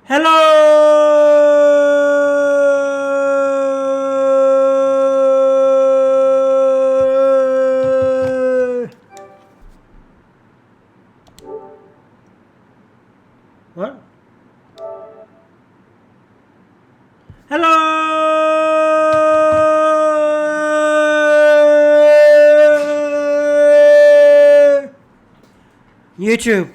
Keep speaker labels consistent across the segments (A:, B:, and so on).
A: Hello! What? Hello! YouTube.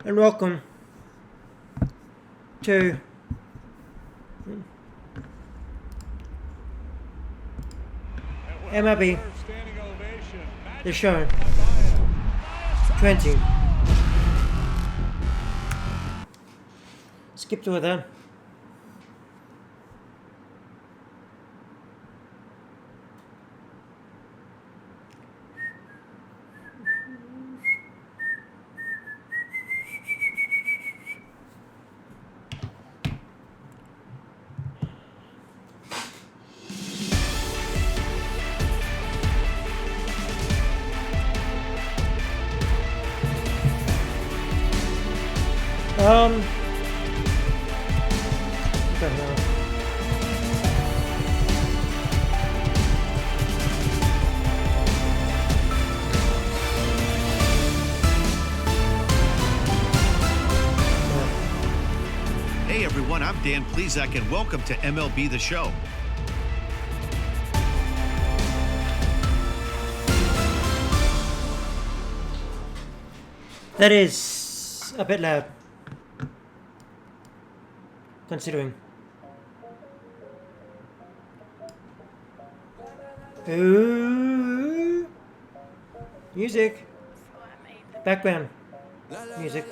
A: And welcome to MLB The Show 20. Skip to it then. What the hell?
B: Hey everyone, I'm Dan Plezak and welcome to MLB The Show.
A: That is a bit loud, considering. Ooh, music, background music.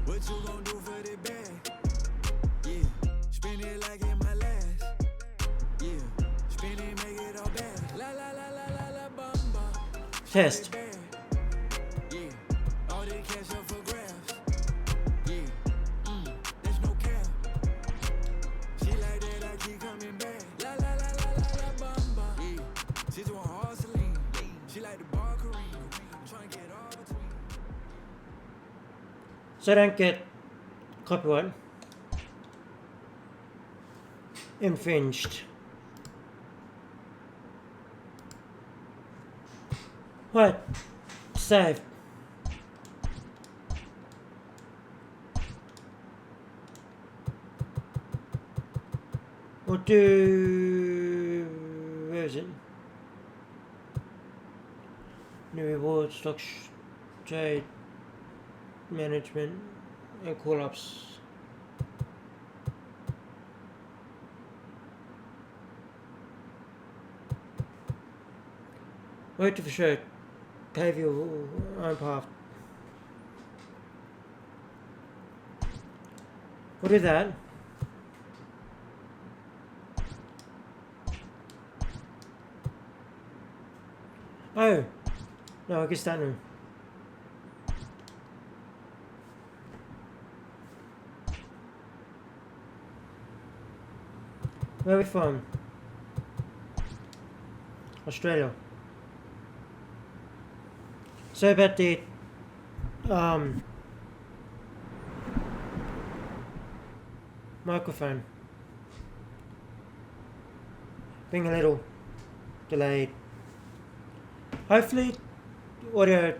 C: What you gon' do for the bag? Yeah, spend it like in my last. Yeah, spend it, make it all bad. La la la la la la bamba.
A: Test.
C: Yeah, all the cash up for grabs. Yeah, there's no cap. She like that, I keep coming back. La la la la la la bamba. Yeah, she doing hard Celine. She like the bar Kareem. Trying to get all between.
A: So I don't get copyright infringed. What? Save. We'll do. Where is it? New rewards, stock trade, management, and call ups. Wait for sure. Pave your own path. What is that? Oh, no, I guess that now. Where are we from? Australia. So about the microphone being a little delayed. Hopefully audio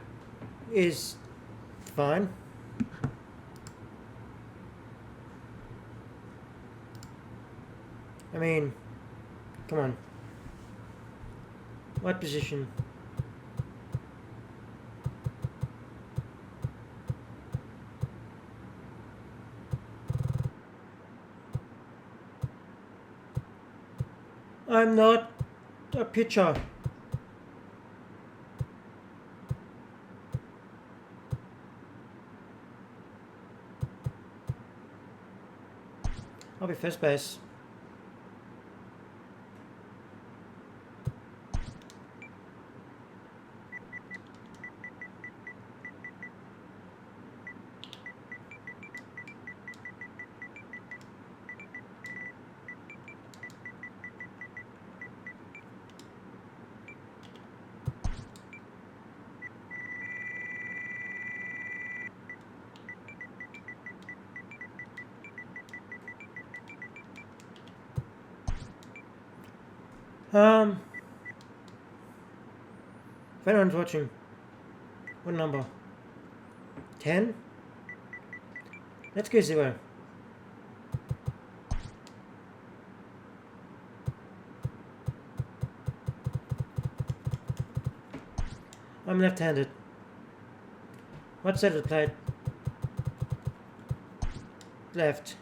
A: is fine. I mean, come on. What position? I'm not a pitcher. I'll be first base. If anyone's watching, what number? 10? Let's go 0. I'm left-handed. What side of the plate? Left.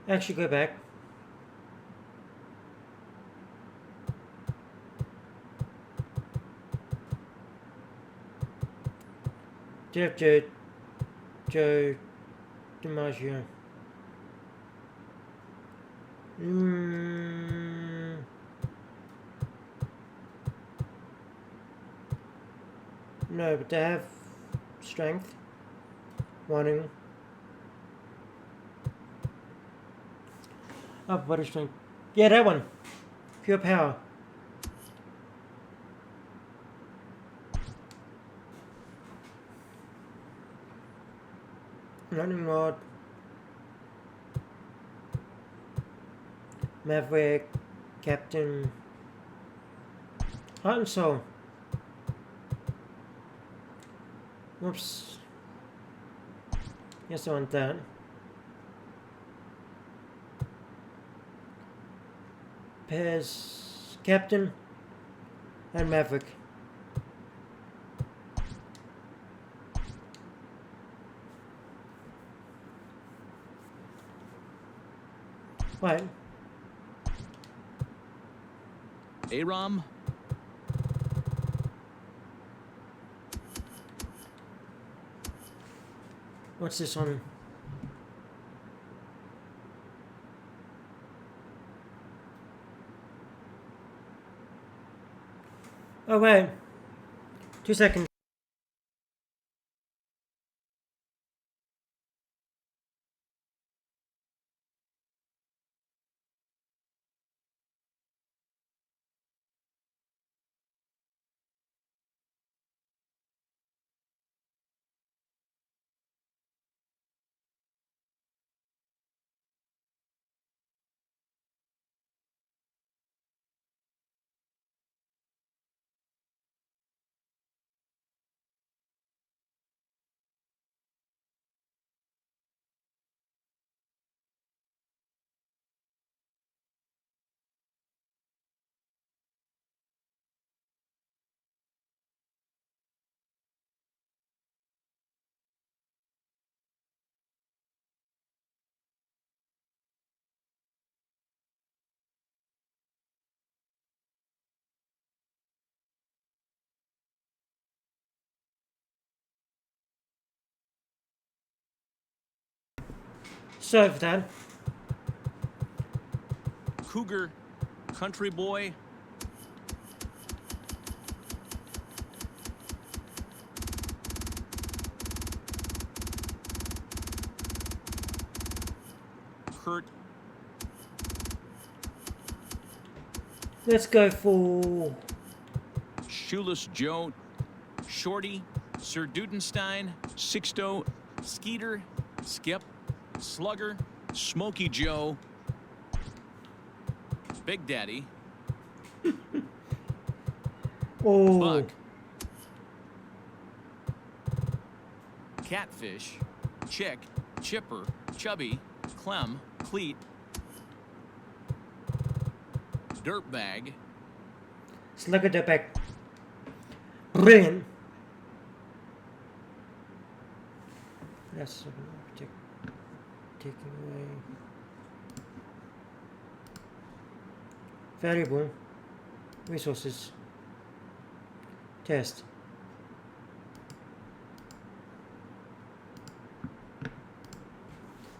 A: Actually, go back. Jeff Joe DiMaggio. No, but they have strength. Wanting. Upper body strength. Yeah, that one. Pure power. Running rod. Maverick. Captain. Heart and soul. Whoops. Yes, I want that. Pairs Captain and Maverick. Right.
D: Aram.
A: What's this one? Oh wait. 2 seconds. Sorry for that.
D: Cougar. Country boy. Kurt.
A: Let's go for
D: Shoeless Joe. Shorty. Sir Dudenstein. Sixto. Skeeter. Skip. Slugger. Smokey Joe. Big Daddy.
A: oh
D: Bug. Catfish. Chick. Chipper. Chubby. Clem. Cleat. Dirtbag.
A: Slugger the back. Brilliant. That's taking away variable resources. Test.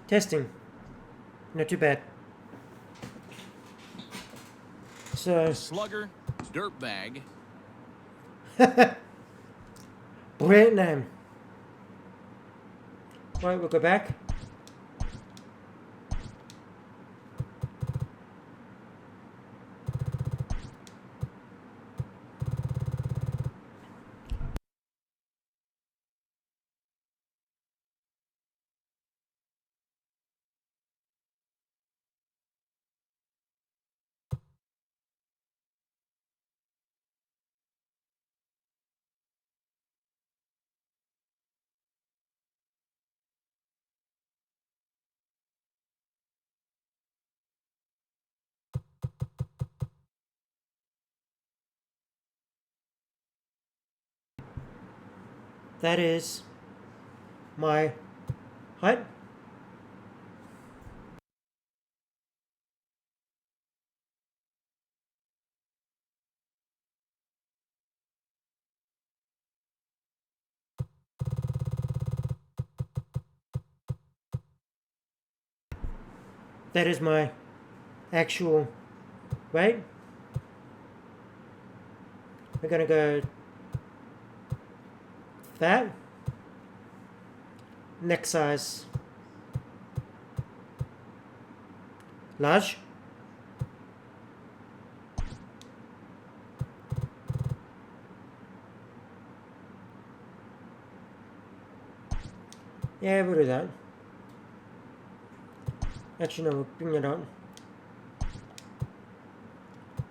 A: Testing. Not too bad. So
D: Slugger. Dirtbag.
A: brilliant name. Right, we'll go back. That is my height. That is my actual weight. We're gonna go that. Next size, large. Yeah, we'll do that. Actually, no, we'll bring it on.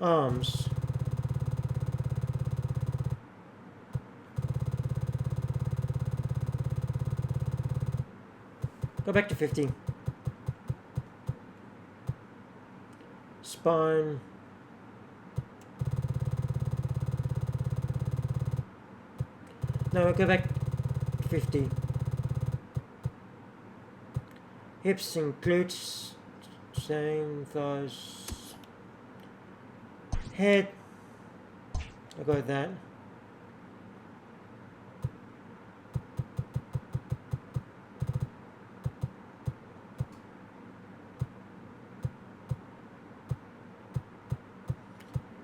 A: Arms. Go back to 50. Spine. No, go back to 50. Hips and glutes, same thighs. Head, I'll go with that.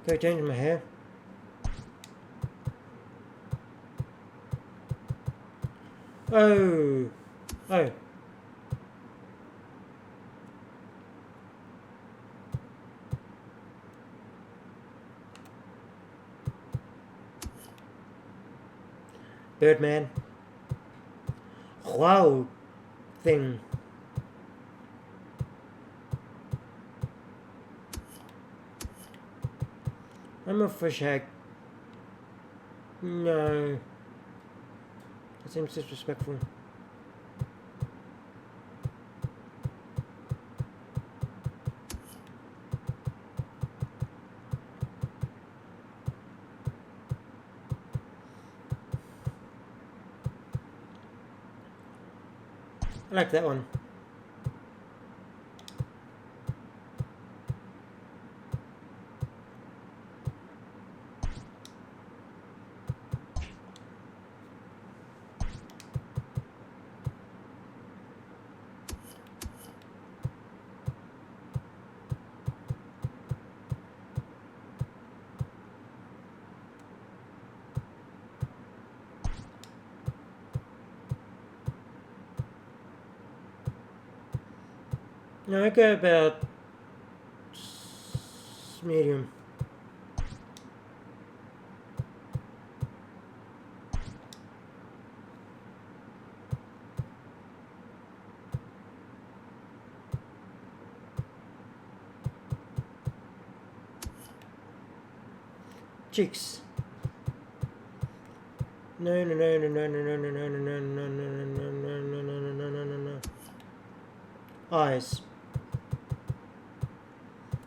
A: Go change my hair. Oh. Birdman. Wow. Thing. I'm a fish hag. No. That seems disrespectful. I like that one. No, I go about medium. Cheeks. No. Eyes.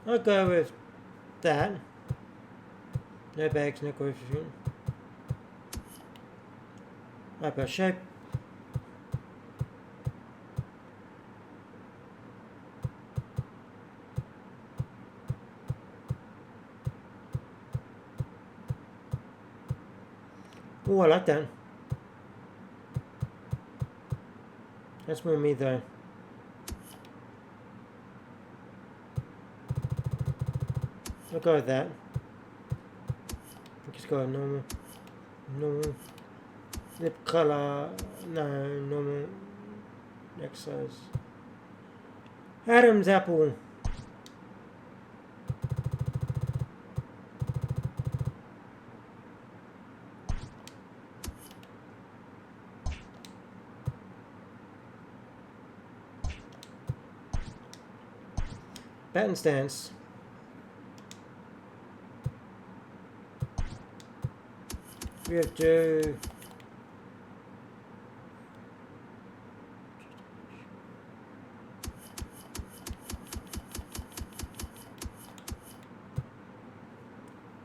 A: I'll go with that. No bags, no coefficient. Eyebrow shape. Oh, I like that. That's more me though. I'll go with that. Just go with normal. Lip color, no, normal. Next size. Adam's apple. Baton stance. We have to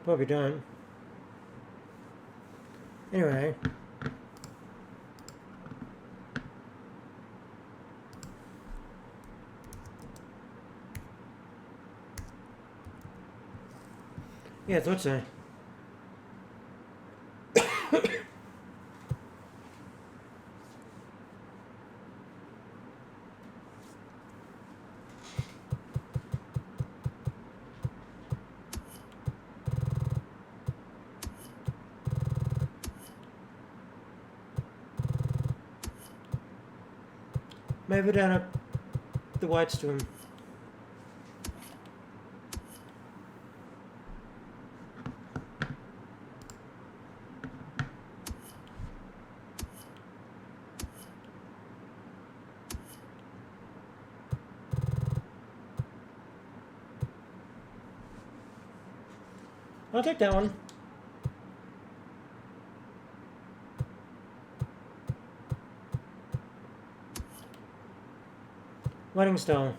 A: probably don't. Anyway, Yeah, I thought so. Maybe down at the White Storm. I'll take that one. Wedding style.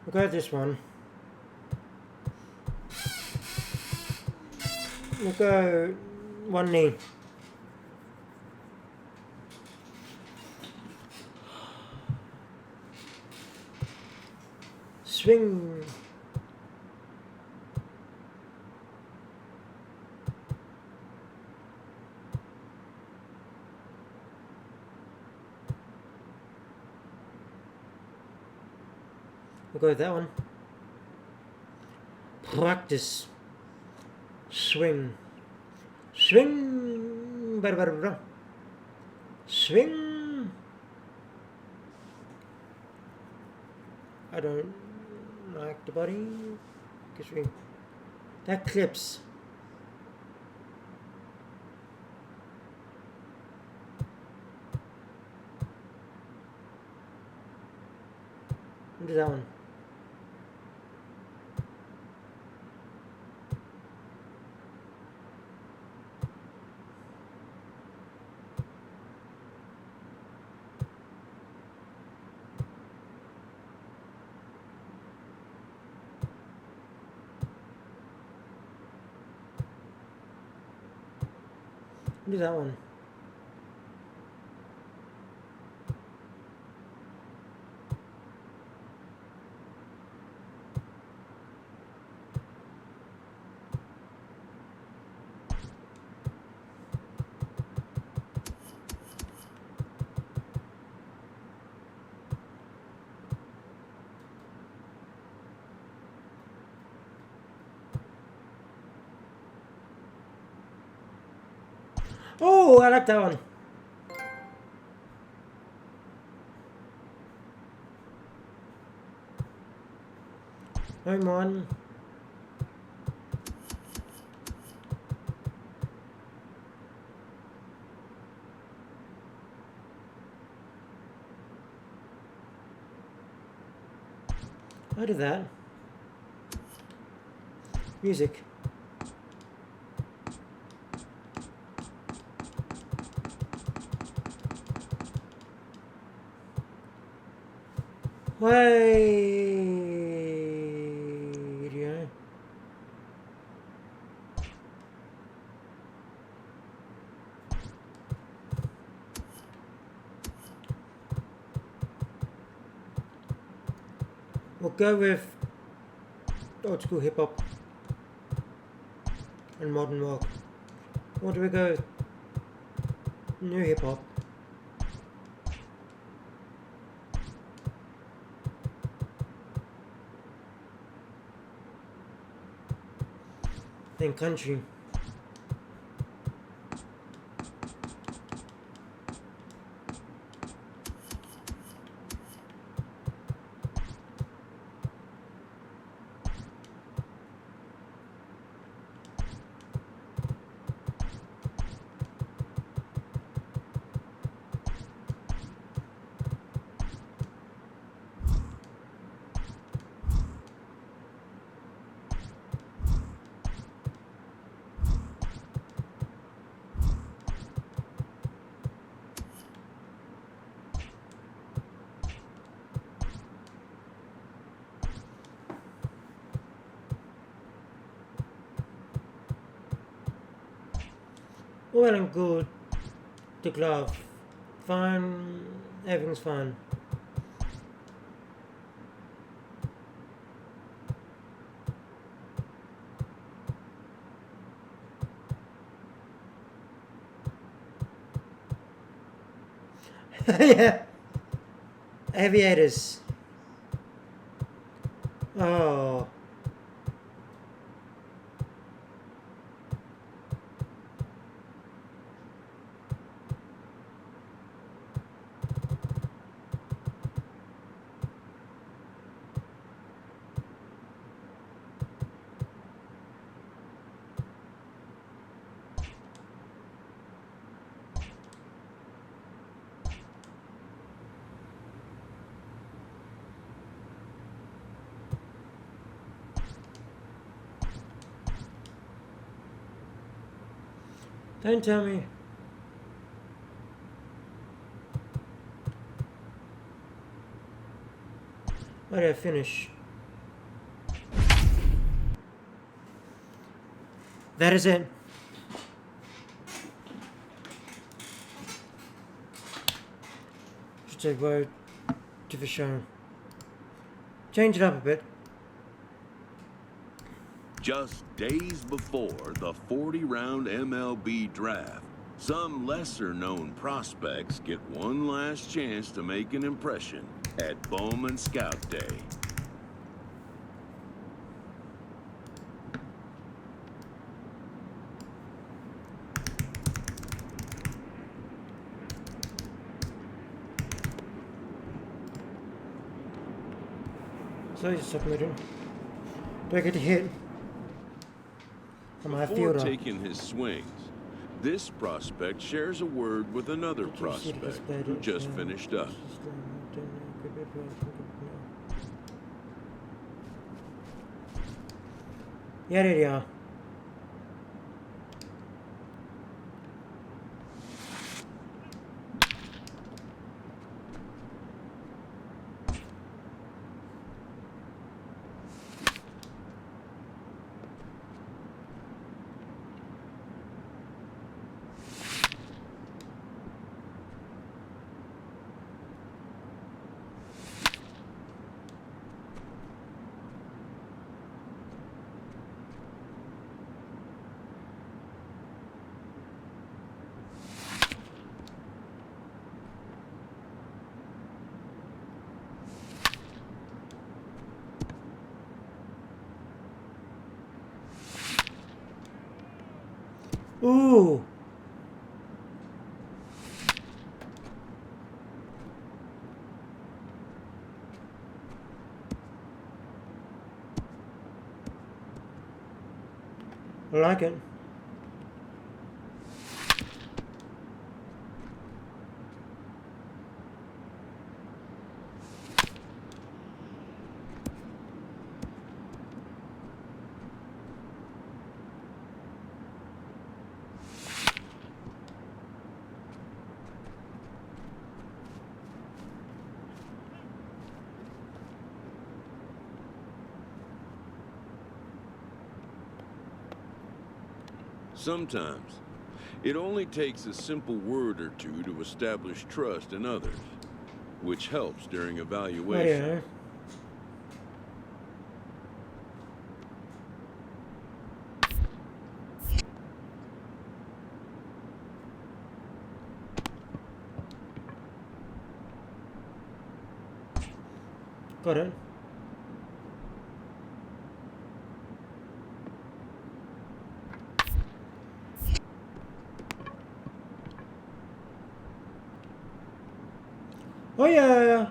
A: We'll go with this one. We'll go one knee. Swing. We'll go with that one. Practice. Swing. Swing. Swing. I don't like the body. Swing. That clips. Do that one. Do that one. Oh, I like that one. Home one. I'll do that. Music. Radio. We'll go with old school hip hop and modern rock. Or do we go with new hip hop? Then country. Well and good. The glove. Fine. Everything's fine. Yeah. Aviators. Oh. Don't tell me. Why did I finish? That is it. Should take word to the show. Change it up a bit.
E: Just days before the 40-round MLB draft, some lesser-known prospects get one last chance to make an impression at Bowman Scout Day.
A: So he's submitting. Do I get to hit? Am I a
E: Before
A: fielder?
E: taking his swings, this prospect shares a word with another
A: Did you see the
E: prospect
A: display
E: who
A: that,
E: just finished up.
A: Yeah, there you are. Ooh. I like it.
E: Sometimes, it only takes a simple word or two to establish trust in others, which helps during evaluation.
A: Oh, yeah. Got it. Oh yeah.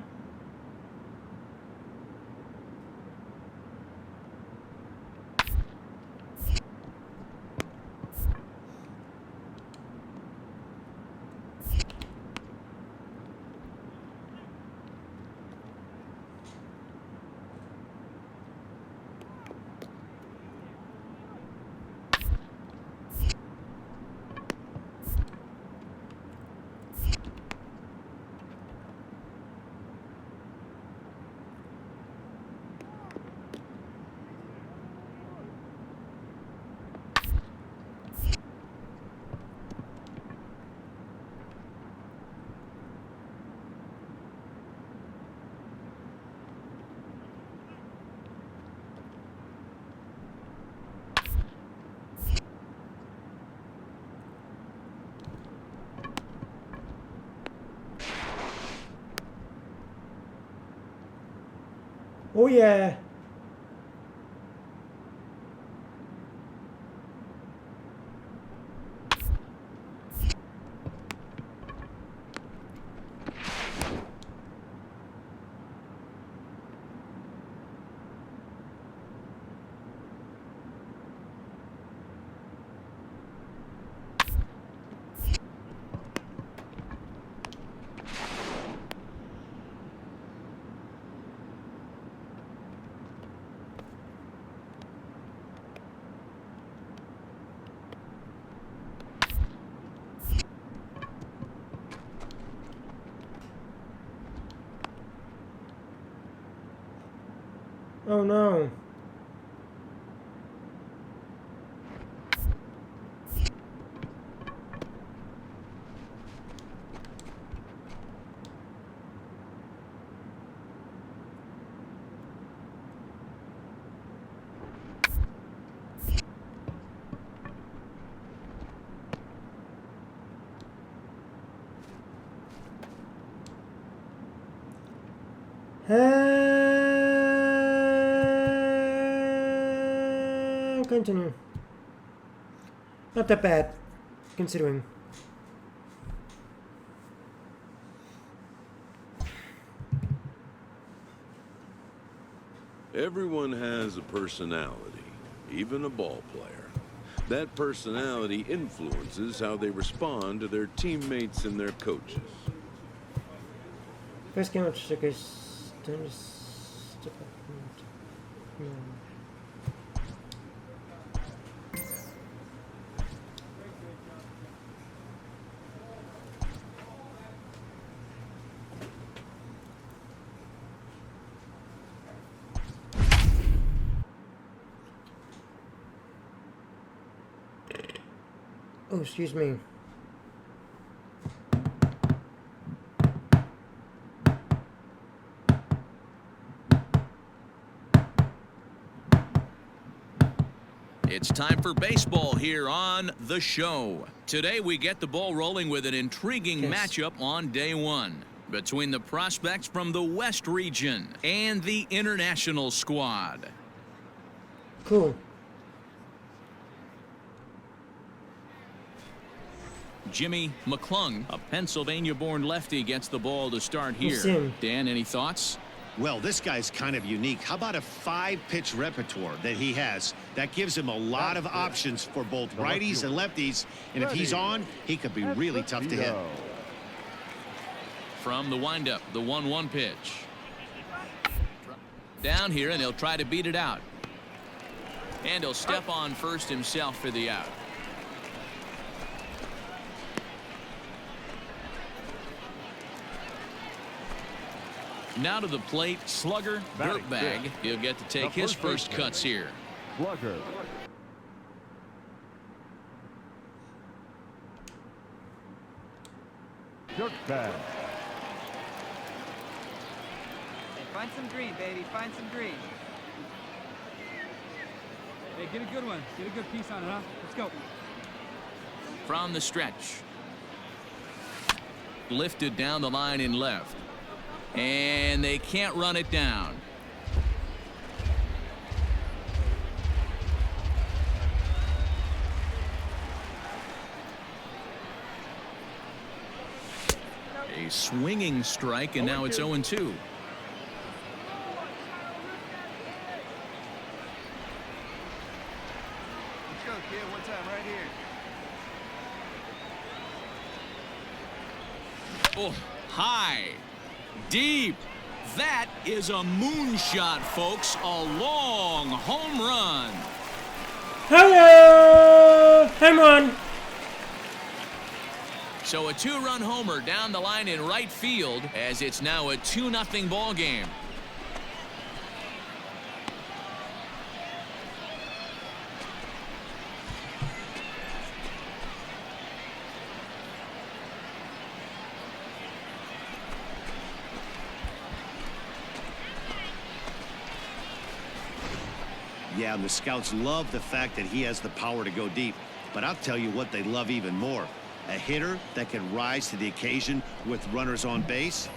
A: Oh yeah. Oh no. Continue. Not that bad, considering.
E: Everyone has a personality, even a ball player. That personality influences how they respond to their teammates and their coaches.
A: First game of Chicago. Oh, excuse me.
D: It's time for baseball here on The Show. Today we get the ball rolling with an intriguing matchup on day one between the prospects from the West region and the international squad.
A: Cool.
D: Jimmy McClung, a Pennsylvania-born lefty, gets the ball to start here. Dan, any thoughts?
B: Well, this guy's kind of unique. How about a 5-pitch repertoire that he has? That gives him a lot of options for both righties and lefties. And if he's on, he could be really tough to hit.
D: From the windup, the 1-1 pitch. Down here, and he'll try to beat it out. And he'll step on first himself for the out. Now to the plate, slugger, dirtbag. He'll get to take his first cuts here.
F: Slugger. Dirtbag.
G: Hey, find some green, baby. Find some green.
H: Hey, get a good one. Get a good piece on it, huh? Let's go.
D: From the stretch. Lifted down the line in left. And they can't run it down. A swinging strike, and now it's 0-2.
B: Let's go, kid. One time right here.
D: Oh, high. Deep. That is a moonshot, folks. A long home run.
A: Hello! Home run.
D: So a 2-run homer down the line in right field as it's now a 2-0 ball game.
B: Yeah, and the scouts love the fact that he has the power to go deep. But I'll tell you what they love even more. A hitter that can rise to the occasion with runners on base.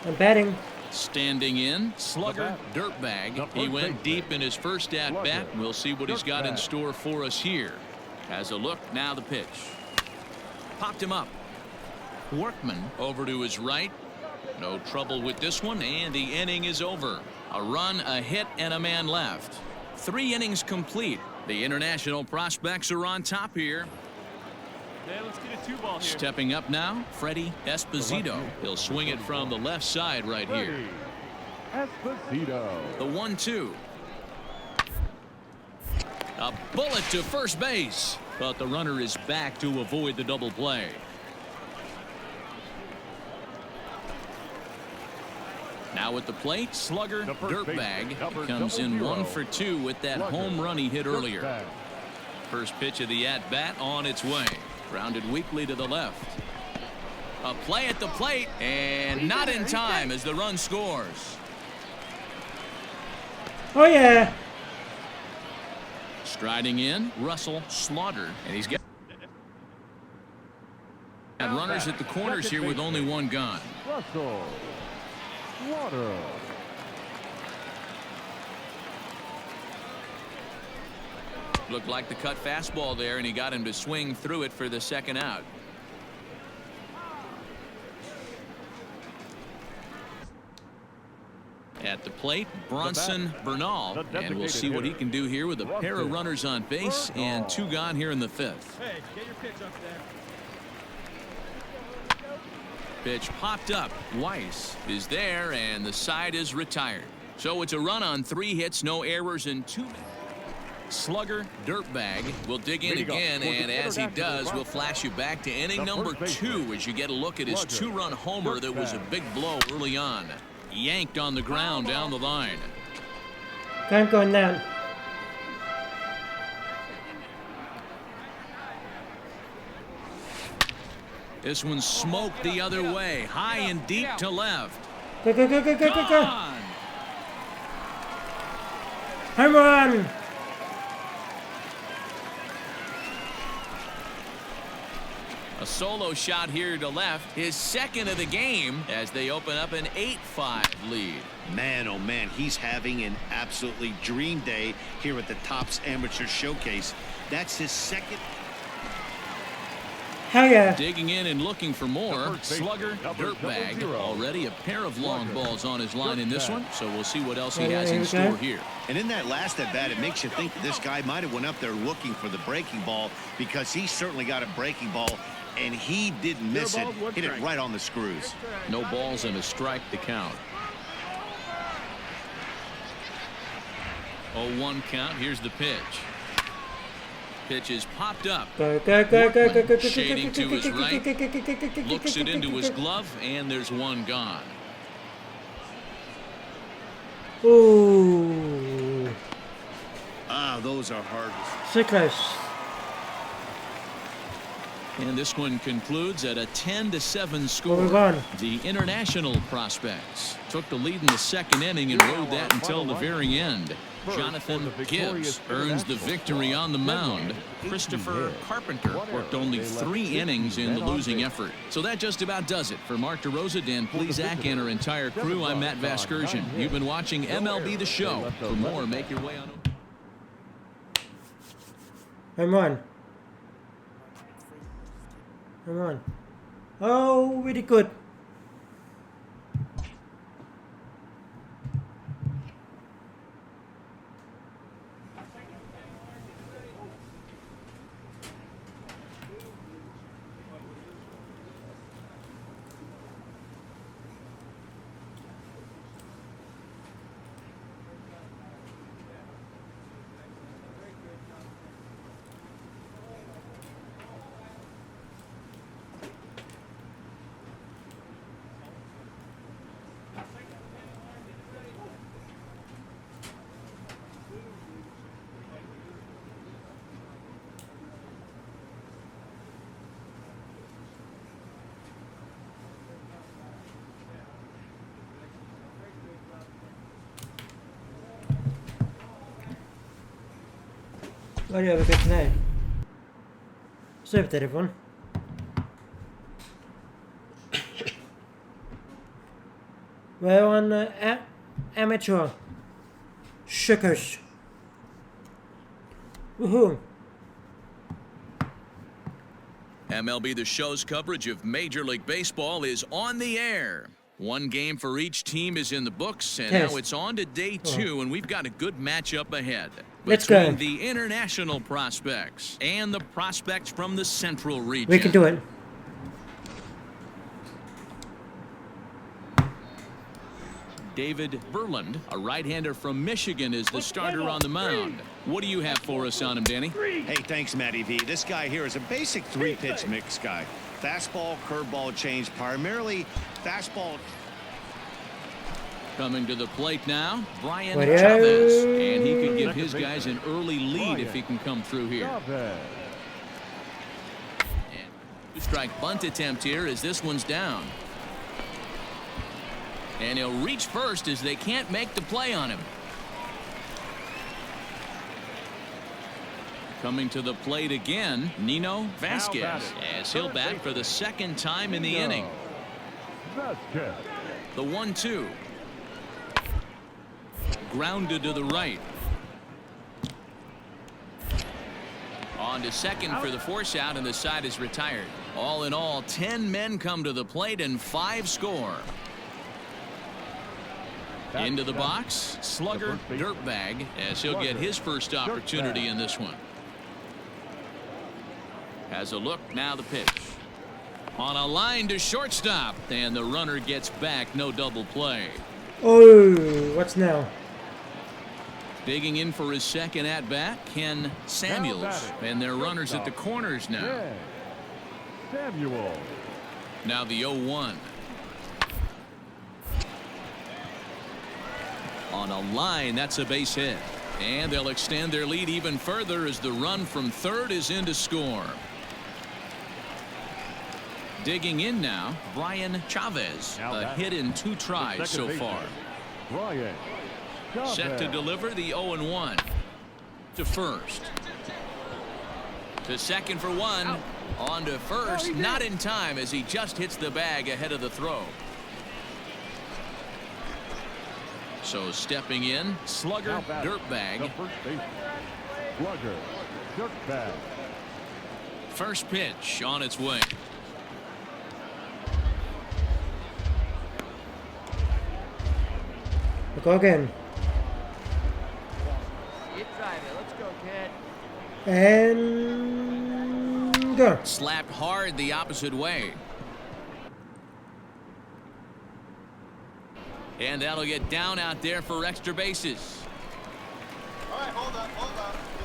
A: I'm batting.
D: Standing in, slugger, dirtbag. He went deep in his first at-bat. We'll see what he's got in store for us here. Has a look, now the pitch. Popped him up. Workman over to his right. No trouble with this one, and the inning is over. A run, a hit, and a man left. 3 innings complete. The international prospects are on top here.
H: Hey, let's get a 2-ball here.
D: Stepping up now, Freddie Esposito. He'll swing it from the left side right here.
F: Esposito.
D: The 1-2. A bullet to first base, but the runner is back to avoid the double play. Now at the plate, slugger, dirtbag. He comes in 1 for 2 with that home run he hit earlier. First pitch of the at-bat on its way. Grounded weakly to the left. A play at the plate, and not in time as the run scores.
A: Oh yeah.
D: Striding in, Russell Slaughter, and he's got runners at the corners here with only 1 gone.
F: Russell Slaughter.
D: Looked like the cut fastball there, and he got him to swing through it for the second out. At the plate, Bronson Bernal, and we'll see what he can do here with a pair of runners on base and 2 gone here in the 5th.
H: Hey, get your pitch up there.
D: Pitch popped up. Weiss is there, and the side is retired. So it's a run on 3 hits, no errors, and 2 minutes. Slugger, dirtbag will dig in again, and as he does, we'll flash you back to inning number 2 as you get a look at his 2-run homer that was a big blow early on. Yanked on the ground down the line.
A: Time going down.
D: This one smoked the other way, high and deep to left.
A: Go, go, go, go, go, go, go.
D: Gone!
A: Home run.
D: A solo shot here to left, his second of the game as they open up an 8-5 lead.
B: Man, oh man, he's having an absolutely dream day here at the Topps Amateur Showcase. That's his second.
A: Hell yeah.
D: Digging in and looking for more. Slugger, dirtbag. Already a pair of long balls on his line in this one, so we'll see what else he has in store here.
B: And in that last at bat, it makes you think that this guy might have went up there looking for the breaking ball, because he certainly got a breaking ball, and he didn't miss it. Hit it right on the screws.
D: No balls and a strike to count. 0-1 count. Here's the pitch. Pitch is popped up.
A: Go, go, go, go, go, go, go,
D: Shading to his right. Looks it into his glove, and there's 1 gone.
A: Ooh.
B: Ah, those are hard.
A: So close.
D: And this one concludes at a 10-7 score.
A: Move on.
D: The international prospects took the lead in the 2nd inning and rode that until the very end. Jonathan Gibbs earns the victory on the mound. Christopher Carpenter worked only 3 innings in the losing effort. So that just about does it. For Mark DeRosa, Dan Plesac, and our entire crew, I'm Matt Vasgersian. You've been watching MLB The Show. For more, make your way on over.
A: Home run. Home run. Oh, really good. Vad gör vi för knä? Söptelefon. We're on amateur. Shookers. Woohoo.
D: MLB The Show's coverage of Major League Baseball is on the air. One game for each team is in the books, and
A: Yes.
D: now it's on to day 2, and we've got a good matchup ahead.
A: Let's
D: Between
A: go.
D: the international prospects and the prospects from the Central region.
A: We can do it.
D: David Berland, a right-hander from Michigan, is the starter on the mound. What do you have for us on him, Danny?
B: Hey, thanks, Matty V. This guy here is a basic 3-pitch mix guy. Fastball, curveball, change, primarily fastball.
D: Coming to the plate now, Brian
A: What
D: Chavez.
A: else?
D: And he could give his guys an early lead if he can come through here.
F: Chavez.
D: And two-strike bunt attempt here as this one's down. And he'll reach first as they can't make the play on him. Coming to the plate again, Nino Vasquez, as he'll bat for the second time in the inning.
F: Vasquez.
D: The 1-2. Grounded to the right. On to second for the force out, and the side is retired. All in all, 10 men come to the plate and 5 score. Into the box, slugger Dirtbag, as he'll get his first opportunity in this one. Has a look, now the pitch. On a line to shortstop, and the runner gets back, no double play.
A: Oh, what's now?
D: Digging in for his second at-bat, Ken Samuels, and their runners at the corners now.
F: Yeah. Samuel.
D: Now the 0-1. On a line, that's a base hit. And they'll extend their lead even further as the run from third is in to score. Digging in now, Brian Chavez. A hit in 2 tries so far.
F: Brian Chavez.
D: Set to deliver the 0-1. To first. To second for 1. On to first. Not in time as he just hits the bag ahead of the throw. So stepping in, slugger Dirtbag.
F: The first baseman. Slugger Dirtbag.
D: First pitch on its way.
A: We'll go again.
G: You drive it. Let's go, kid.
A: And go.
D: Slapped hard the opposite way. And that'll get down out there for extra bases.
I: All right, hold up.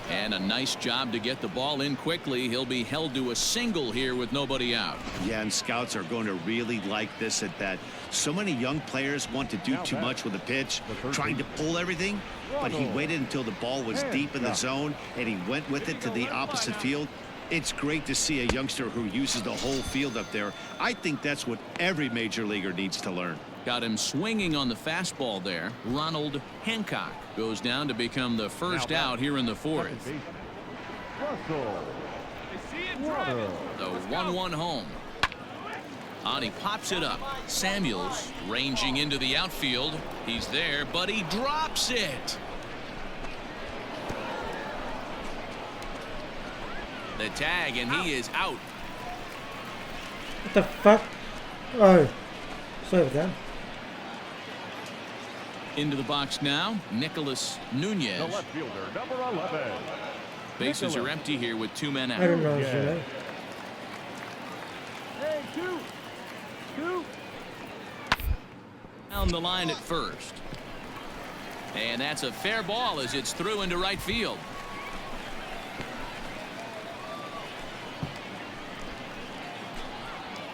D: And a nice job to get the ball in quickly. He'll be held to a single here with nobody out.
B: Yeah, and scouts are going to really like this at bat. So many young players want to do too much with a pitch, trying to pull everything, but he waited until the ball was deep in the zone, and he went with it to the opposite field. It's great to see a youngster who uses the whole field up there. I think that's what every major leaguer needs to learn.
D: Got him swinging on the fastball there. Ronald Hancock goes down to become the first out here in the 4th.
F: Russell.
H: Water.
D: The 1-1 home. On he pops it up. Samuels ranging into the outfield. He's there, but he drops it. The tag, and he is out.
A: What the fuck? Oh, sorry about that.
D: Into the box now, Nicholas Nunez.
F: The left fielder, number 11.
D: Bases are empty here with 2 men
A: I
D: out.
A: don't know.
F: Yeah.
A: You know.
F: Hey, two.
D: Down the line at first. And that's a fair ball as it's through into right field.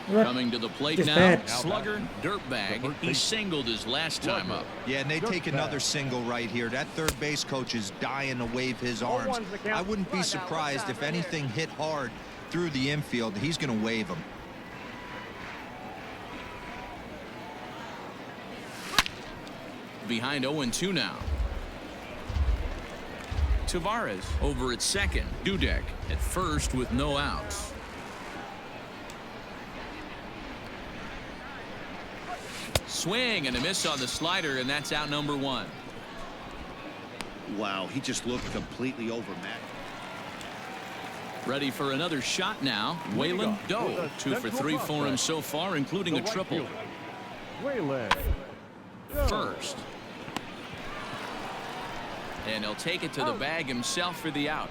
D: Coming to the plate
A: Just
D: now,
A: bad.
D: slugger Dirtbag. He singled his last time up.
I: Yeah, and they take another single right here. That third base coach is dying to wave his arms. I wouldn't be surprised if anything hit hard through the infield. He's going to wave them.
D: Behind 0-2 now. Tavares over at second. Dudek at first with no outs. swing and a miss on the slider, and that's out number 1.
B: Wow, he just looked completely overmatched.
D: Ready for another shot now. Waylon Doe, 2 for 3 for him so far, including a triple.
F: Waylon.
D: First. And he'll take it to the bag himself for the out.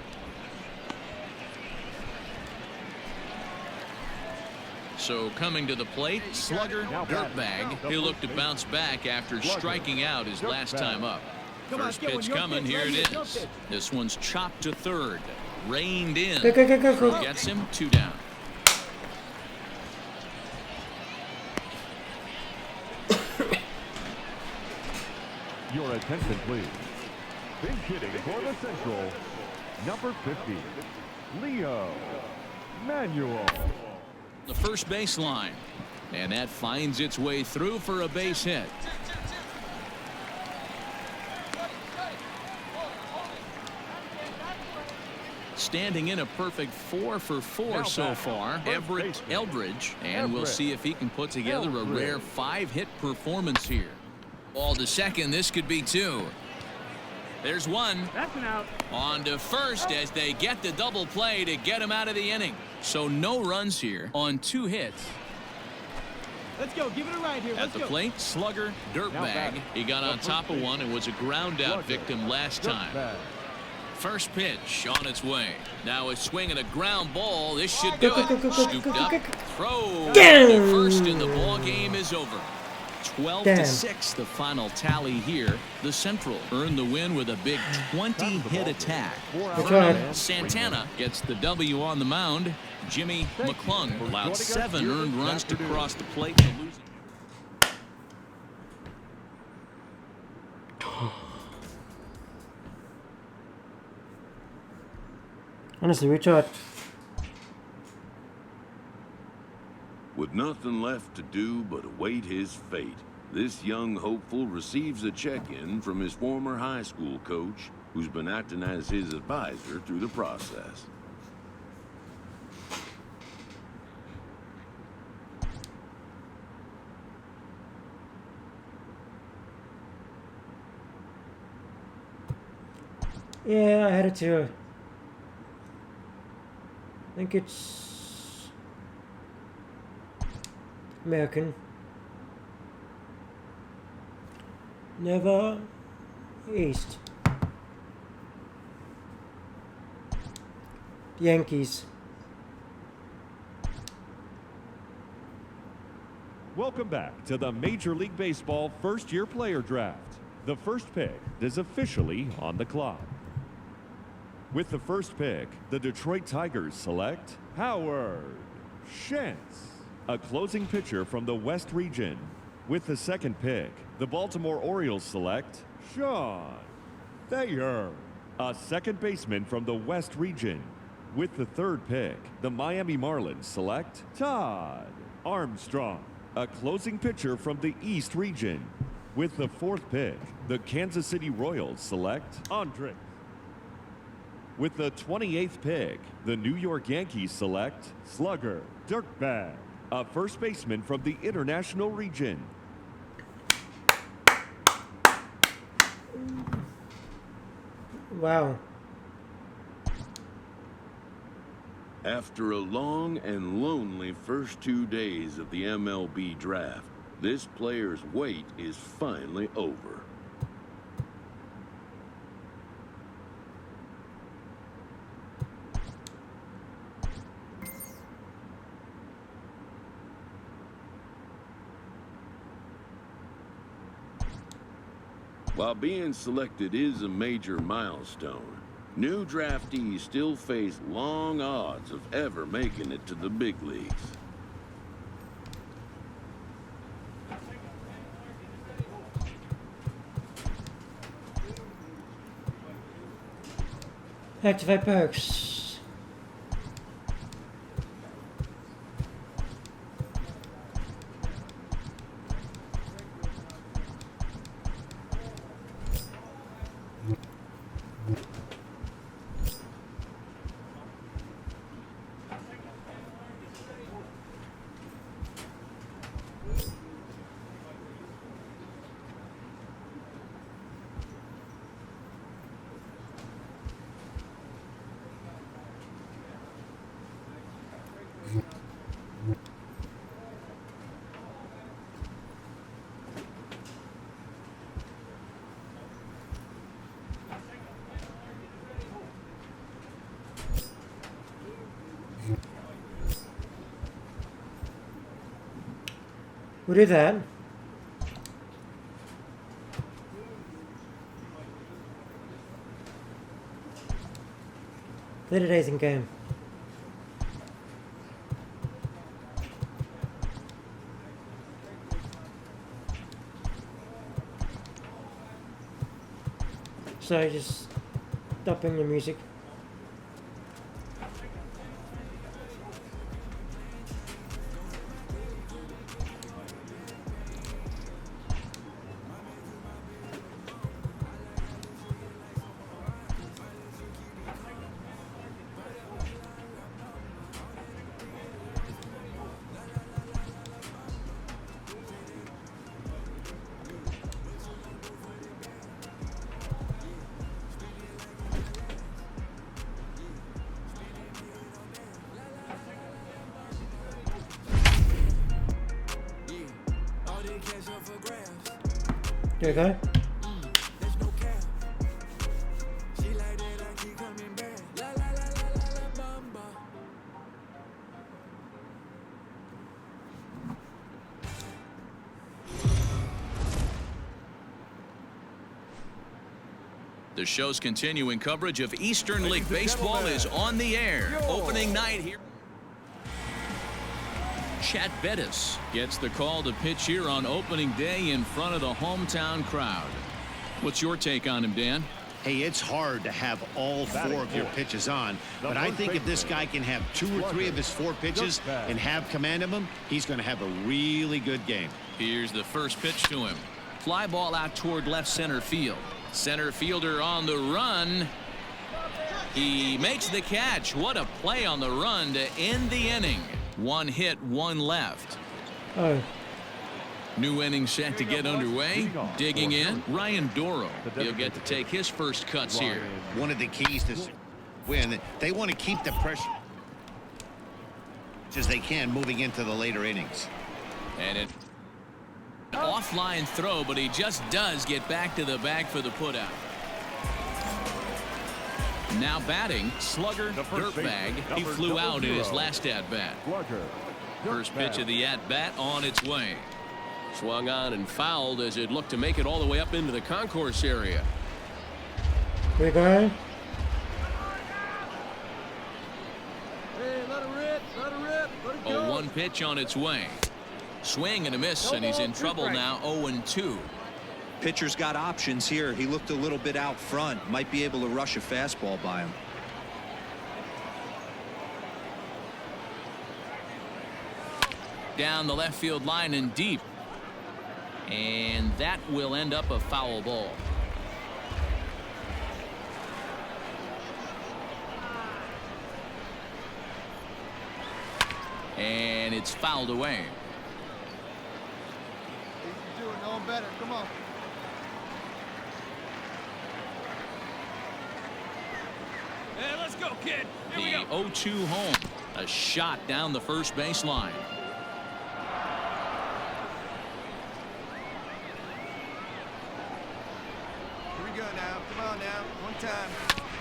D: So coming to the plate, slugger, dirtbag. He'll look to bounce back after striking out his last time up. First pitch coming, here it is. This one's chopped to third. Reined in.
A: Go.
D: Gets him 2 down.
F: Your attention, please. Big hitting for the Central, number 50, Leo Manuel.
D: The first baseline. And that finds its way through for a base hit. Standing in a perfect 4 for 4 so far, Everett Eldridge, and we'll see if he can put together a rare 5-hit performance here. Ball to second, this could be 2. There's 1.
H: That's an out.
D: On to first as they get the double play to get him out of the inning. So no runs here on 2 hits.
H: Let's go. Give it a ride here.
D: At the plate, slugger, dirtbag. He got on top of one and was a ground out victim last time. First pitch on its way. Now a swing and a ground ball. This should do it. Scooped up. Throw. The first in the ball game is over. 12-6 the final tally here. The Central earned the win with a big 20-hit attack. Santana gets the W on the mound. Jimmy McClung allowed 7 earned runs to cross the plate to lose.
A: Honestly, Richard.
E: With nothing left to do but await his fate, this young hopeful receives a check-in from his former high school coach, who's been acting as his advisor through the process.
A: Yeah, I had it too. I think it's American. Never East. Yankees.
F: Welcome back to the Major League Baseball first-year player draft. The first pick is officially on the clock. With the first pick, the Detroit Tigers select Howard Shantz, a closing pitcher from the West region. With the second pick, the Baltimore Orioles select Sean Thayer, a second baseman from the West region. With the third pick, the Miami Marlins select Todd Armstrong, a closing pitcher from the East region. With the fourth pick, the Kansas City Royals select Andre. With the 28th pick, the New York Yankees select slugger Dirtbag, a first baseman from the International region.
A: Wow.
E: After a long and lonely first 2 days of the MLB draft, this player's wait is finally over. While being selected is a major milestone, new draftees still face long odds of ever making it to the big leagues.
A: Activate perks. We'll do that. 30 days in game. So just stopping the music. There we go.
D: The show's continuing coverage of Eastern League Baseball is on the air. Opening night here. Chad Bettis gets the call to pitch here on opening day in front of the hometown crowd. What's your take on him, Dan?
B: Hey, it's hard to have all 4 of your pitches on, but I think if this guy can have 2 or 3 of his 4 pitches and have command of them, he's going to have a really good game.
D: Here's the first pitch to him. Fly ball out toward left center field. Center fielder on the run. He makes the catch. What a play on the run to end the inning. 1 hit, 1 left.
A: Oh.
D: New inning set to get underway. Digging in, Ryan Doro. He'll get to take his first cuts here.
B: One of the keys to win, they want to keep the pressure as they can moving into the later innings.
D: And an offline throw, but he just does get back to the bag for the putout. Now batting, slugger, dirtbag. He flew out in his last at-bat. First pitch of the at-bat on its way. Swung on and fouled as it looked to make it all the way up into the concourse area.
A: Here we go.
H: Hey, let it rip, let it rip, let it go.
D: 0-1 pitch on its way. Swing and a miss, and he's in trouble now. 0-2.
I: Pitcher's got options here. He looked a little bit out front. Might be able to rush a fastball by him.
D: Down the left field line and deep. And that will end up a foul ball. And it's fouled away.
H: He's doing no better. Come on. Hey, let's go, kid. Here
D: The 0-2 home. A shot down the first baseline.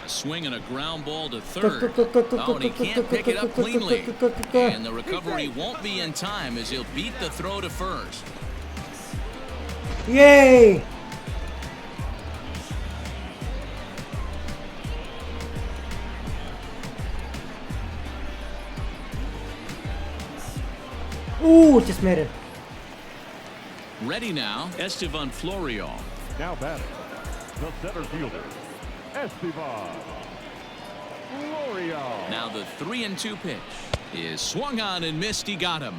D: A swing and a ground ball to third. Oh, and he can't pick it up cleanly. And the recovery won't be in time as he'll beat the throw to first.
A: Yay! Ooh, just made it.
D: Ready now, Estevan Florio.
F: Now batting, the center fielder, Estevan Florio.
D: Now the 3-2 pitch is swung on and missed. He got him.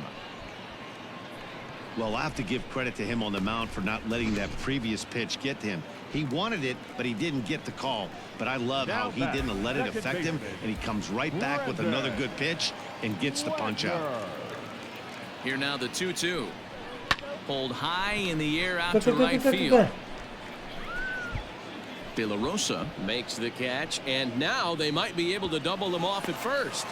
B: Well, I'll have to give credit to him on the mound for not letting that previous pitch get to him. He wanted it, but he didn't get the call. But I love how he didn't let it affect him, and he comes right back with another good pitch and gets the punch out.
D: Here now the 2-2. Pulled high in the air out to right field. De La Rosa makes the catch, and now they might be able to double them off at first.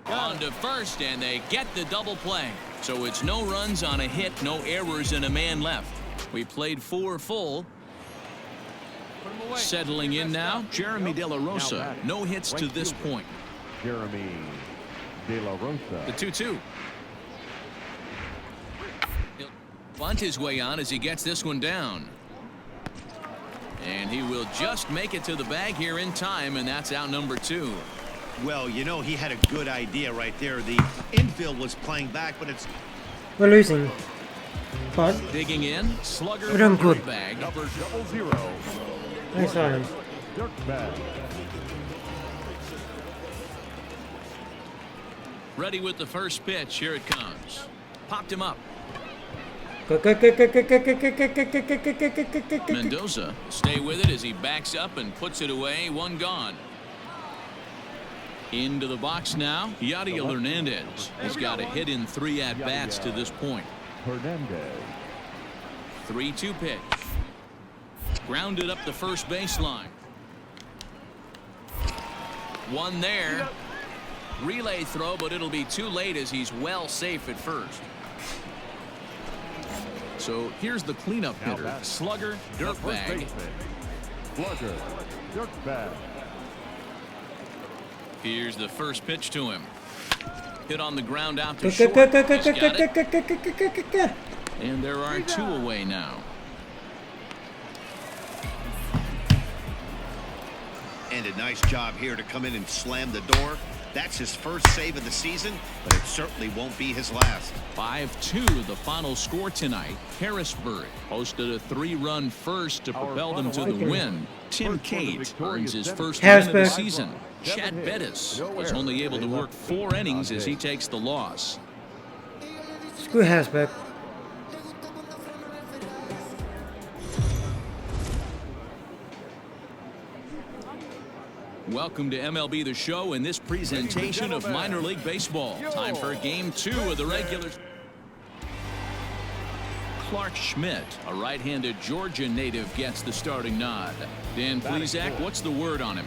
D: On to first, and they get the double play. So it's no runs on a hit, no errors, and a man left. We played 4 full. Settling in now, Jeremy De La Rosa. No hits to this point.
F: Jeremy De La Rosa.
D: The 2-2. He'll bunt his way on as he gets this one down. And he will just make it to the bag here in time, and that's out number 2.
B: Well, you know, he had a good idea right there. The infield was playing back, but it's...
A: We're losing. But
D: Digging in, slugger
A: we're doing
D: from
A: good.
D: bag.
F: Number 00.
A: Nice on him.
F: Dirtbag.
D: Ready with the first pitch. Here it comes. Popped him up. Mendoza stay with it as he backs up and puts it away. One gone. Into the box now, Yadier Hernandez. He's got a hit in 3 at-bats to this point.
F: Hernandez.
D: 3-2 pitch. Grounded up the first baseline. One there. Relay throw, but it'll be too late as he's well safe at first. So here's the cleanup hitter. Slugger, Dirtbag.
F: Slugger, Dirtbag.
D: Here's the first pitch to him. Hit on the ground out to short. He's got it. And there are 2 away now.
B: And a nice job here to come in and slam the door. That's his first save of the season, but it certainly won't be his last.
D: 5-2 the final score tonight. Harrisburg posted a 3-run first to propel them to the win. Tim Cate earns his first win of the season. Chad Bettis was only able to work 4 innings as he takes the loss.
A: Screw Hasbeck.
D: Welcome to MLB The Show in this presentation of minor league baseball. Time for game 2 of the regular. Clark Schmidt, a right-handed Georgia native, gets the starting nod. Dan Plesac, what's the word on him?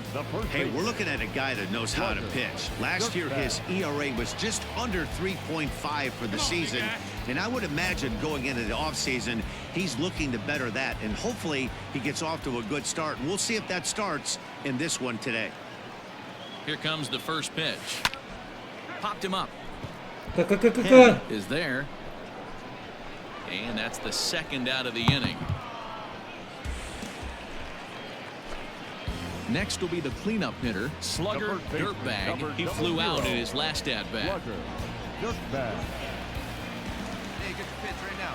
B: Hey, we're looking at a guy that knows how to pitch. Last year, his ERA was just under 3.5 for the season. And I would imagine going into the offseason, he's looking to better that. And hopefully he gets off to a good start. And we'll see if that starts in this one today.
D: Here comes the first pitch. Popped him up. Is there. And that's the second out of the inning. Next will be the cleanup hitter, Slugger Dirtbag. He flew out in his last at-bat.
F: Dirtbag.
G: Hey, get the pitch right now.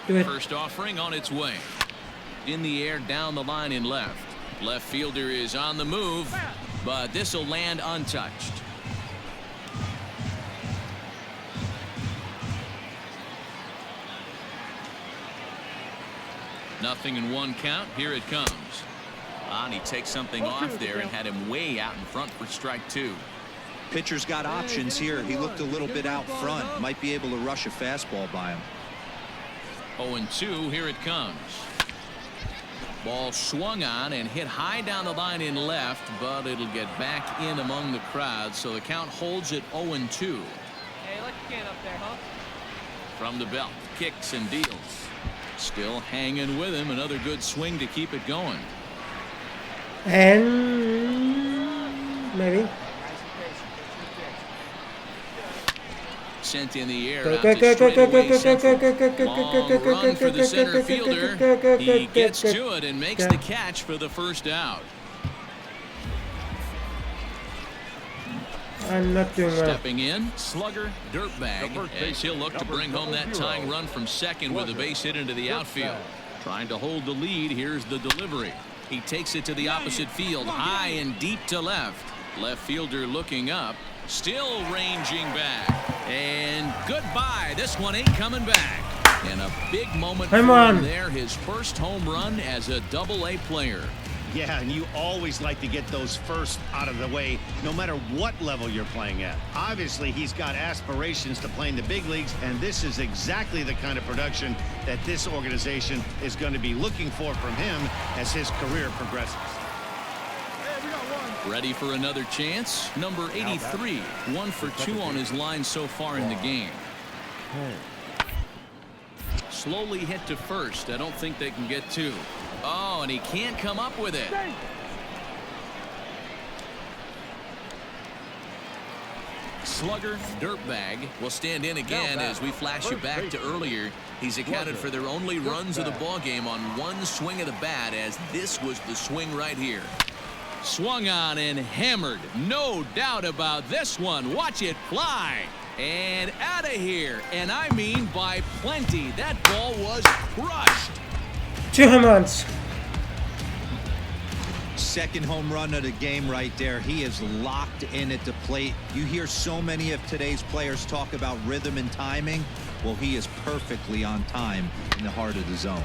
A: Do it.
D: First offering on its way. In the air, down the line in left. Left fielder is on the move, but this will land untouched. Nothing in 1 count. Here it comes. And he takes something off there and had him way out in front for strike 2.
I: Pitcher's got options here. He looked a little bit out front. Might be able to rush a fastball by him.
D: 0-2. Here it comes. Ball swung on and hit high down the line in left, but it'll get back in among the crowd, so the count holds at 0-2.
G: Hey, let your can up there, huh?
D: From the belt, kicks and deals. Still hanging with him. Another good swing to keep it going.
A: And maybe.
D: Sent in the air out to straightaway central. Long run for the center fielder. He gets to it and makes the catch for the first out.
A: I'm not doing well.
D: Stepping in, Slugger Dirtbag, as he'll look to bring home that tying run from second with a base hit into the outfield. Trying to hold the lead. Here's the delivery. He takes it to the opposite field, high and deep to left. Left fielder looking up, still ranging back. And goodbye. This one ain't coming back. And a big moment for him there. His first home run as a Double-A player.
B: Yeah, and you always like to get those first out of the way, no matter what level you're playing at. Obviously, he's got aspirations to play in the big leagues, and this is exactly the kind of production that this organization is going to be looking for from him as his career progresses.
D: Ready for another chance? Number 83, 1 for 2 on his line so far in the game. Slowly hit to first. I don't think they can get 2. Oh, and he can't come up with it. slugger, dirtbag will stand in again as we flash you back to earlier. He's accounted for their only runs of the ball game on one swing of the bat, as this was the swing right here. Swung on and hammered. No doubt about this one. Watch it fly. And out of here. And I mean by plenty. That ball was crushed.
A: 2 home runs.
I: Second home run of the game right there. He is locked in at the plate. You hear so many of today's players talk about rhythm and timing. Well, he is perfectly on time in the heart of the zone.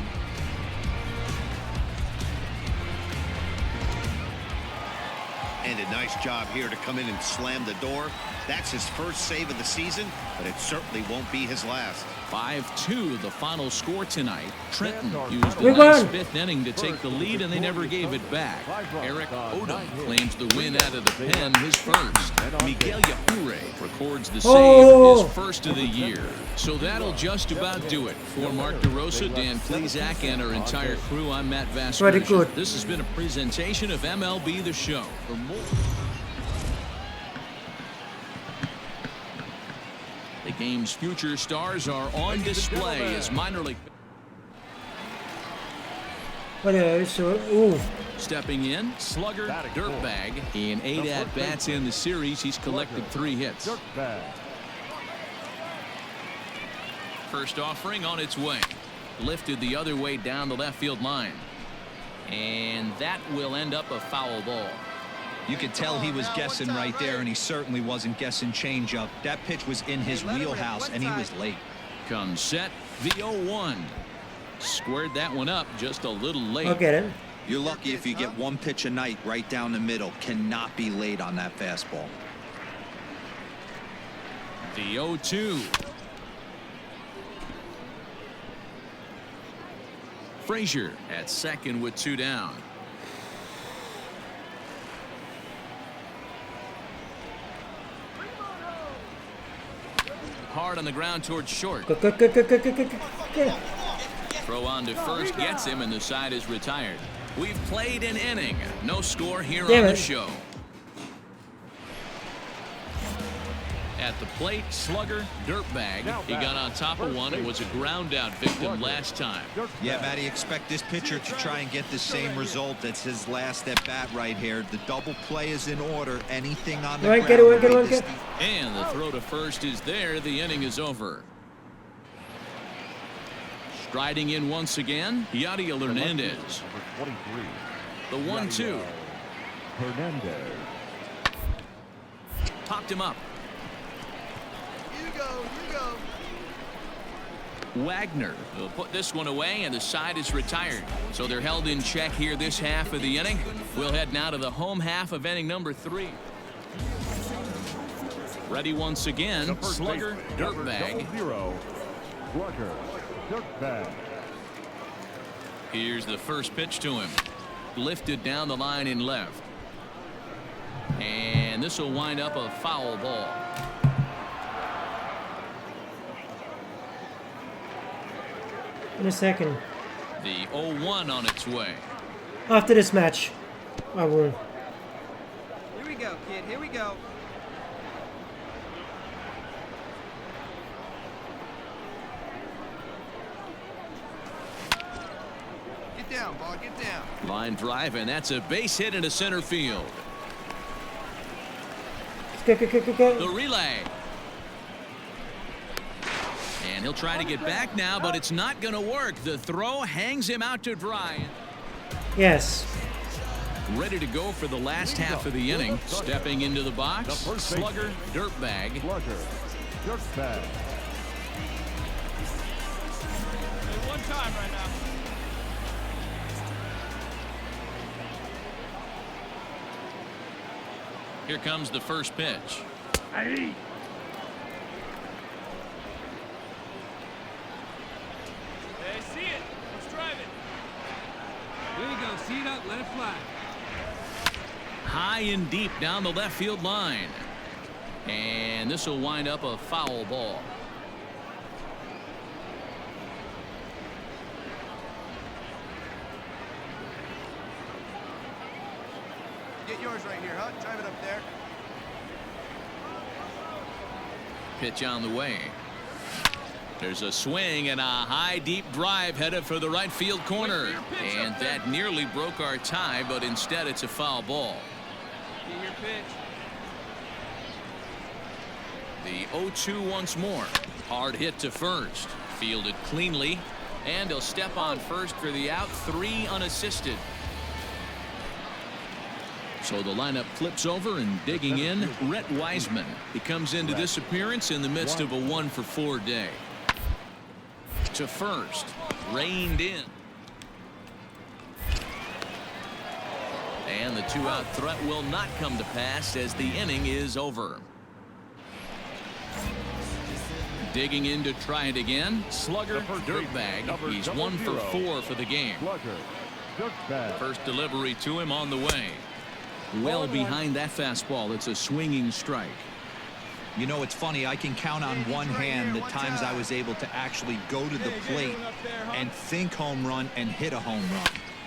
B: And a nice job here to come in and slam the door. That's his first save of the season, but it certainly won't be his last.
D: 5-2 the final score tonight. Trenton used the nice 5th inning to take the lead, and they never gave it back. Eric Odom claims the win out of the pen, his first. Miguel Yajure records the save, his first of the year. So that'll just about do it. For Mark DeRosa, Dan Klezak, and our entire crew, I'm Matt Vasquez.
A: Very good.
D: This has been a presentation of MLB The Show. For more... The game's future stars are on display as minor league.
A: Ooh.
D: Stepping in, slugger, dirtbag. In 8 at-bats in the series, he's collected 3 hits. First offering on its way. Lifted the other way down the left field line. And that will end up a foul ball.
I: You could tell he was guessing right there, and he certainly wasn't guessing changeup. That pitch was in his wheelhouse, and he was late.
D: Comes set, the 0-1. Squared that one up just a little late.
A: I'll get it.
I: You're lucky if you get one pitch a night right down the middle. Cannot be late on that fastball.
D: The 0-2. Frazier at second with 2 down. Hard on the ground towards short.
A: Go.
D: Throw on to first gets him, and the side is retired. We've played an inning. No score here on the show. At the plate, slugger, dirtbag. He got on top of one and was a ground out victim last time.
I: Yeah, Matty, expect this pitcher to try and get the same result. That's his last at bat right here. The double play is in order. Anything on the ground.
A: Get it.
D: And the throw to first is there. The inning is over. Striding in once again, Yadier Hernandez. The 1-2.
F: Hernandez.
D: Popped him up.
C: You go.
D: Wagner will put this one away, and the side is retired. So they're held in check here this half of the inning. We'll head now to the home half of inning number 3. Ready once again, slugger, dirtbag.
F: Slugger, dirtbag.
D: Here's the first pitch to him. Lifted down the line in left. And this will wind up a foul ball.
A: In a second.
D: The 0-1 on its way.
A: After this match, I will.
G: Here we go, kid. Here we go.
C: Get down, ball. Get down.
D: Line drive, and that's a base hit into center field.
A: Go.
D: The relay. And he'll try to get back now, but it's not going to work. The throw hangs him out to dry.
A: Yes.
D: Ready to go for the last half of the inning. Stepping into the box, slugger, dirtbag.
F: Slugger, dirtbag.
H: One time right now.
D: Here comes the first pitch.
H: Hey. See it. Let's drive it. There you go. See it up. Let it fly.
D: High and deep down the left field line. And this will wind up a foul ball.
C: Get yours right here, huh? Drive it up there.
D: pitch on the way. There's a swing and a high deep drive headed for the right field corner, and that nearly broke our tie, but instead it's a foul ball.
H: Get your pitch.
D: The 0-2 once more. Hard hit to first. Fielded cleanly, and he'll step on first for the out. 3 unassisted. So the lineup flips over, and digging in, Rhett Wiseman. He comes into this appearance in the midst of a 1-for-4 day. To first, reined in. And the 2-out threat will not come to pass as the inning is over. Digging in to try it again, Slugger Dirtbag. He's 1-for-4 for the game. First delivery to him on the way. Well behind that fastball. It's a swinging strike.
I: You know, it's funny, I can count on one hand the times I was able to actually go to the plate and think home run and hit a home run.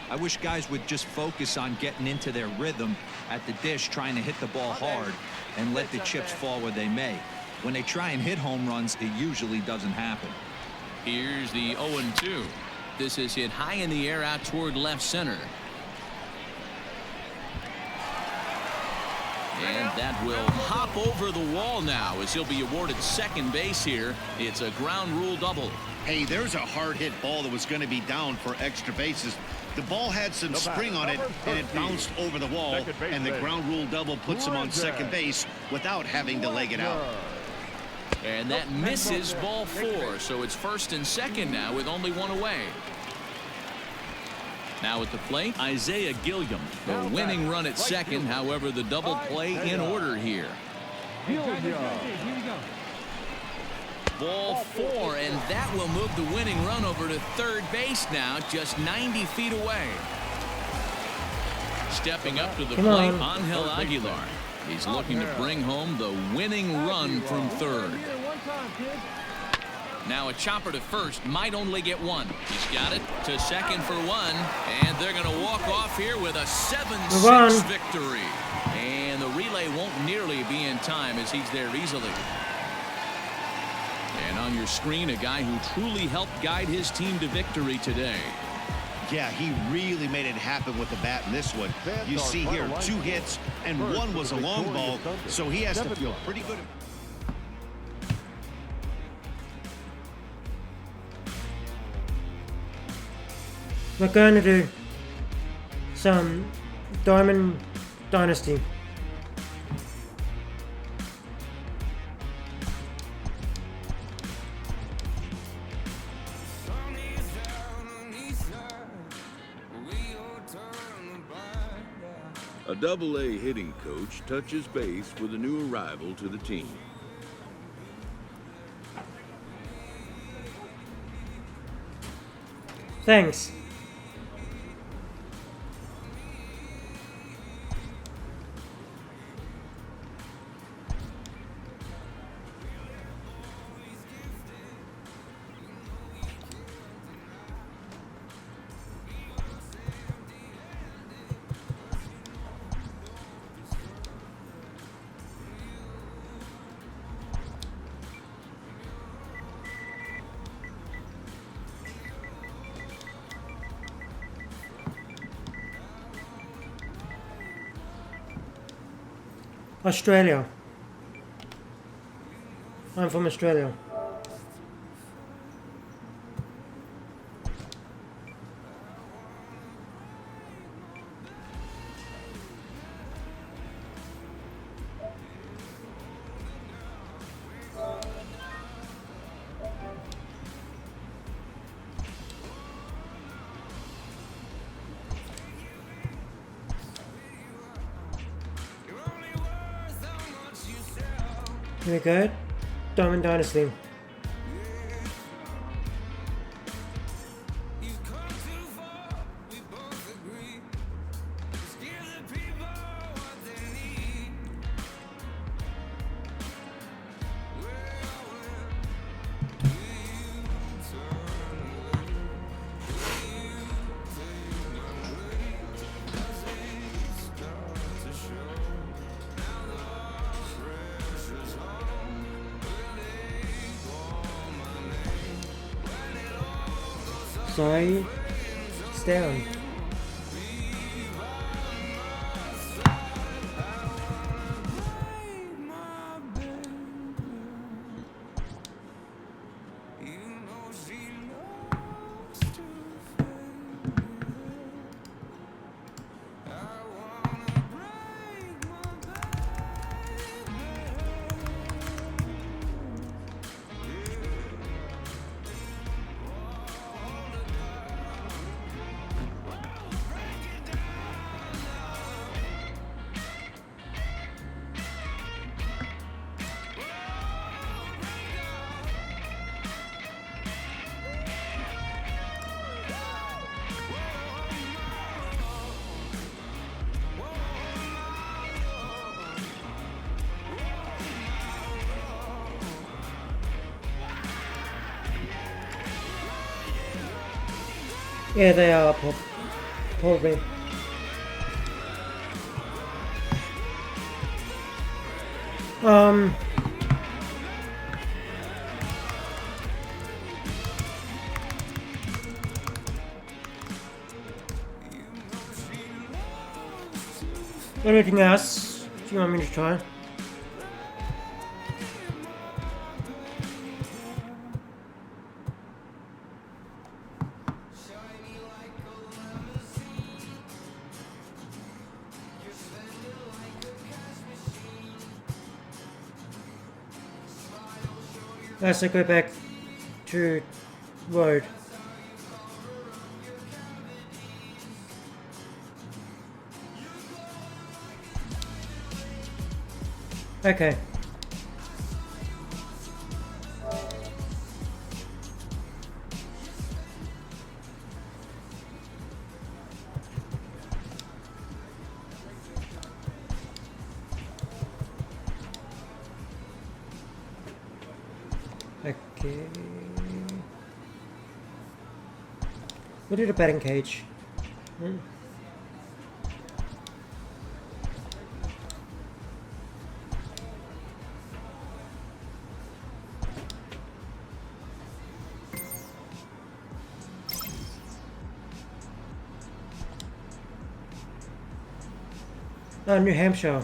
I: I wish guys would just focus on getting into their rhythm at the dish, trying to hit the ball hard and let the chips fall where they may. When they try and hit home runs, it usually doesn't happen.
D: Here's the 0-2. This is hit high in the air out toward left center. And that will hop over the wall now as he'll be awarded second base here. It's a ground rule double.
B: Hey, there's a hard hit ball that was going to be down for extra bases. The ball had some spring on it, and it bounced over the wall, and the ground rule double puts him on second base without having to leg it out.
D: And that misses ball 4, so it's first and second now with only 1 away. Now at the plate, Isaiah Gilliam. The winning run at second. However, the double play in order here. Ball 4, and that will move the winning run over to third base now, just 90 feet away. Stepping up to the plate, Angel Aguilar. He's looking to bring home the winning run from third. Now a chopper to first, might only get 1. He's got it to second for 1, and they're going to walk off here with a 7-6 victory. And the relay won't nearly be in time as he's there easily. And on your screen, a guy who truly helped guide his team to victory today.
B: Yeah, he really made it happen with the bat in this one. You see here, 2 hits, and 1 was a long ball, so he has to feel pretty good.
A: We're going to do some Diamond Dynasty.
E: A Double-A hitting coach touches base with a new arrival to the team.
A: Thanks. Australia. I'm from Australia. Here we go. Diamond Dynasty. Sorry. It's down. Yeah, they are probably. Anything else? Do you want me to try? Let's go back to road. Okay. Okay. We'll do the batting cage. Oh, New Hampshire.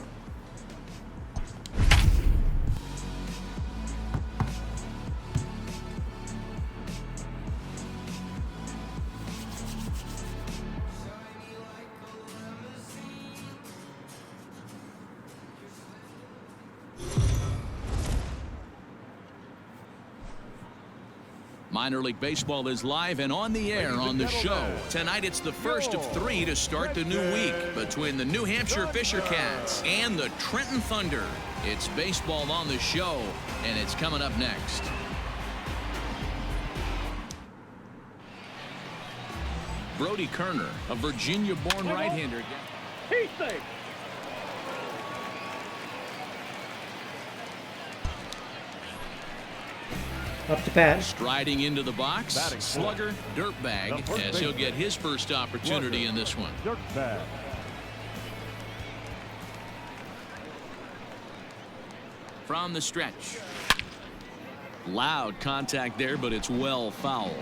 D: Minor League Baseball is live and on the air on the show. Tonight it's the first of 3 to start the new week between the New Hampshire Fisher Cats and the Trenton Thunder. It's baseball on the show, and it's coming up next. Brody Kerner, a Virginia-born right-hander.
H: He's safe.
A: Up to bat.
D: Striding into the box, slugger, dirtbag, as he'll get his first opportunity in this one.
F: Dirtbag.
D: From the stretch. Loud contact there, but it's well foul.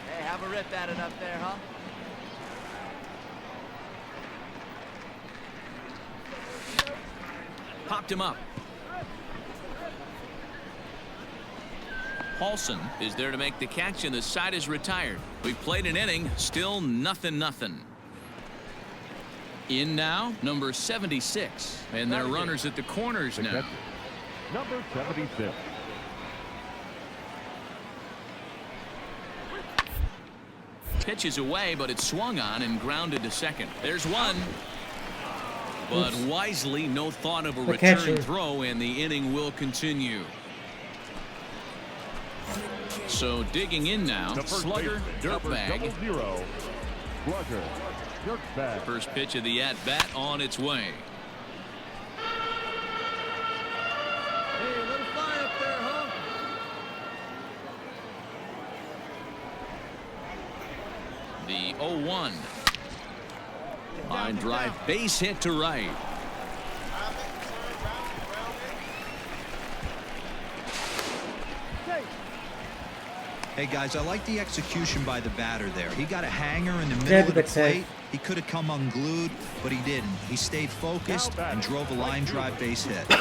G: Hey, have a rip at it up there, huh?
D: Popped him up. Paulson is there to make the catch, and the side is retired. We've played an inning, still nothing. In now, number 76, and their runners at the corners now.
F: Number 76.
D: Pitch is away, but it's swung on and grounded to second. There's one. But wisely, no thought of a return throw, and the inning will continue. So digging in now, slugger, dirtbag.
F: Slugger, dirtbag.
D: First pitch of the at-bat on its way.
H: Hey, a little fly up there, huh?
D: The 0-1. Line drive, base hit to right.
I: Hey, guys, I like the execution by the batter there. He got a hanger in the middle of the plate. He could have come unglued, but he didn't. He stayed focused and drove a line drive base hit.
D: The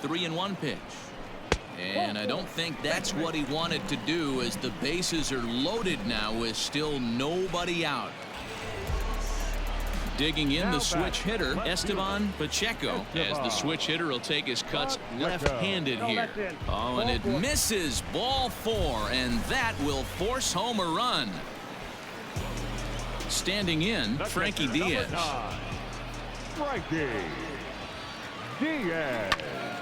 D: 3-1 pitch. And I don't think that's what he wanted to do, as the bases are loaded now with still nobody out. Digging in the switch hitter, Esteban Pacheco, as the switch hitter will take his cuts left-handed here. Oh, and it misses. Ball 4, and that will force home a run. Standing in, Frankie Diaz.
F: Frankie Diaz.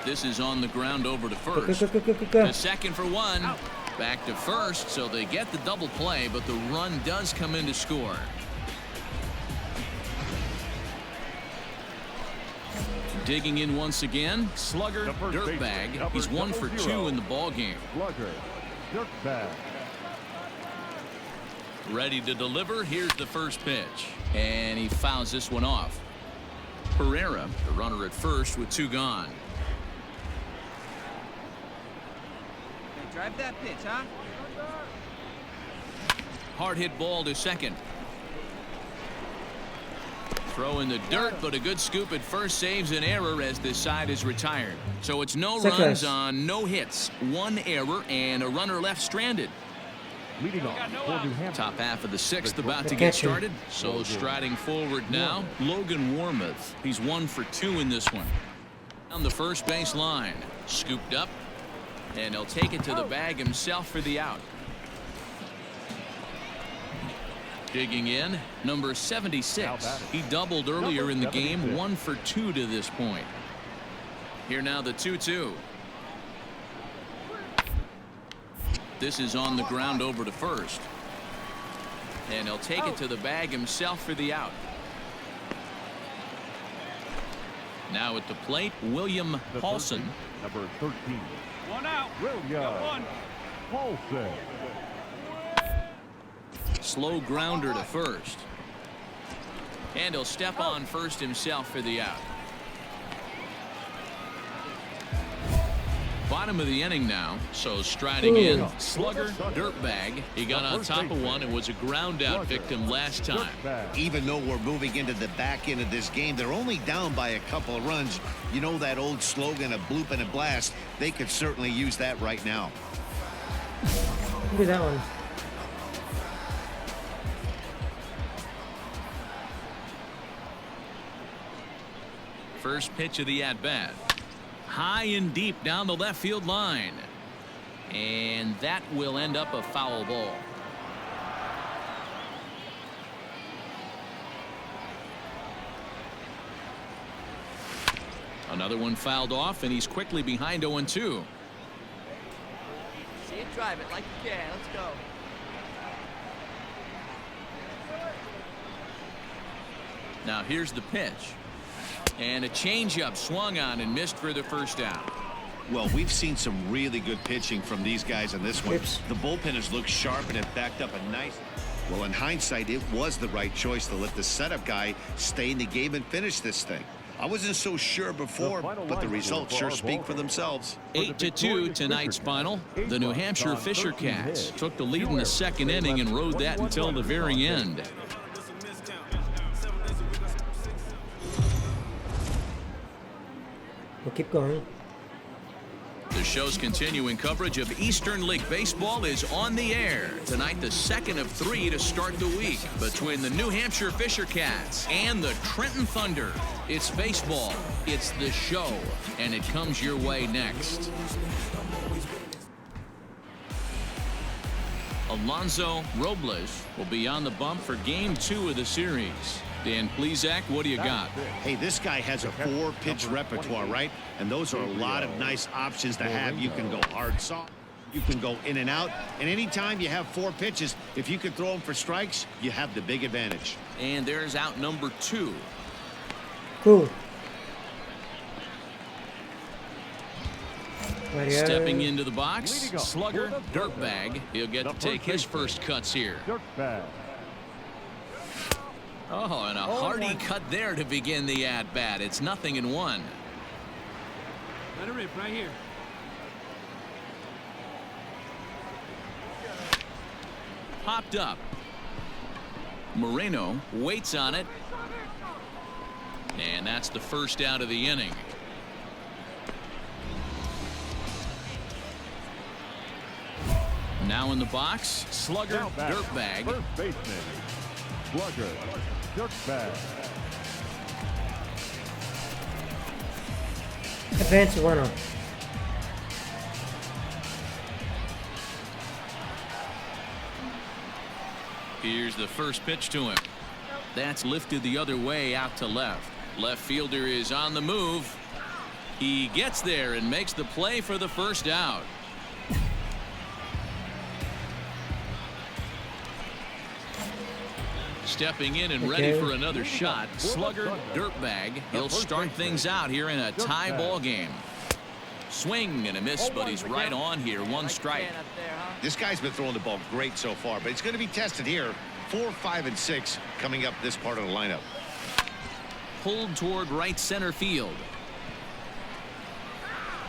D: This is on the ground over to first. The second for 1. Back to first, so they get the double play, but the run does come in to score. Digging in once again, Slugger Dirtbag. He's 1 for 2 in the ball game.
F: Slugger Dirtbag.
D: Ready to deliver. Here's the first pitch, and he fouls this one off. Pereira, the runner at first with 2 gone.
G: Hey, drive that pitch, huh?
D: Hard hit ball to second. Throw in the dirt, but a good scoop at first saves an error as this side is retired. So it's no runs on no hits, 1 error, and a runner left stranded.
F: Leading off for New Hampshire.
D: Top half of the 6th about to get started. So striding forward now, Logan Warmoth. He's 1 for 2 in this one. On the first base line, scooped up, and he'll take it to the bag himself for the out. Digging in, number 76. He doubled earlier in the game, 1 for 2 to this point. Here now the 2-2. This is on the ground over to first. And he'll take it to the bag himself for the out. Now at the plate, William Paulson.
F: Number 13.
H: 1 out.
F: William Paulson.
D: Slow grounder to first. And he'll step on first himself for the out. Bottom of the inning now, so striding in, Slugger Dirtbag. He got on top of one and was a ground out victim last time.
B: Even though we're moving into the back end of this game, they're only down by a couple of runs. You know that old slogan of bloop and a blast? They could certainly use that right now.
A: Look at that one.
D: First pitch of the at-bat. High and deep down the left field line. And that will end up a foul ball. Another one fouled off, and he's quickly behind 0-2.
G: See it, drive it like you can. Let's go.
D: Now here's the pitch. And a changeup swung on and missed for the first out.
B: Well, we've seen some really good pitching from these guys in this one.
A: Oops.
B: The bullpen has looked sharp and it backed up a nice. Well, in hindsight, it was the right choice to let the setup guy stay in the game and finish this thing. I wasn't so sure before, but the results sure speak for themselves.
D: 8-2 tonight's final. The New Hampshire Fisher Cats took the lead in the second inning and rode that until the very end.
A: We'll keep going.
D: The show's continuing coverage of Eastern League Baseball is on the air. Tonight, the second of 3 to start the week between the New Hampshire Fisher Cats and the Trenton Thunder. It's baseball, it's the show, and it comes your way next. Alonzo Robles will be on the bump for Game 2 of the series. Dan Plesac, what do you got?
B: Hey, this guy has a 4-pitch repertoire, right? And those are a lot of nice options to have. You can go hard, soft. You can go in and out. And anytime you have 4 pitches, if you can throw them for strikes, you have the big advantage.
D: And there's out number 2.
A: Cool.
D: Stepping into the box, Slugger Dirtbag. He'll get to take his first cuts here.
F: Dirtbag.
D: Oh, and a hearty cut there to begin the at-bat. It's 0-1.
H: Let her rip right here.
D: Popped up. Moreno waits on it. And that's the first out of the inning. Now in the box, Slugger, Dirtbag.
F: First baseman, Slugger, Dirtbag.
A: Advance runner.
D: Here's the first pitch to him. That's lifted the other way out to left. Left fielder is on the move. He gets there and makes the play for the first out. Stepping in and ready for another shot, Slugger, Dirtbag. He'll start things out here in a tie ball game. Swing and a miss, but he's right on here. One strike.
B: This guy's been throwing the ball great so far, but it's going to be tested here. 4, 5, and 6 coming up this part of the lineup.
D: Pulled toward right center field.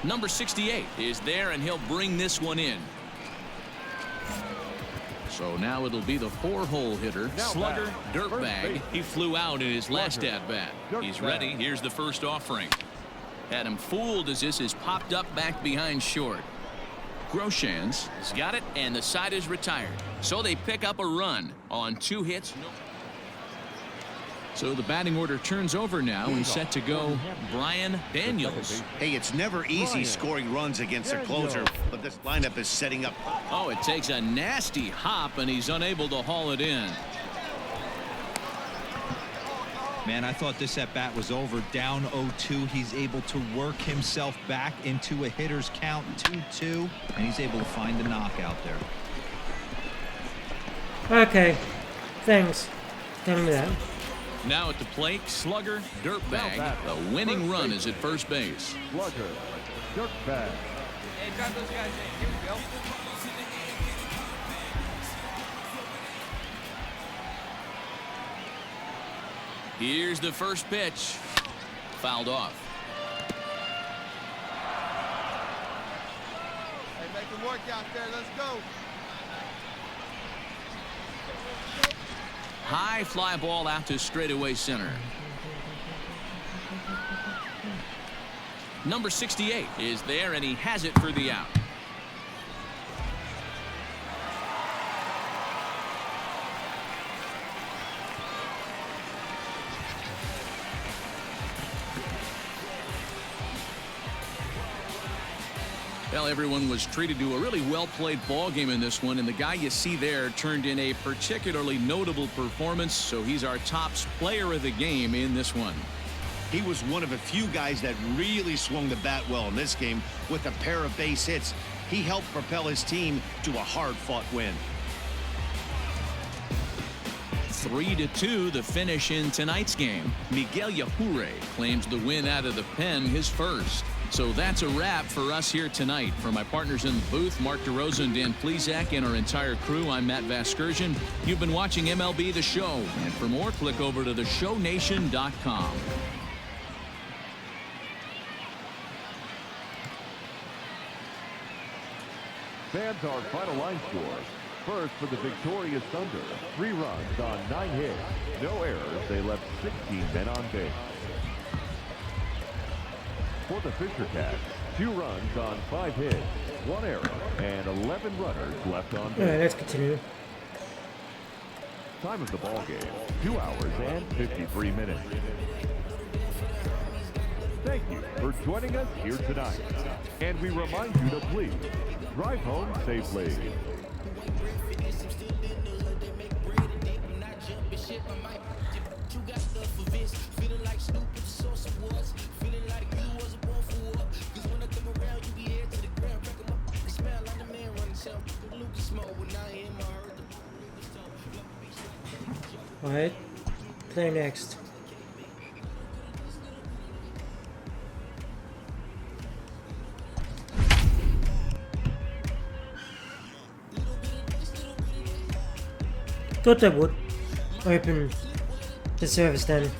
D: Number 68 is there, and he'll bring this one in. So now it'll be the 4-hole hitter, Slugger, Dirtbag. He flew out in his last at-bat. He's ready. Here's the first offering. Had him fooled as this is popped up back behind short. Groshans has got it, and the side is retired. So they pick up a run on 2 hits. So the batting order turns over now and set to go Brian Daniels.
B: Hey, it's never easy scoring runs against a closer, but this lineup is setting up.
D: Oh, it takes a nasty hop, and he's unable to haul it in.
I: Man, I thought this at bat was over. Down 0-2. He's able to work himself back into a hitter's count, 2-2, and he's able to find the knockout there.
A: Okay. Thanks. Tell me that.
D: Now at the plate, Slugger, Dirtbag. The winning run is at first base.
F: Slugger, Dirtbag.
G: Hey, drive those guys in. Here we go.
D: Here's the first pitch. Fouled off.
C: Hey, make them work out there. Let's go.
D: High fly ball out to straightaway center. Number 68 is there, and he has it for the out. Well, everyone was treated to a really well-played ball game in this one, and the guy you see there turned in a particularly notable performance, so he's our top player of the game in this one.
B: He was one of a few guys that really swung the bat well in this game with a pair of base hits. He helped propel his team to a hard-fought win.
D: 3-2 the finish in tonight's game. Miguel Yajure claims the win out of the pen, his first. So that's a wrap for us here tonight. For my partners in the booth, Mark DeRosa and Dan Plezak, and our entire crew, I'm Matt Vasgersian. You've been watching MLB The Show. And for more, click over to theshownation.com.
F: Fans, our final line score. First for the victorious Thunder, 3 runs on 9 hits. No errors. They left 16 men on base. For the Fisher Cats, 2 runs on 5 hits, 1 error, and 11 runners left on base.
A: Alright, let's continue.
F: Time of the ball game, 2 hours and 53 minutes. Thank you for joining us here tonight. And we remind you to please drive home safely.
A: Alright. Play next. Thought I would open the service then.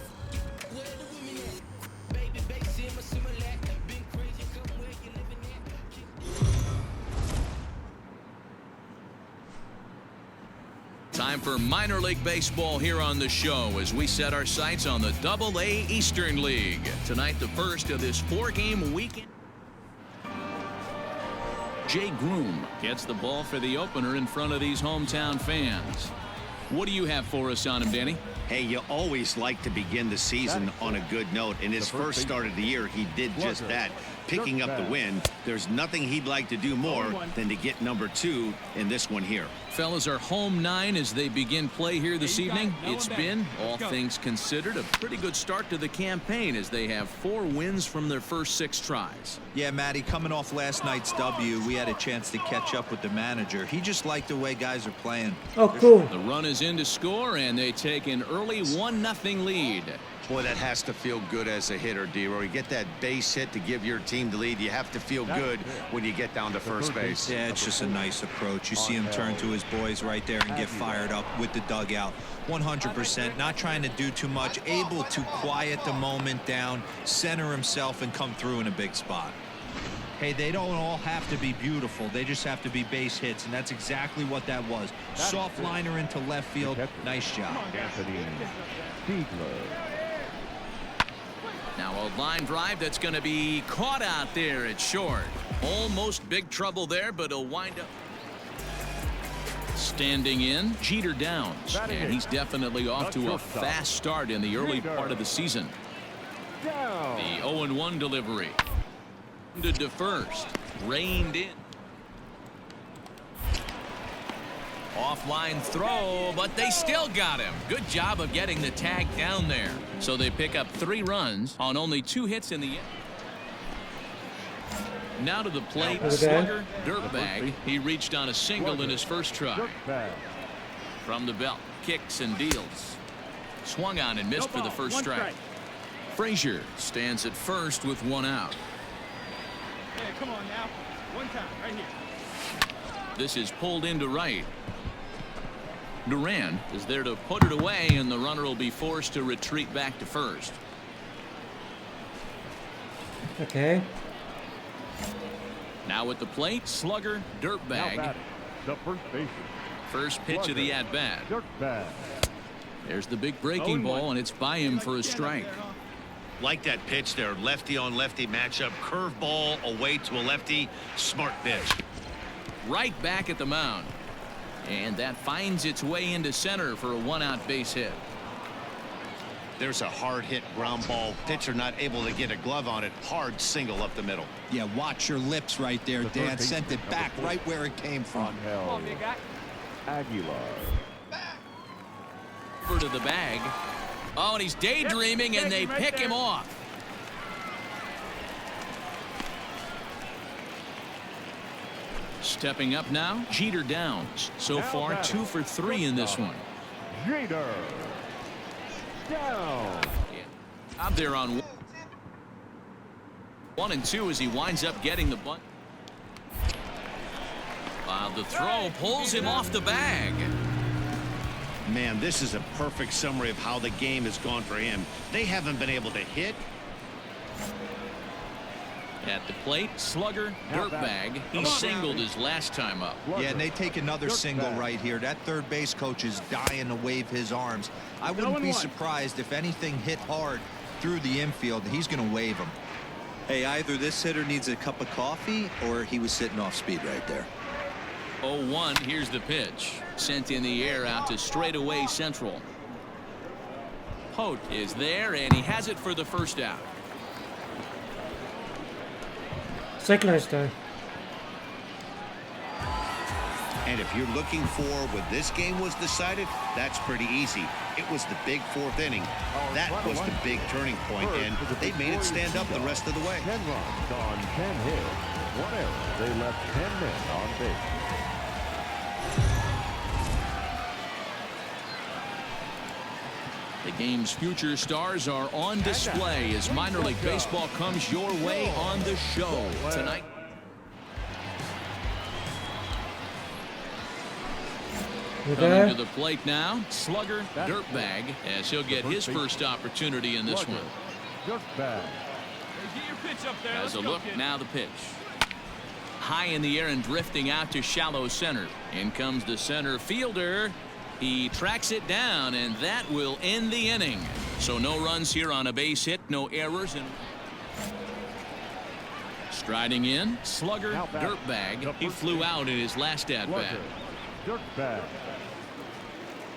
D: Time for minor league baseball here on the show as we set our sights on the Double-A Eastern League. Tonight, the first of this 4-game weekend. Jay Groom gets the ball for the opener in front of these hometown fans. What do you have for us on him, Danny?
B: Hey, you always like to begin the season on a good note. In his first start of the year, he did just that, picking up the win. There's nothing he'd like to do more than to get number 2 in this one here.
D: Fellas, are home 9 as they begin play here this evening. It's been, all things considered, a pretty good start to the campaign as they have 4 wins from their first 6 tries.
I: Yeah, Matty, coming off last night's W, we had a chance to catch up with the manager. He just liked the way guys are playing.
A: Oh, cool.
D: The run is in to score, and they take an early 1-0 lead.
B: Boy, that has to feel good as a hitter, D-Roy. You get that base hit to give your team the lead. You have to feel good when you get down to first base.
I: Yeah, it's just a nice approach. You see him turn to his boys right there and get fired up with the dugout. 100%, not trying to do too much, able to quiet the moment down, center himself, and come through in a big spot. Hey, they don't all have to be beautiful. They just have to be base hits, and that's exactly what that was. Soft liner into left field. Nice job.
D: Now a line drive that's going to be caught out there at short. Almost big trouble there, but he'll wind up. Standing in, Jeter Downs, and he's definitely off to a fast start in the early part of the season. The 0-1 delivery. To first, reined in. Offline throw, but they still got him. Good job of getting the tag down there. So they pick up 3 runs on only 2 hits in the end. Now to the plate, slugger, dirtbag. He reached on a single in his first try. From the belt, kicks and deals. Swung on and missed for the first strike. Frazier stands at first with 1 out.
H: Hey, come on now. One time, right here.
D: This is pulled into right. Duran is there to put it away, and the runner will be forced to retreat back to first.
A: Okay.
D: Now at the plate, slugger, dirtbag.
F: The first baseman.
D: First pitch of the at-bat. There's the big breaking ball, and it's by him for a strike.
B: Like that pitch there, lefty on lefty matchup, curveball away to a lefty, smart pitch.
D: Right back at the mound. And that finds its way into center for a 1-out base hit.
B: There's a hard hit ground ball. Pitcher not able to get a glove on it. Hard single up the middle.
I: Yeah, watch your lips right there, Dan. Sent it back right where it came from.
H: Come on, big guy.
F: Aguilar.
D: Over to the bag. Oh, and he's daydreaming, and they pick him off. Stepping up now, Jeter Downs. So far, 2 for 3 in this one.
F: Jeter Downs.
D: Out there on 1 and 2 as he winds up getting the bunt. The throw pulls him off the bag.
B: Man, this is a perfect summary of how the game has gone for him. They haven't been able to hit.
D: At the plate, slugger, dirtbag. He singled his last time up.
I: Yeah, and they take another single right here. That third base coach is dying to wave his arms. I wouldn't be surprised if anything hit hard through the infield. He's going to wave him. Hey, either this hitter needs a cup of coffee or he was sitting off speed right there.
D: 0-1, here's the pitch. Sent in the air out to straightaway central. Hote is there, and he has it for the first out.
A: Cyclist though.
B: And if you're looking for when this game was decided, that's pretty easy. It was the big 4th inning. That was the big turning point, and they made it stand up the rest of the way.
F: 10 runs on 10 hits. 1 error. They left 10 men on base.
D: The game's future stars are on display as minor league baseball comes your way on the show tonight. Coming to the plate now, slugger, dirtbag, as he'll get his first opportunity in this one.
F: Dirtbag.
H: Hey, get your pitch up there.
D: As a
H: Let's go,
D: look,
H: kid.
D: now the pitch. High in the air and drifting out to shallow center. In comes the center fielder. He tracks it down, and that will end the inning. So no runs here on a base hit, no errors. And striding in, slugger, dirtbag. He flew out in his last at-bat.
F: Dirtbag.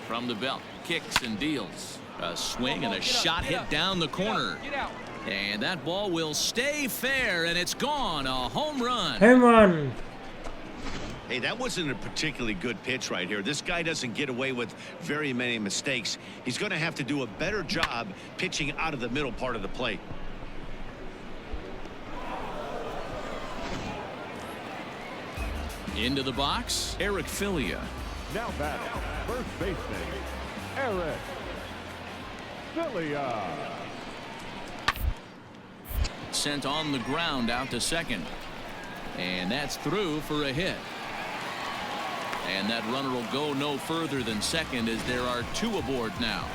D: From the belt, kicks and deals. A swing and a shot hit down the corner. And that ball will stay fair, and it's gone. A home run.
A: Home run.
B: Hey, that wasn't a particularly good pitch right here. This guy doesn't get away with very many mistakes. He's going to have to do a better job pitching out of the middle part of the plate.
D: Into the box, Eric Filia.
F: Now batting, first baseman, Eric Filia.
D: Sent on the ground out to second. And that's through for a hit. And that runner will go no further than second as there are two aboard now.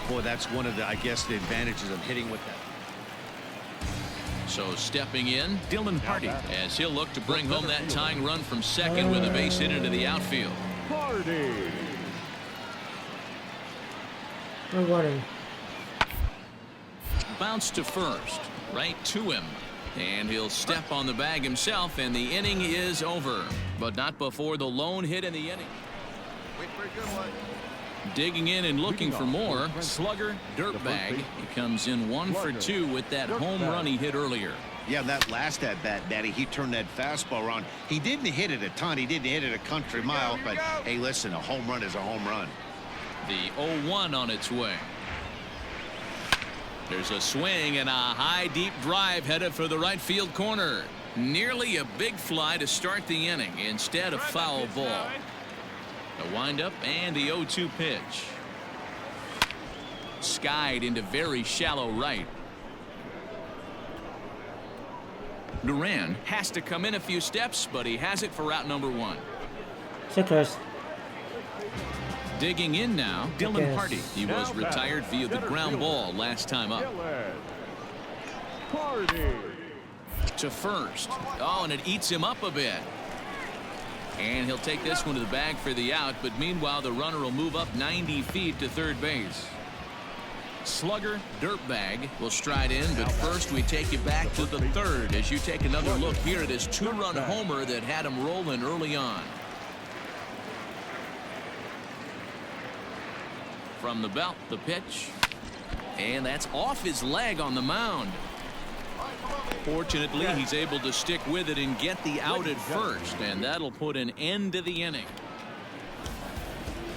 B: Boy, that's one of the, I guess, the advantages of hitting with that.
D: So stepping in, Dylan Hardy, as he'll look to bring home that tying run from second with a base hit into the outfield.
F: Hardy.
A: No warning.
D: Bounce to first, right to him. And he'll step on the bag himself, and the inning is over. But not before the lone hit in the inning.
C: Wait for a good one.
D: Digging in and looking for more, slugger, dirtbag. He comes in 1 for 2 with that home run he hit earlier.
B: Yeah, that last at-bat, Daddy, he turned that fastball around. He didn't hit it a ton. He didn't hit it a country mile. But, hey, listen, a home run is a home run.
D: The 0-1 on its way. There's a swing and a high, deep drive headed for the right field corner. Nearly a big fly to start the inning. Instead, a foul ball. A windup and the 0-2 pitch. Skied into very shallow right. Duran has to come in a few steps, but he has it for out number 1.
A: So close.
D: Digging in now, Dylan
A: Yes.
D: Hardy. He was retired via the ground ball last time up.
F: Hardy.
D: To first. Oh, and it eats him up a bit. And he'll take this one to the bag for the out, but meanwhile the runner will move up 90 feet to third base. Slugger, dirtbag will stride in, but first we take you back to the third as you take another look here at his two-run homer that had him rolling early on. From the belt, the pitch. And that's off his leg on the mound. Fortunately, he's able to stick with it and get the out at first, and that'll put an end to the inning.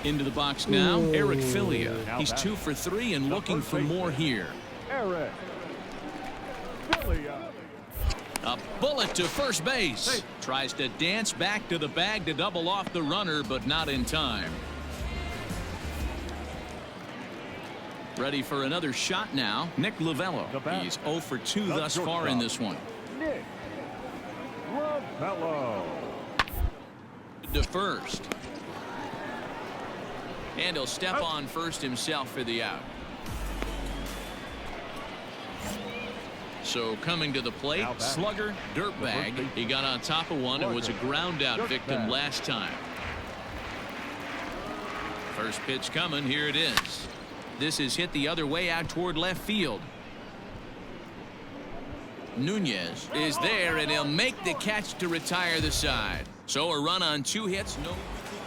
D: Into the box now, Eric Filia. He's 2 for 3 and looking for more here.
F: Eric Filia.
D: A bullet to first base. Tries to dance back to the bag to double off the runner, but not in time. Ready for another shot now, Nick Lovello. He's 0 for 2 thus far in this one.
F: Nick Lovello.
D: To first. And he'll step on first himself for the out. So coming to the plate, slugger, dirtbag. He got on top of one and was a ground out victim last time. First pitch coming, here it is. This is hit the other way out toward left field. Nunez is there, and he'll make the catch to retire the side. So a run on 2 hits, no.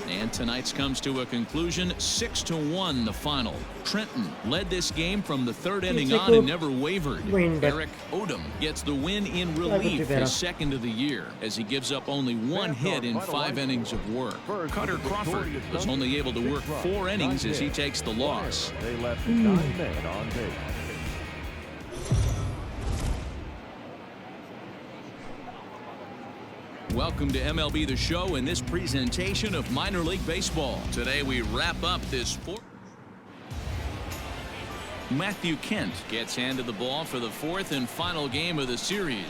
D: And tonight's comes to a conclusion, 6-1 the final. Trenton led this game from the third inning on and never wavered. Eric Odom gets the win in relief, his second of the year, as he gives up only 1 hit in 5 innings of work. Cutter Crawford was only able to work 4 innings as he takes the loss.
F: They left 9 men on base.
D: Welcome to MLB The Show in this presentation of minor league baseball. Today we wrap up this sport. Matthew Kent gets handed the ball for the 4th and final game of the series.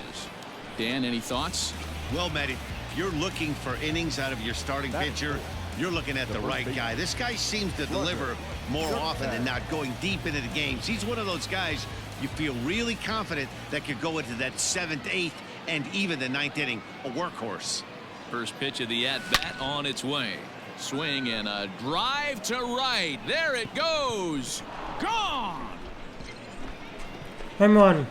D: Dan, any thoughts?
B: Well, Matt, if you're looking for innings out of your starting pitcher, you're looking at the right guy. This guy seems to deliver more often than not, going deep into the games. He's one of those guys you feel really confident that could go into that 7th, 8th, and even the 9th inning, a workhorse.
D: First pitch of the at-bat on its way. Swing and a drive to right. There it goes. Gone.
A: Home run.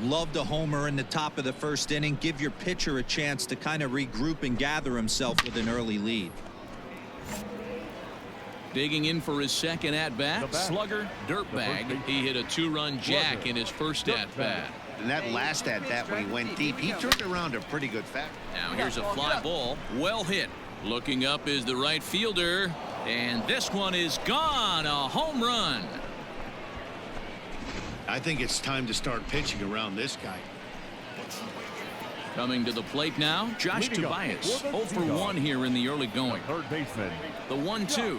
I: Loved a homer in the top of the first inning. Give your pitcher a chance to kind of regroup and gather himself with an early lead.
D: Digging in for his second at-bat, slugger, dirtbag. He hit a 2-run jack in his first at-bat.
B: And that last at-bat when he went deep, he turned around a pretty good fast.
D: Now here's a fly ball, well hit. Looking up is the right fielder, and this one is gone, a home run.
B: I think it's time to start pitching around this guy.
D: Coming to the plate now, Josh Tobias. 0 for 1 here in the early going.
F: Third baseman.
D: The 1-2.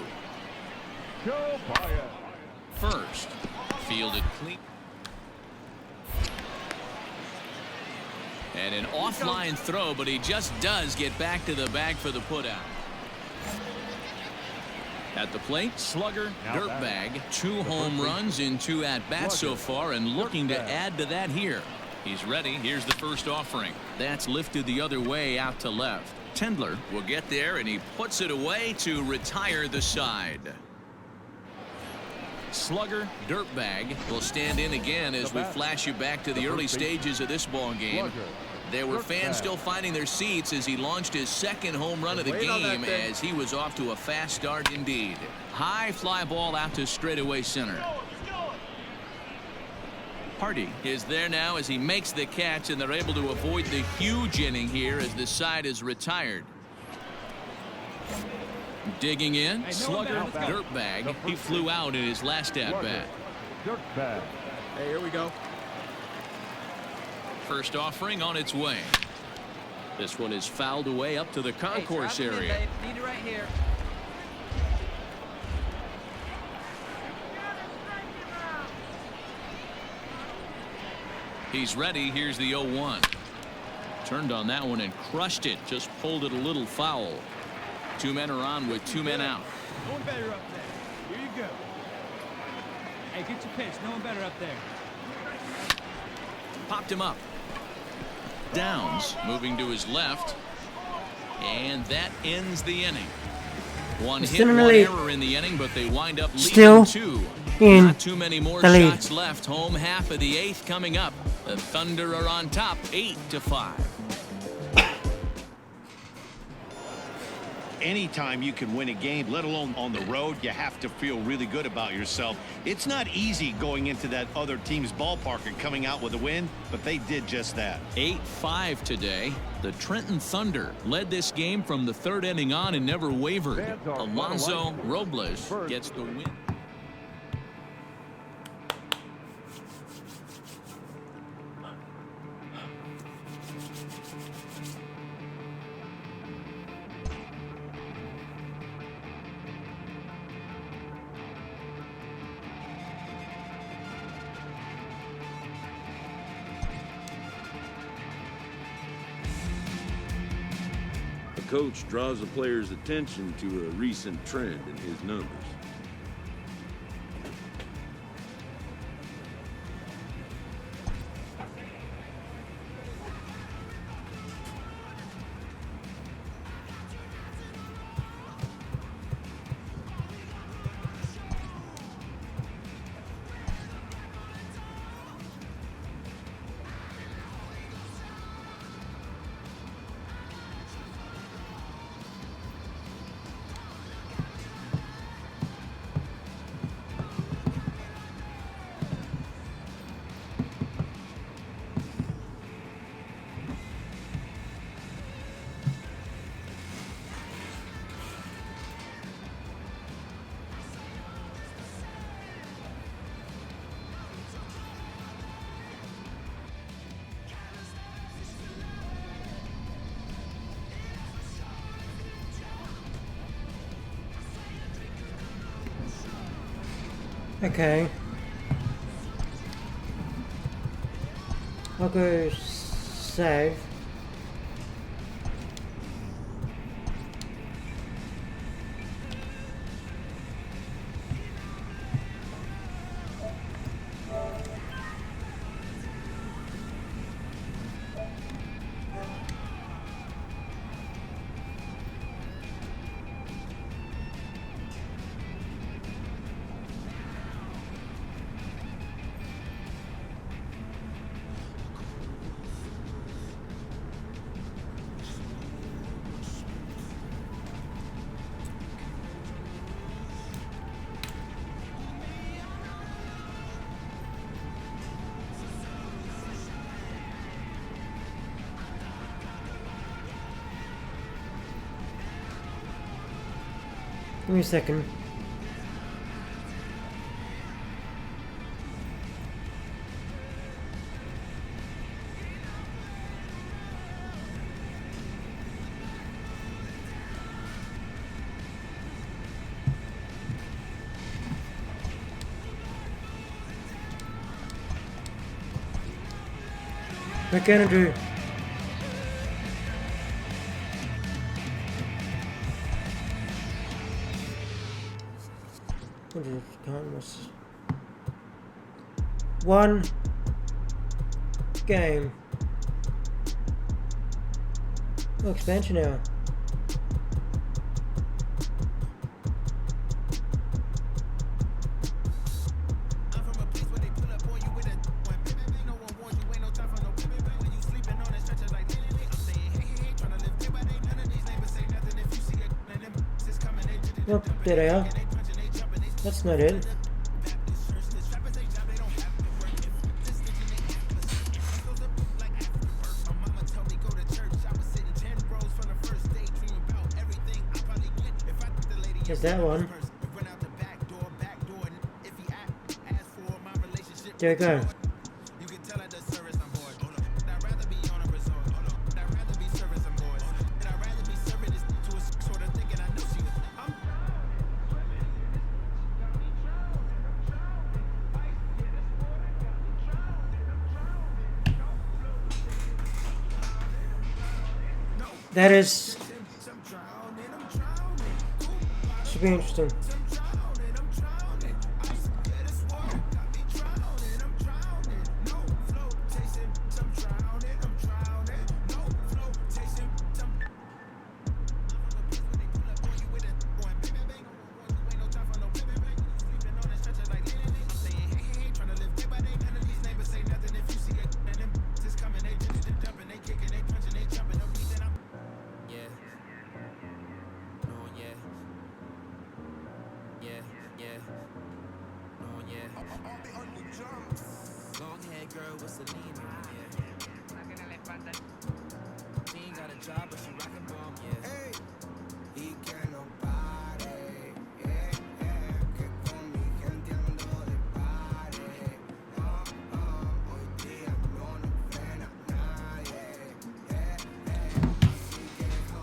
D: First, fielded clean. And an offline throw, but he just does get back to the bag for the putout. At the plate, slugger, dirtbag, 2 home runs in 2 at-bats so far, and looking to add to that here. He's ready. Here's the first offering. That's lifted the other way out to left. Tendler will get there, and he puts it away to retire the side. Slugger, dirtbag will stand in again as we flash you back to the early stages of this ball game. There were fans still finding their seats as he launched his second home run of the game, as he was off to a fast start indeed. High fly ball out to straightaway center. Hardy is there now as he makes the catch, and they're able to avoid the huge inning here as the side is retired. Digging in, slugger, dirtbag. He flew out in his last at-bat.
F: Dirtbag.
H: Hey, here we go.
D: First offering on its way. This one is fouled away up to the concourse area.
G: Need it right here.
D: He's ready. Here's the 0-1. Turned on that one and crushed it. Just pulled it a little foul. 2 men are on with 2 men out.
H: No one better up there. Here you go. Hey, get your pitch. No one better up there.
D: Popped him up. Downs moving to his left, and that ends the inning. One hit, one error in the inning, but they wind up leading 2. Not too many more shots left. Home half of the 8th coming up. The Thunder are on top, 8-5.
B: Anytime you can win a game, let alone on the road, you have to feel really good about yourself. It's not easy going into that other team's ballpark and coming out with a win, but they did just that.
D: 8-5 today. The Trenton Thunder led this game from the 3rd inning on and never wavered. Alonzo Robles gets the win.
E: Coach draws the player's attention to a recent trend in his numbers.
A: Okay. I'll go save. Give me a second. What can I do? One game. Oh, expansion hour. Nope, there they are. That's not it. There's that one. There we go. That is should be interesting.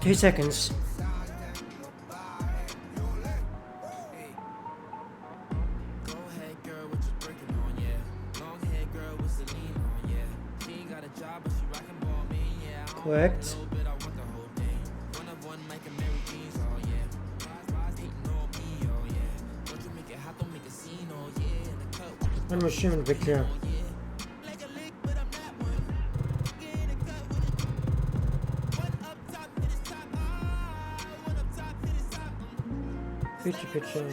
A: Two seconds. Correct. I'm assuming Victor. Picture.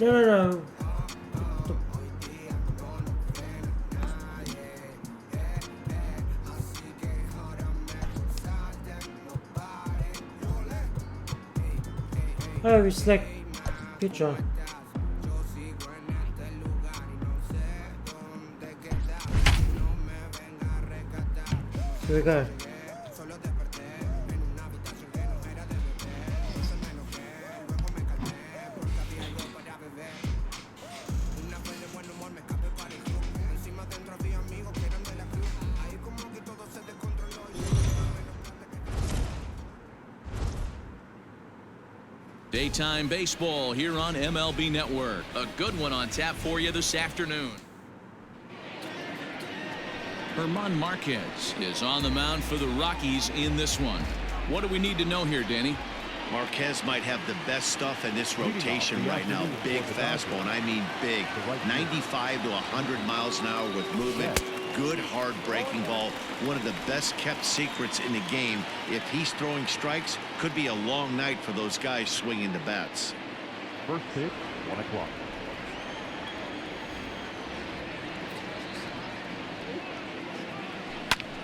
A: No. Oh, we select picture. Here we go.
D: Daytime baseball here on MLB Network. A good one on tap for you this afternoon. German Marquez is on the mound for the Rockies in this one. What do we need to know here, Danny?
B: Marquez might have the best stuff in this rotation right now. Big fastball, and I mean big. 95 to 100 miles an hour with movement. Good hard breaking ball. One of the best kept secrets in the game. If he's throwing strikes, could be a long night for those guys swinging the bats.
F: First pitch, 1 o'clock.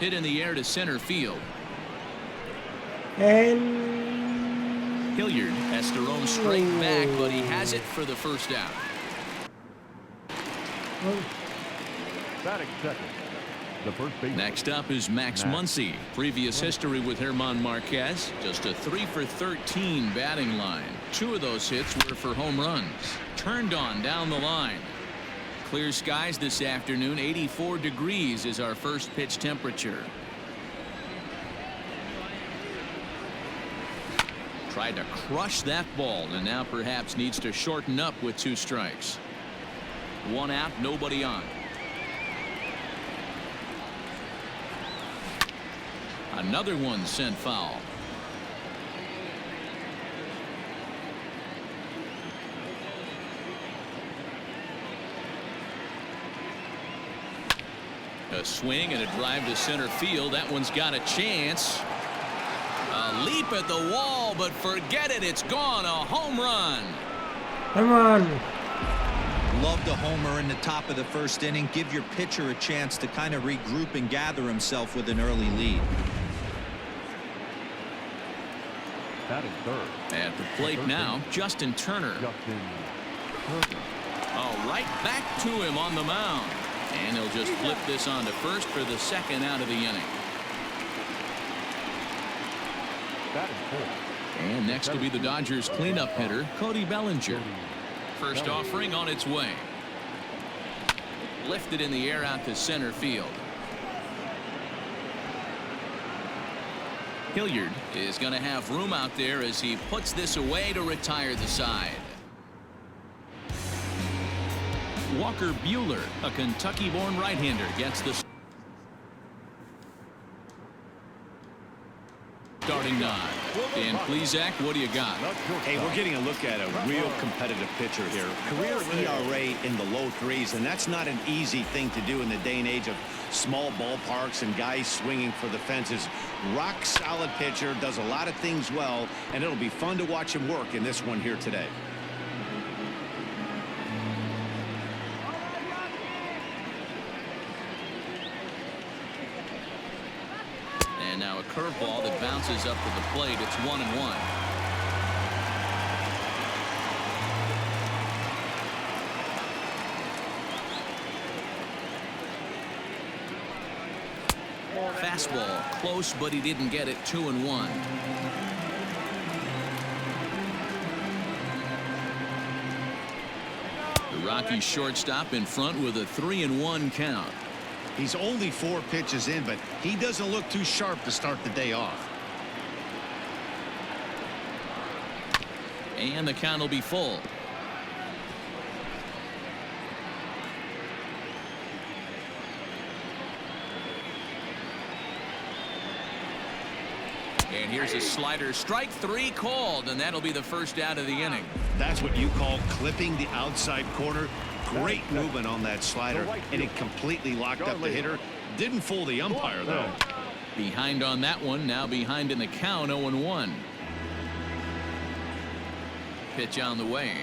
D: Hit in the air to center field.
A: And
D: Hilliard has to roam straight back, but he has it for the first out.
F: Batting second, the first baseman.
D: Next up is Max Muncy. Previous history with German Marquez. Just a 3 for 13 batting line. 2 of those hits were for home runs. Turned on down the line. Clear skies this afternoon. 84 degrees is our first pitch temperature. Tried to crush that ball and now perhaps needs to shorten up with 2 strikes. 1 out, nobody on. Another one sent foul. A swing and a drive to center field. That one's got a chance. A leap at the wall, but forget it. It's gone. A home run.
A: Come on.
I: Love the homer in the top of the first inning. Give your pitcher a chance to kind of regroup and gather himself with an early lead.
F: Batting third.
D: At the plate now, Justin Turner. Oh, right back to him on the mound. And he'll just flip this on to first for the 2nd out of the inning.
F: Batting fourth.
D: And next will be the Dodgers cleanup hitter, Cody Bellinger. First offering on its way. Lifted in the air out to center field. Hilliard is going to have room out there as he puts this away to retire the side. Walker Buehler, a Kentucky-born right-hander, gets the starting nod. Dan Plesac, what do you got?
B: Hey, we're getting a look at a real competitive pitcher here. Career ERA in the low 3s, and that's not an easy thing to do in the day and age of small ballparks and guys swinging for the fences. Rock solid pitcher, does a lot of things well, and it'll be fun to watch him work in this one here today.
D: And now a curveball that bounces up to the plate. It's 1-1. Fastball close, but he didn't get it. 2-1. The Rockies shortstop in front with a 3-1 count.
B: He's only 4 pitches in, but he doesn't look too sharp to start the day off.
D: And the count will be full. And here's a slider. Strike 3 called, and that'll be the first out of the inning.
B: That's what you call clipping the outside corner. Great movement on that slider, and it completely locked up the hitter. Didn't fool the umpire, though.
D: Behind on that one. Now behind in the count. 0-1. Pitch on the way.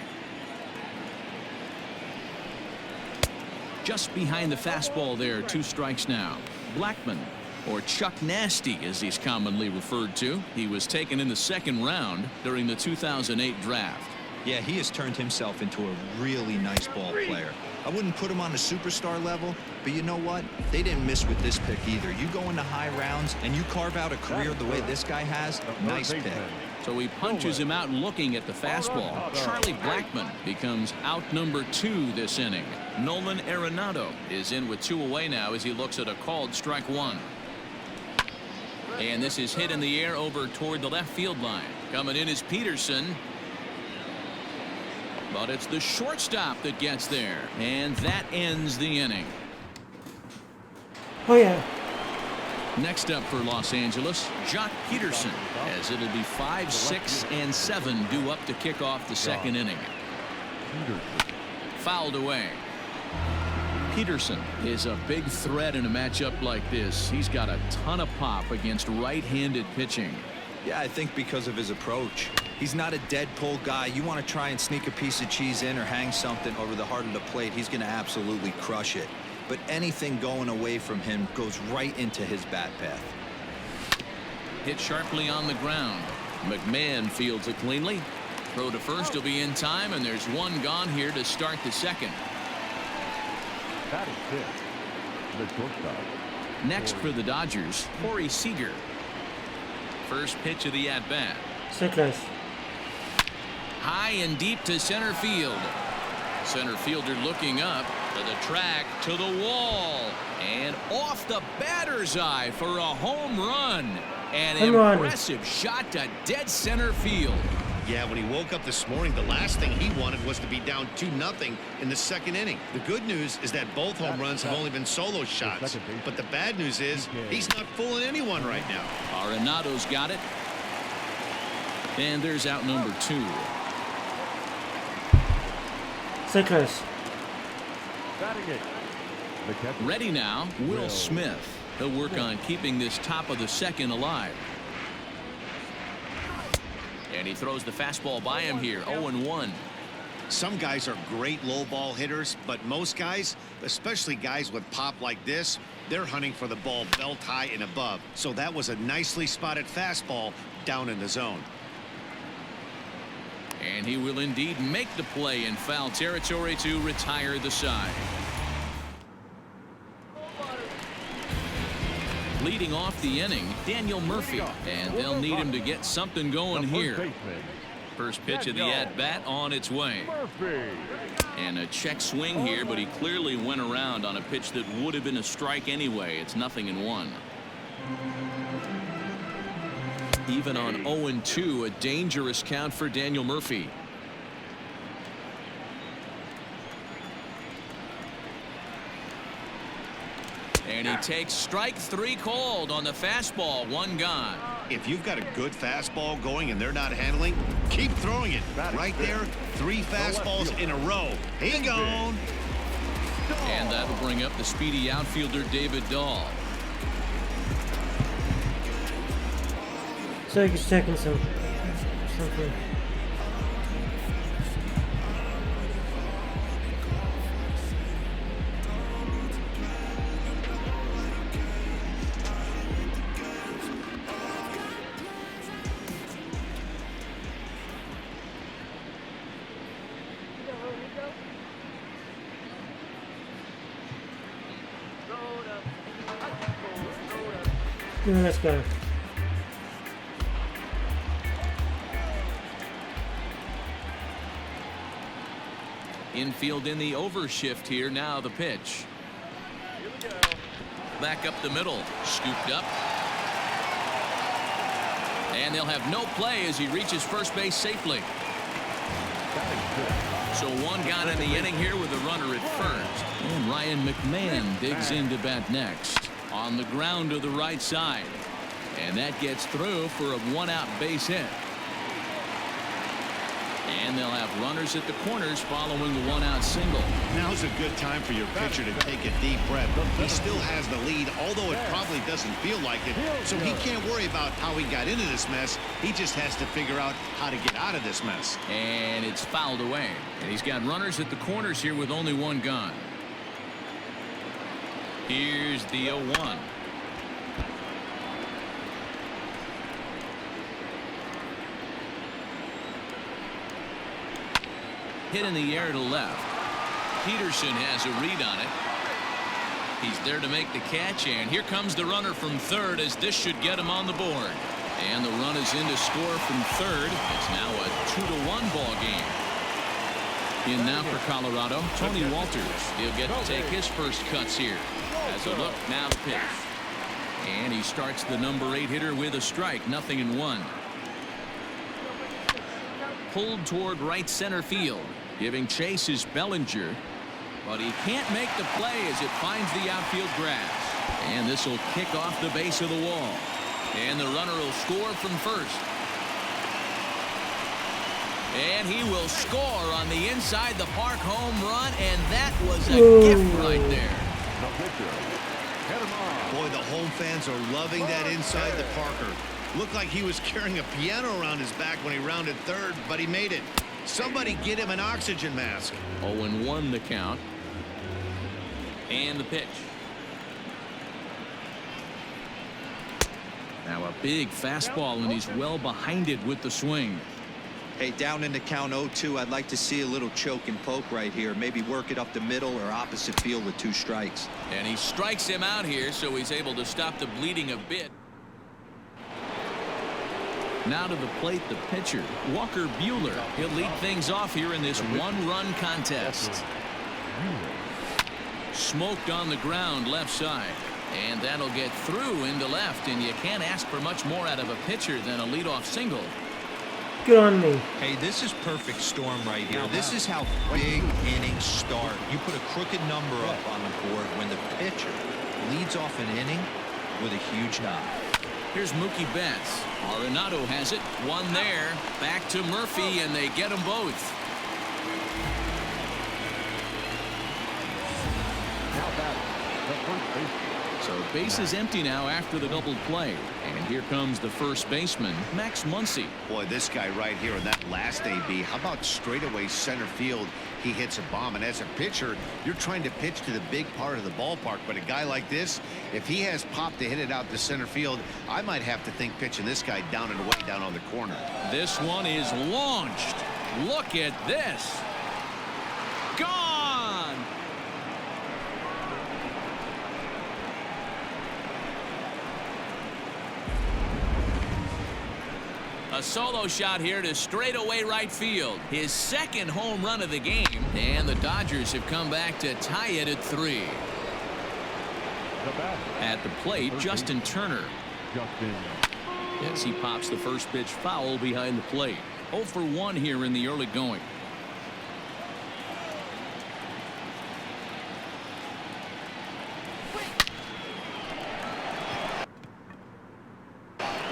D: Just behind the fastball there. 2 strikes now. Blackman, or Chuck Nasty as he's commonly referred to. He was taken in the 2nd round during the 2008 draft.
I: Yeah, he has turned himself into a really nice ball player. I wouldn't put him on a superstar level, but you know what? They didn't miss with this pick either. You go into high rounds and you carve out a career the way this guy has. Nice pick.
D: So he punches him out looking at the fastball. Charlie Blackman becomes out number 2 this inning. Nolan Arenado is in with 2 away now as he looks at a called strike 1. And this is hit in the air over toward the left field line. Coming in is Peterson. But it's the shortstop that gets there. And that ends the inning.
A: Oh, yeah.
D: Next up for Los Angeles, Jock Peterson, as it'll be 5, 6, and 7 due up to kick off the 2nd inning. Fouled away. Peterson is a big threat in a matchup like this. He's got a ton of pop against right-handed pitching.
I: Yeah, I think because of his approach. He's not a dead pull guy. You want to try and sneak a piece of cheese in or hang something over the heart of the plate, he's going to absolutely crush it. But anything going away from him goes right into his bat path.
D: Hit sharply on the ground. McMahon fields it cleanly. Throw to first will be in time, and there's 1 gone here to start the 2nd.
F: Batting fifth, the shortstop.
D: Next for the Dodgers, Corey Seager. First pitch of the at-bat.
A: So close.
D: High and deep to center field. Center fielder looking up to the track, to the wall, and off the batter's eye for a home run. An impressive shot to dead center field.
B: Yeah, when he woke up this morning, the last thing he wanted was to be down 2-0 in the second inning. The good news is that both home runs have only been solo shots. But the bad news is he's not fooling anyone right now.
D: Arenado's got it. And there's out number 2.
A: So close.
D: Ready now, Will Smith. He'll work on keeping this top of the second alive. And he throws the fastball by him here, 0-1.
B: Some guys are great low ball hitters, but most guys, especially guys with pop like this, they're hunting for the ball belt high and above. So that was a nicely spotted fastball down in the zone.
D: And he will indeed make the play in foul territory to retire the side. Leading off the inning, Daniel Murphy, and they'll need him to get something going here. First pitch of the at-bat on its way. And a check swing here, but he clearly went around on a pitch that would have been a strike anyway. It's 0-1. Even on 0-2, a dangerous count for Daniel Murphy. And he takes strike 3 called on the fastball. 1 gone.
B: If you've got a good fastball going and they're not handling, keep throwing it. Right there, 3 fastballs in a row. He gone.
D: And that'll bring up the speedy outfielder David Dahl.
A: So he's checking something. Let's go.
D: Infield in the overshift here. Now the pitch. Back up the middle. Scooped up. And they'll have no play as he reaches first base safely. So 1 gone in the inning here with a runner at first. And Ryan McMahon digs into bat next. On the ground to the right side. And that gets through for a 1-out base hit. And they'll have runners at the corners following the 1-out single.
B: Now's a good time for your pitcher to take a deep breath. He still has the lead, although it probably doesn't feel like it. So he can't worry about how he got into this mess. He just has to figure out how to get out of this mess.
D: And it's fouled away. And he's got runners at the corners here with only 1 gone. Here's the 0-1. Hit in the air to left. Peterson has a read on it. He's there to make the catch, and here comes the runner from third as this should get him on the board. And the run is in to score from third. It's now a 2-1 ball game. In now for Colorado, Tony Walters. He'll get to take his first cuts here. As a look, now the pitch. And he starts the number 8 hitter with a strike, 0-1. Pulled toward right center field. Giving chase is Bellinger. But he can't make the play as it finds the outfield grass. And this will kick off the base of the wall. And the runner will score from first. And he will score on the inside the park home run. And that was a gift right there.
B: Boy, the home fans are loving that inside the Parker. Looked like he was carrying a piano around his back when he rounded third, but he made it. Somebody get him an oxygen mask.
D: 0-1 the count. And the pitch. Now a big fastball, and he's well behind it with the swing.
I: Hey, down in the count 0-2, I'd like to see a little choke and poke right here. Maybe work it up the middle or opposite field with 2 strikes.
D: And he strikes him out here, so he's able to stop the bleeding a bit. Now to the plate, the pitcher, Walker Buehler. He'll lead things off here in this one-run contest. Smoked on the ground left side. And that'll get through into left, and you can't ask for much more out of a pitcher than a leadoff single.
A: Good on me.
I: Hey, this is perfect storm right here. This is how big innings start. You put a crooked number up on the board when the pitcher leads off an inning with a huge knock.
D: Here's Mookie Betts. Arenado has it. One there. Back to Murphy, and they get them both. So base is empty now after the double play. And here comes the first baseman, Max Muncy.
B: Boy, this guy right here in that last AB, how about straightaway center field? He hits a bomb, and as a pitcher, you're trying to pitch to the big part of the ballpark, but a guy like this, if he has pop to hit it out to center field, I might have to think pitching this guy down and away down on the corner.
D: This one is launched. Look at this. Gone. A solo shot here to straightaway right field. His second home run of the game. And the Dodgers have come back to tie it at 3. At the plate, Justin Turner. Yes, he pops the first pitch foul behind the plate. 0 for 1 here in the early going.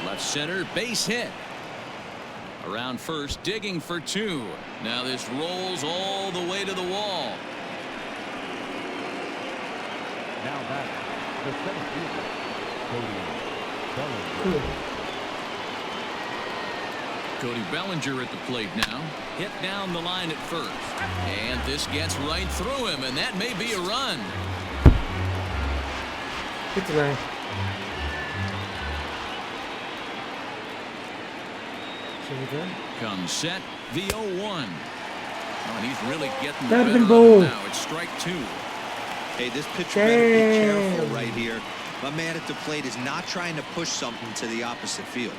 D: Left center, base hit. Around first, digging for 2. Now this rolls all the way to the wall.
F: Now back, the center fielder,
D: Cody Bellinger at the plate now. Hit down the line at first. And this gets right through him, and that may be a run.
A: It's right.
D: Comes set, the 0-1. Oh, and he's really getting the
A: Tap
D: better
A: and
D: of
A: bowl.
D: it now. It's strike 2.
I: Hey, this pitcher better be careful right here. My man at the plate is not trying to push something to the opposite field.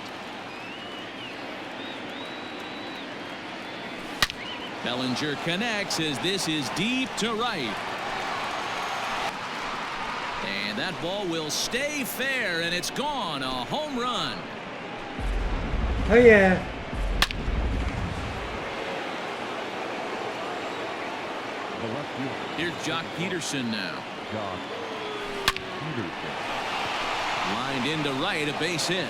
D: Bellinger connects as this is deep to right. And that ball will stay fair, and it's gone. A home run.
A: Oh yeah.
D: Here's Jock Peterson now. Lined into right, a base hit.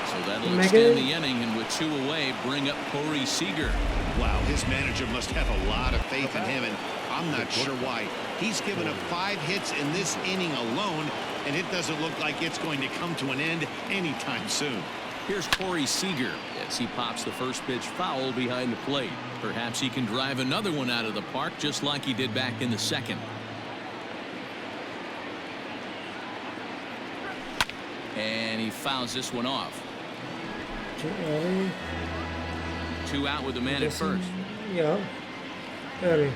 D: So that'll extend the inning, and with 2 away, bring up Corey Seager.
B: Wow, his manager must have a lot of faith in him, and I'm not sure why. He's given up 5 hits in this inning alone, and it doesn't look like it's going to come to an end anytime soon.
D: Here's Corey Seager as he pops the first pitch foul behind the plate. Perhaps he can drive another one out of the park just like he did back in the second. And he fouls this one off. 2 out with the man at first.
A: Yeah. Early.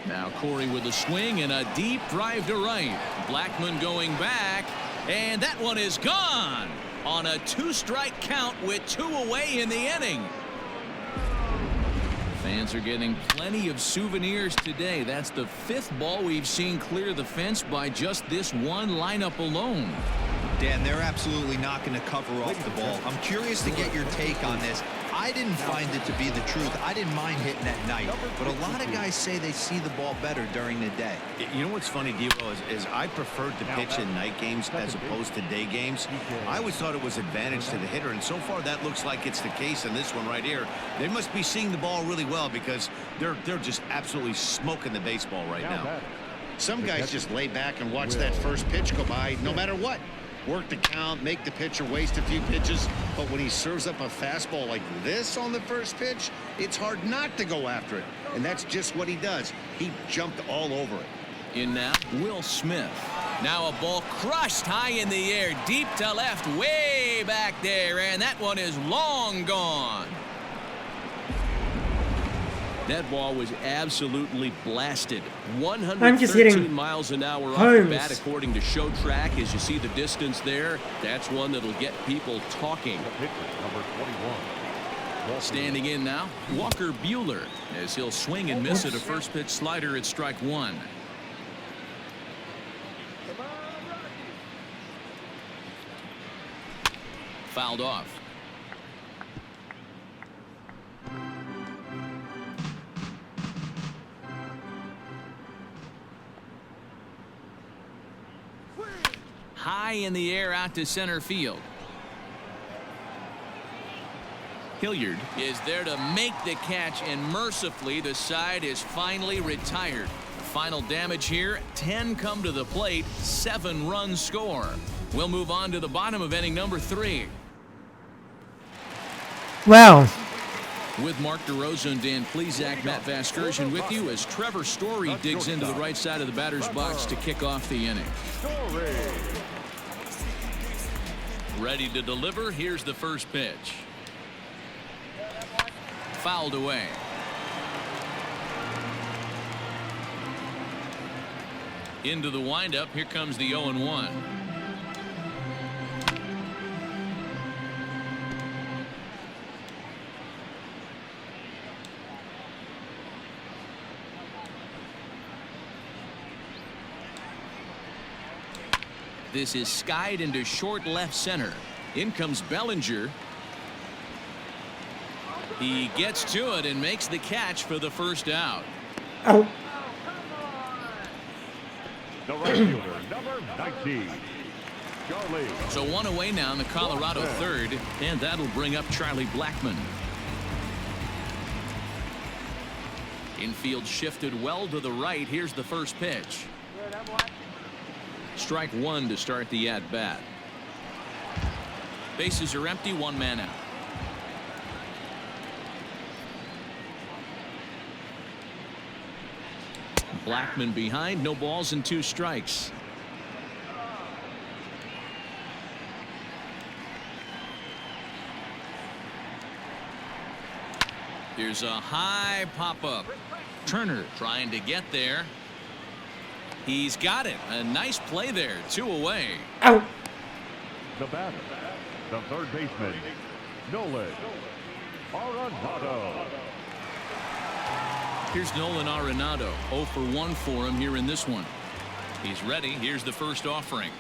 D: Now Corey with a swing and a deep drive to right. Blackman going back, and that one is gone on a 2-strike count with 2 away in the inning. Fans are getting plenty of souvenirs today. That's the 5th ball we've seen clear the fence by just this one lineup alone.
I: Dan, they're absolutely not going to cover off the ball. I'm curious to get your take on this. I didn't find it to be the truth. I didn't mind hitting at night, but a lot of guys say they see the ball better during the day.
B: You know what's funny, Devo, is I preferred to pitch in night games as opposed to day games. I always thought it was advantage to the hitter, and so far that looks like it's the case in this one right here. They must be seeing the ball really well because they're just absolutely smoking the baseball right now. Some guys just lay back and watch that first pitch go by no matter what. Work the count, make the pitcher waste a few pitches, but when he serves up a fastball like this on the first pitch, it's hard not to go after it, and that's just what he does. He jumped all over it.
D: In now, Will Smith. Now a ball crushed high in the air, deep to left, way back there, and that one is long gone. That ball was absolutely blasted.
A: I'm just hitting
D: 113 miles an hour off
A: homes.
D: the bat, according to Show Track. As you see the distance there, that's one that'll get people talking.
F: Number 21.
D: Standing in now, Walker Buehler, as he'll swing and miss at a first pitch slider at strike one. Fouled off. High in the air out to center field. Hilliard is there to make the catch, and mercifully the side is finally retired. Final damage here, 10 come to the plate, 7 runs score. We'll move on to the bottom of inning number 3.
A: Wow.
D: With Mark DeRosa and Dan Plesac, Matt Vasgersian with you as Trevor Story digs into the right side of the batter's box to kick off the inning. Ready to deliver. Here's the first pitch. Fouled away. Into the windup. Here comes the 0-1. This is skied into short left center. In comes Bellinger. He gets to it and makes the catch for the first out.
A: Oh.
F: The right fielder, number 19. Charlie.
D: So one away now in the Colorado third, and that'll bring up Charlie Blackmon. Infield shifted well to the right. Here's the first pitch. Strike one to start the at-bat. Bases are empty, 1 man out. Blackmon behind, no balls and 2 strikes. Here's a high pop-up. Turner trying to get there. He's got it. A nice play there. 2 away.
A: Out.
F: The batter, the third baseman, Nolan Arenado.
D: Here's Nolan Arenado. 0 for 1 for him here in this one. He's ready. Here's the first offering.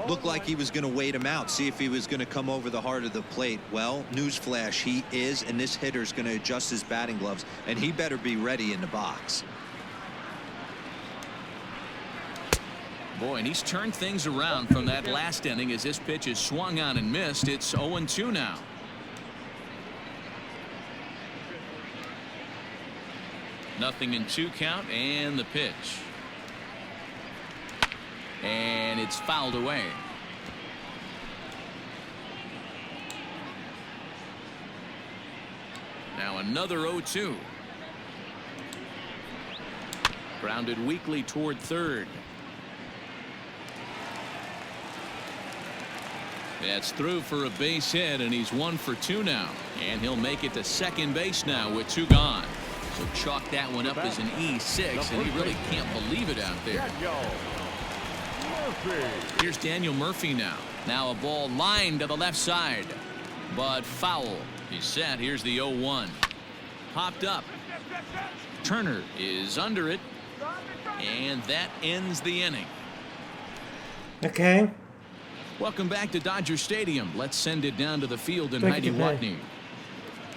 I: Looked like he was going to wait him out, see if he was going to come over the heart of the plate. Well, newsflash, he is, and this hitter's going to adjust his batting gloves, and he better be ready in the box.
D: Boy, and he's turned things around from that last inning as this pitch is swung on and missed. It's 0-2 now. Nothing in 2 count, and the pitch. And it's fouled away. Now another 0-2. Grounded weakly toward third. That's through for a base hit, and he's 1 for 2 now. And he'll make it to second base now with 2 gone. So chalk that one up as an E6, and he really can't believe it out there. Here's Daniel Murphy now. Now a ball lined to the left side, but foul. He's set. Here's the 0-1. Popped up. Turner is under it, and that ends the inning.
A: Okay.
D: Welcome back to Dodger Stadium. Let's send it down to the field and Heidi Watney.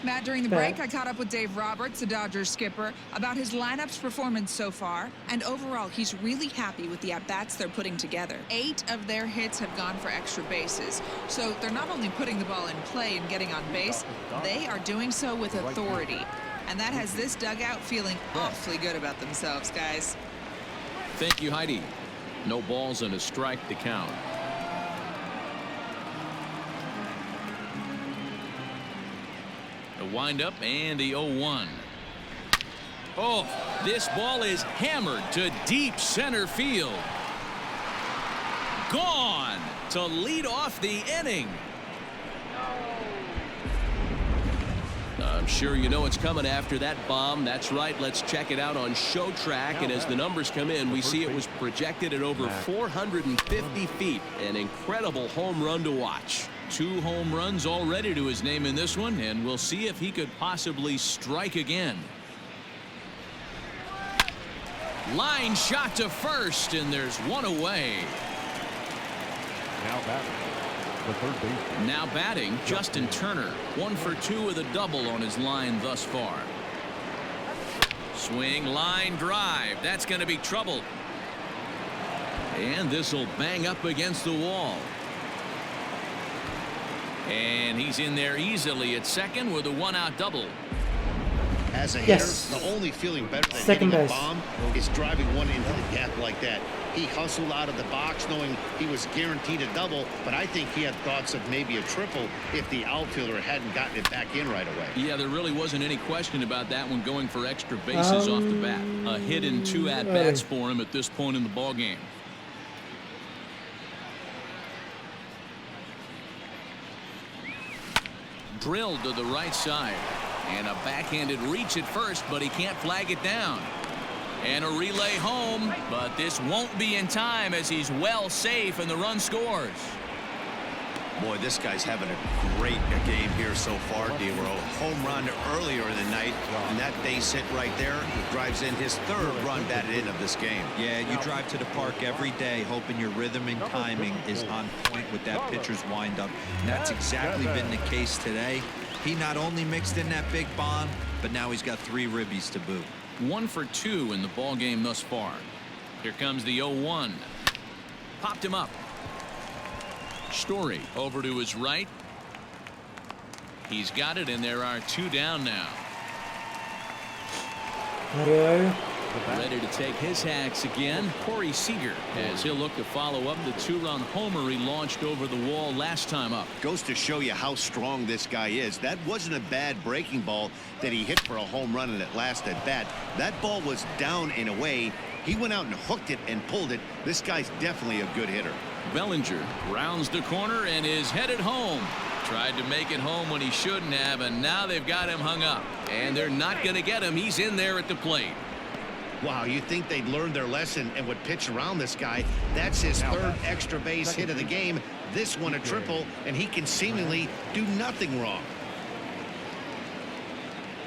J: Matt, during the break, I caught up with Dave Roberts, the Dodgers skipper, about his lineup's performance so far, and overall, he's really happy with the at-bats they're putting together. 8 of their hits have gone for extra bases, so they're not only putting the ball in play and getting on base, they are doing so with authority, and that has this dugout feeling awfully good about themselves, guys.
D: Thank you, Heidi. No balls and a strike to count. The windup and the 0-1. Oh, this ball is hammered to deep center field. Gone to lead off the inning. I'm sure you know what's coming after that bomb. That's right. Let's check it out on Show Track. And as the numbers come in, we see it was projected at over 450 feet. An incredible home run to watch. 2 home runs already to his name in this one, and we'll see if he could possibly strike again. Line shot to first, and there's one away.
F: Now batting, the third baseman.
D: Now batting, Justin Turner. 1 for 2 with a double on his line thus far. Swing, line drive. That's going to be trouble. And this will bang up against the wall. And he's in there easily at second with a 1-out double.
B: As a
A: Yes.
B: hitter, the only feeling better than
A: Second
B: hitting a
A: base.
B: bomb is driving one into the gap like that. He hustled out of the box knowing he was guaranteed a double, but I think he had thoughts of maybe a triple if the outfielder hadn't gotten it back in right away.
D: Yeah, there really wasn't any question about that one going for extra bases off the bat. A hit and 2 at-bats for him at this point in the ball game. Drilled to the right side. And a backhanded reach at first, but he can't flag it down. And a relay home, but this won't be in time as he's well safe and the run scores.
B: Boy, this guy's having a great game here so far, D-Row. Home run earlier in the night, and that base hit right there drives in his 3rd run batted in of this game.
I: Yeah, you drive to the park every day hoping your rhythm and timing is on point with that pitcher's windup. And that's exactly been the case today. He not only mixed in that big bomb, but now he's got 3 ribbies to boot.
D: 1 for 2 in the ball game thus far. Here comes the 0-1. Popped him up. Story over to his right. He's got it, and there are 2 down now.
A: Mario.
D: Ready to take his hacks again. Corey Seager, as he'll look to follow up the 2-run homer he launched over the wall last time up.
B: Goes to show you how strong this guy is. That wasn't a bad breaking ball that he hit for a home run in that last at bat. That ball was down and away. He went out and hooked it and pulled it. This guy's definitely a good hitter.
D: Bellinger rounds the corner and is headed home. Tried to make it home when he shouldn't have, and now they've got him hung up. And they're not going to get him. He's in there at the plate.
B: Wow, you think they'd learned their lesson and would pitch around this guy. That's his 3rd extra base hit of the game. This one a triple, and he can seemingly do nothing wrong.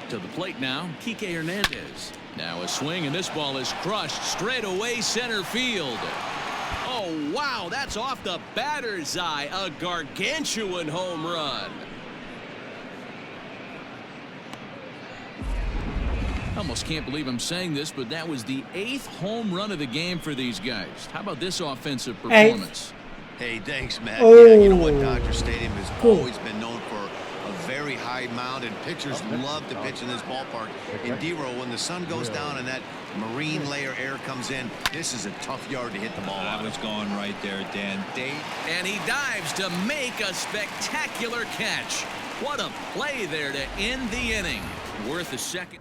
D: To the plate now, Kike Hernandez. Now a swing, and this ball is crushed straight away center field. Oh, wow, that's off the batter's eye. A gargantuan home run. Almost can't believe I'm saying this, but that was the 8th home run of the game for these guys. How about this offensive performance?
B: Hey, thanks, Matt.
A: Oh.
B: Yeah, you know what, Dodger Stadium has always been known for a very high mound, and pitchers love to pitch in this ballpark. In D-Row, when the sun goes down and that marine layer air comes in, this is a tough yard to hit the ball
I: That
B: on.
I: was going right there, Dan.
D: And he dives to make a spectacular catch. What a play there to end the inning. Worth a second.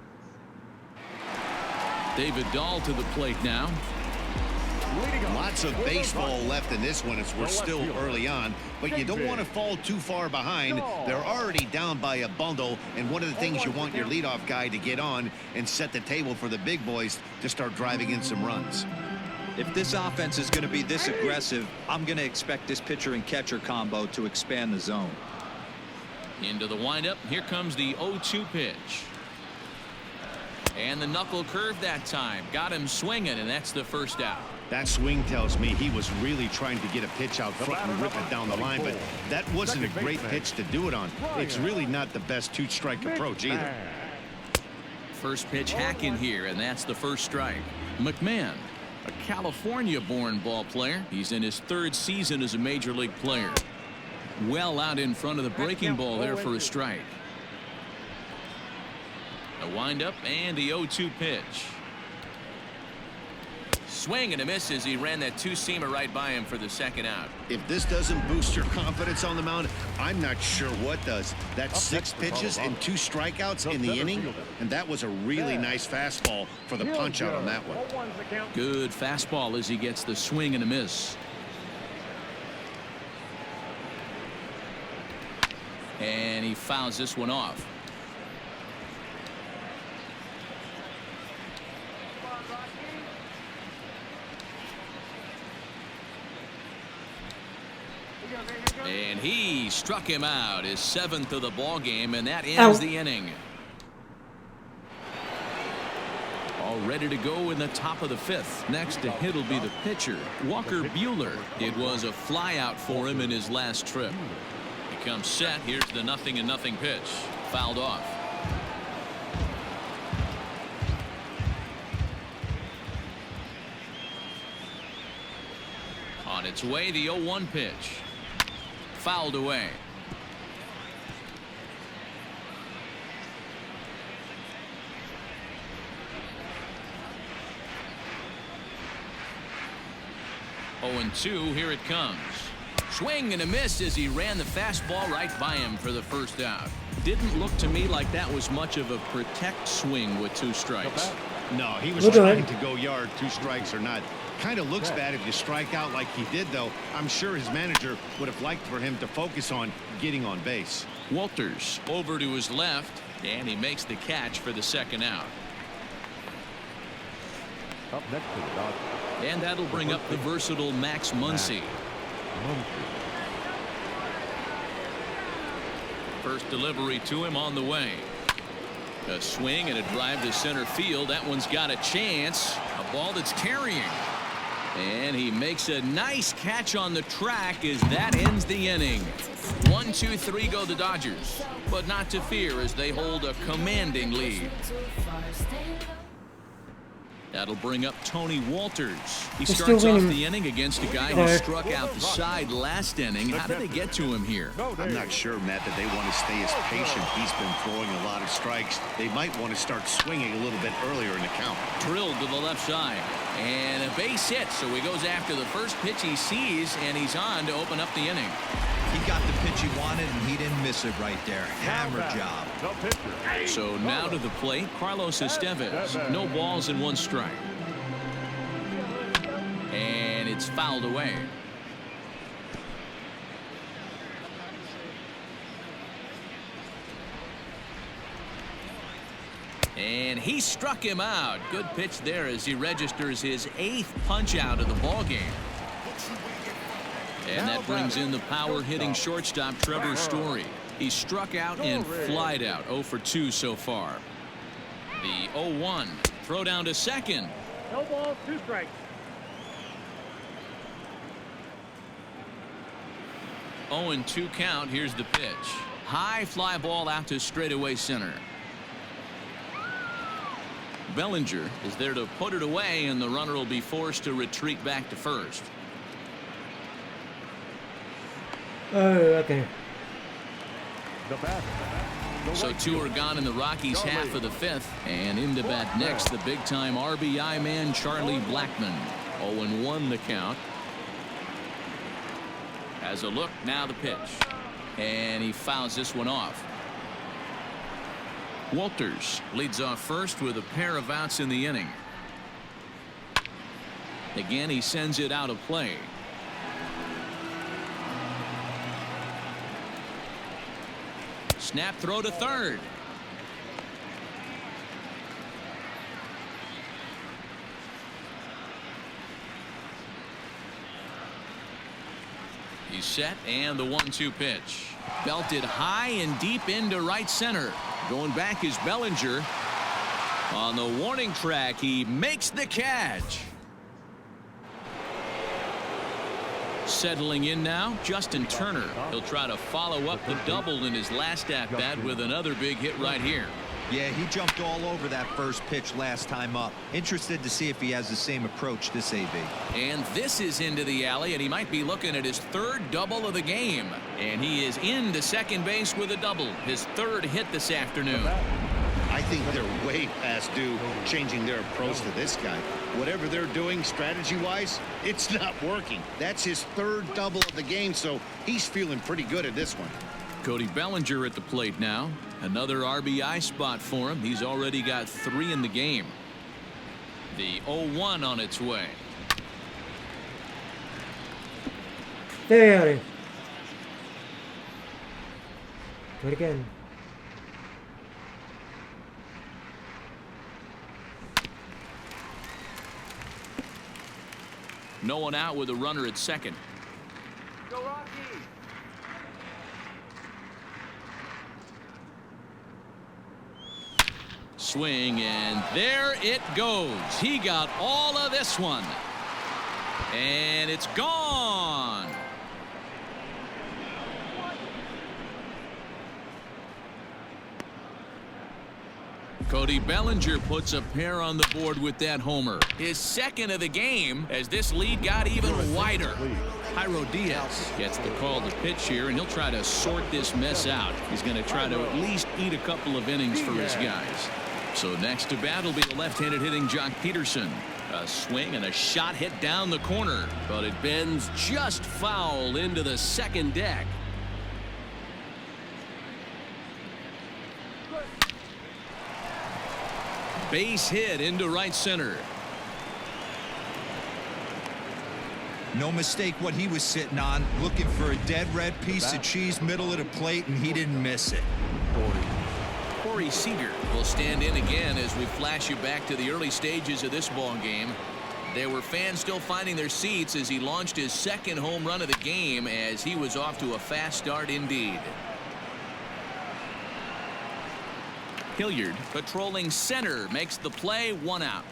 D: David Dahl to the plate now.
B: Lots of baseball left in this one as we're still early on, but you don't want to fall too far behind. They're already down by a bundle, and one of the things you want your leadoff guy to get on and set the table for the big boys to start driving in some runs.
I: If this offense is going to be this aggressive, I'm going to expect this pitcher and catcher combo to expand the zone.
D: Into the windup. Here comes the 0-2 pitch. And the knuckle curve that time. Got him swinging, and that's the first out.
B: That swing tells me he was really trying to get a pitch out front and rip it down the line, but that wasn't a great pitch to do it on. It's really not the best 2-strike approach either.
D: First pitch hacking here, and that's the first strike. McMahon, a California-born ball player. He's in his 3rd season as a major league player. Well out in front of the breaking ball there for a strike. A windup and the 0-2 pitch. Swing and a miss as he ran that two-seamer right by him for the second out.
B: If this doesn't boost your confidence on the mound, I'm not sure what does. That's 6 pitches and 2 strikeouts in the inning, and that was a really nice fastball for the punch out on that one.
D: Good fastball as he gets the swing and a miss. And he fouls this one off. And he struck him out, his 7th of the ball game, and that ends the inning. All ready to go in the top of the 5th. Next to hit will be the pitcher, Walker Buehler. It was a flyout for him in his last trip. He comes set. Here's the 0-0 pitch. Fouled off. On its way, the 0-1 pitch. Fouled away. Oh, 0-2, here it comes. Swing and a miss as he ran the fastball right by him for the first out. Didn't look to me like that was much of a protect swing with 2 strikes.
B: No, he was trying to go yard, 2 strikes or not. Kind of looks bad if you strike out like he did, though. I'm sure his manager would have liked for him to focus on getting on base.
D: Walters over to his left, and he makes the catch for the second out.
F: Up next to the Dodgers.
D: And that'll bring up the versatile Max Muncy. First delivery to him on the way. A swing and a drive to center field. That one's got a chance. A ball that's carrying. And he makes a nice catch on the track as that ends the inning. 1, 2, 3 go the Dodgers. But not to fear as they hold a commanding lead. That'll bring up Tony Walters. He starts off the inning against a guy who struck out the side last inning. How did they get to him here?
B: I'm not sure, Matt, that they want to stay as patient. He's been throwing a lot of strikes. They might want to start swinging a little bit earlier in the count.
D: Drilled to the left side. And a base hit, so he goes after the first pitch he sees, and he's on to open up the inning.
I: He got the pitch he wanted, and he didn't miss it right there. Hammer job.
D: So now to the plate, Carlos Estevez. No balls and 1 strike. And it's fouled away. And he struck him out. Good pitch there as he registers his 8th punch out of the ball game. And that brings in the power-hitting shortstop Trevor Story. He struck out and flied out. 0 for 2 so far. The 0-1. Throw down to second.
H: No balls, 2 strikes.
D: Oh, and 2 count. Here's the pitch. High fly ball out to straightaway center. Bellinger is there to put it away, and the runner will be forced to retreat back to first.
A: Oh, okay.
D: So 2 are gone in the Rockies' half of the 5th, and in to bat next the big-time RBI man Charlie Blackmon. 0-1 the count. As a look, now the pitch, and he fouls this one off. Walters leads off first with a pair of outs in the inning. Again, he sends it out of play. Snap throw to third. He's set, and the 1-2 pitch. Belted high and deep into right center. Going back is Bellinger. On the warning track, he makes the catch. Settling in now, Justin Turner. He'll try to follow up the double in his last at-bat with another big hit right here.
I: Yeah, he jumped all over that first pitch last time up. Interested to see if he has the same approach this AB.
D: And this is into the alley, and he might be looking at his 3rd double of the game. And he is into second base with a double, his 3rd hit this afternoon.
B: I think they're way past due changing their approach to this guy. Whatever they're doing strategy-wise, it's not working. That's his third double of the game, so he's feeling pretty good at this one.
D: Cody Bellinger at the plate now. Another RBI spot for him. He's already got 3 in the game. The 0-1 on its way.
A: There. Do it again.
D: No one out with a runner at second.
H: Go Rocky!
D: Swing, and there it goes. He got all of this one. And it's gone. Cody Bellinger puts a pair on the board with that homer. His second of the game as this lead got even wider. Jairo Diaz gets the call to pitch here, and he'll try to sort this mess out. He's going to try to at least eat a couple of innings for his guys. So next to bat will be the left-handed hitting Jock Peterson. A swing and a shot hit down the corner, but it bends just foul into the second deck. Base hit into right center.
I: No mistake what he was sitting on, looking for a dead red piece of cheese middle of the plate, and he didn't miss it.
D: Corey Seager will stand in again as we flash you back to the early stages of this ball game. There were fans still finding their seats as he launched his second home run of the game, as he was off to a fast start indeed. Hilliard patrolling center makes the play, 1 out.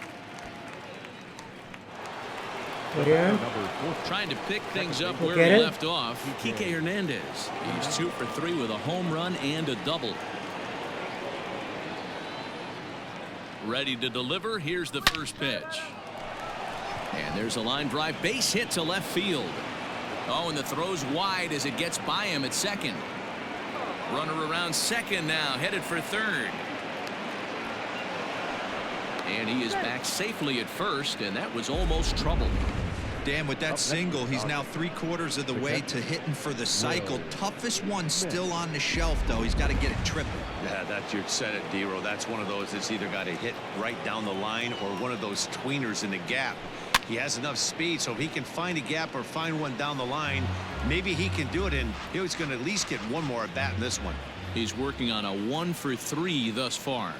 D: Trying to pick things up where he left off. Kike Hernandez. He's 2 for 3 with a home run and a double. Ready to deliver. Here's the first pitch. And there's a line drive base hit to left field. Oh, and the throw's wide as it gets by him at second. Runner around second now, headed for third. And he is back safely at first, and that was almost trouble.
I: Dan, with that single, he's now 3/4 of the way to hitting for the cycle. Toughest one still on the shelf, though. He's got to get it triple.
K: Yeah, that's your set it, D-Row. That's one of those that's either got to hit right down the line or one of those tweeners in the gap. He has enough speed, so if he can find a gap or find one down the line, maybe he can do it, and he's going to at least get one more at bat in this one.
D: He's working on a 1 for 3 thus far.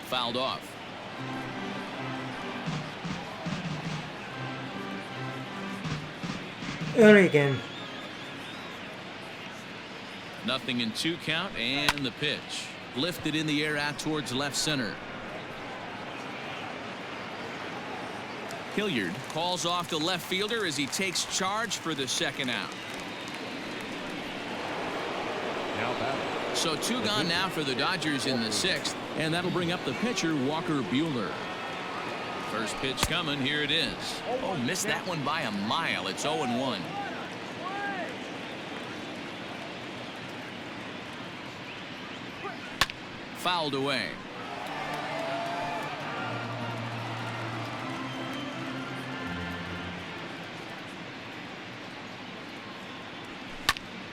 D: Fouled off.
A: Early again.
D: Nothing in 2 count, and the pitch lifted in the air out towards left center. Hilliard calls off the left fielder as he takes charge for the second out. So 2 gone now for the Dodgers in the 6th, and that'll bring up the pitcher Walker Buehler. First pitch coming. Here it is. Oh, missed that one by a mile. It's 0-1. Fouled away.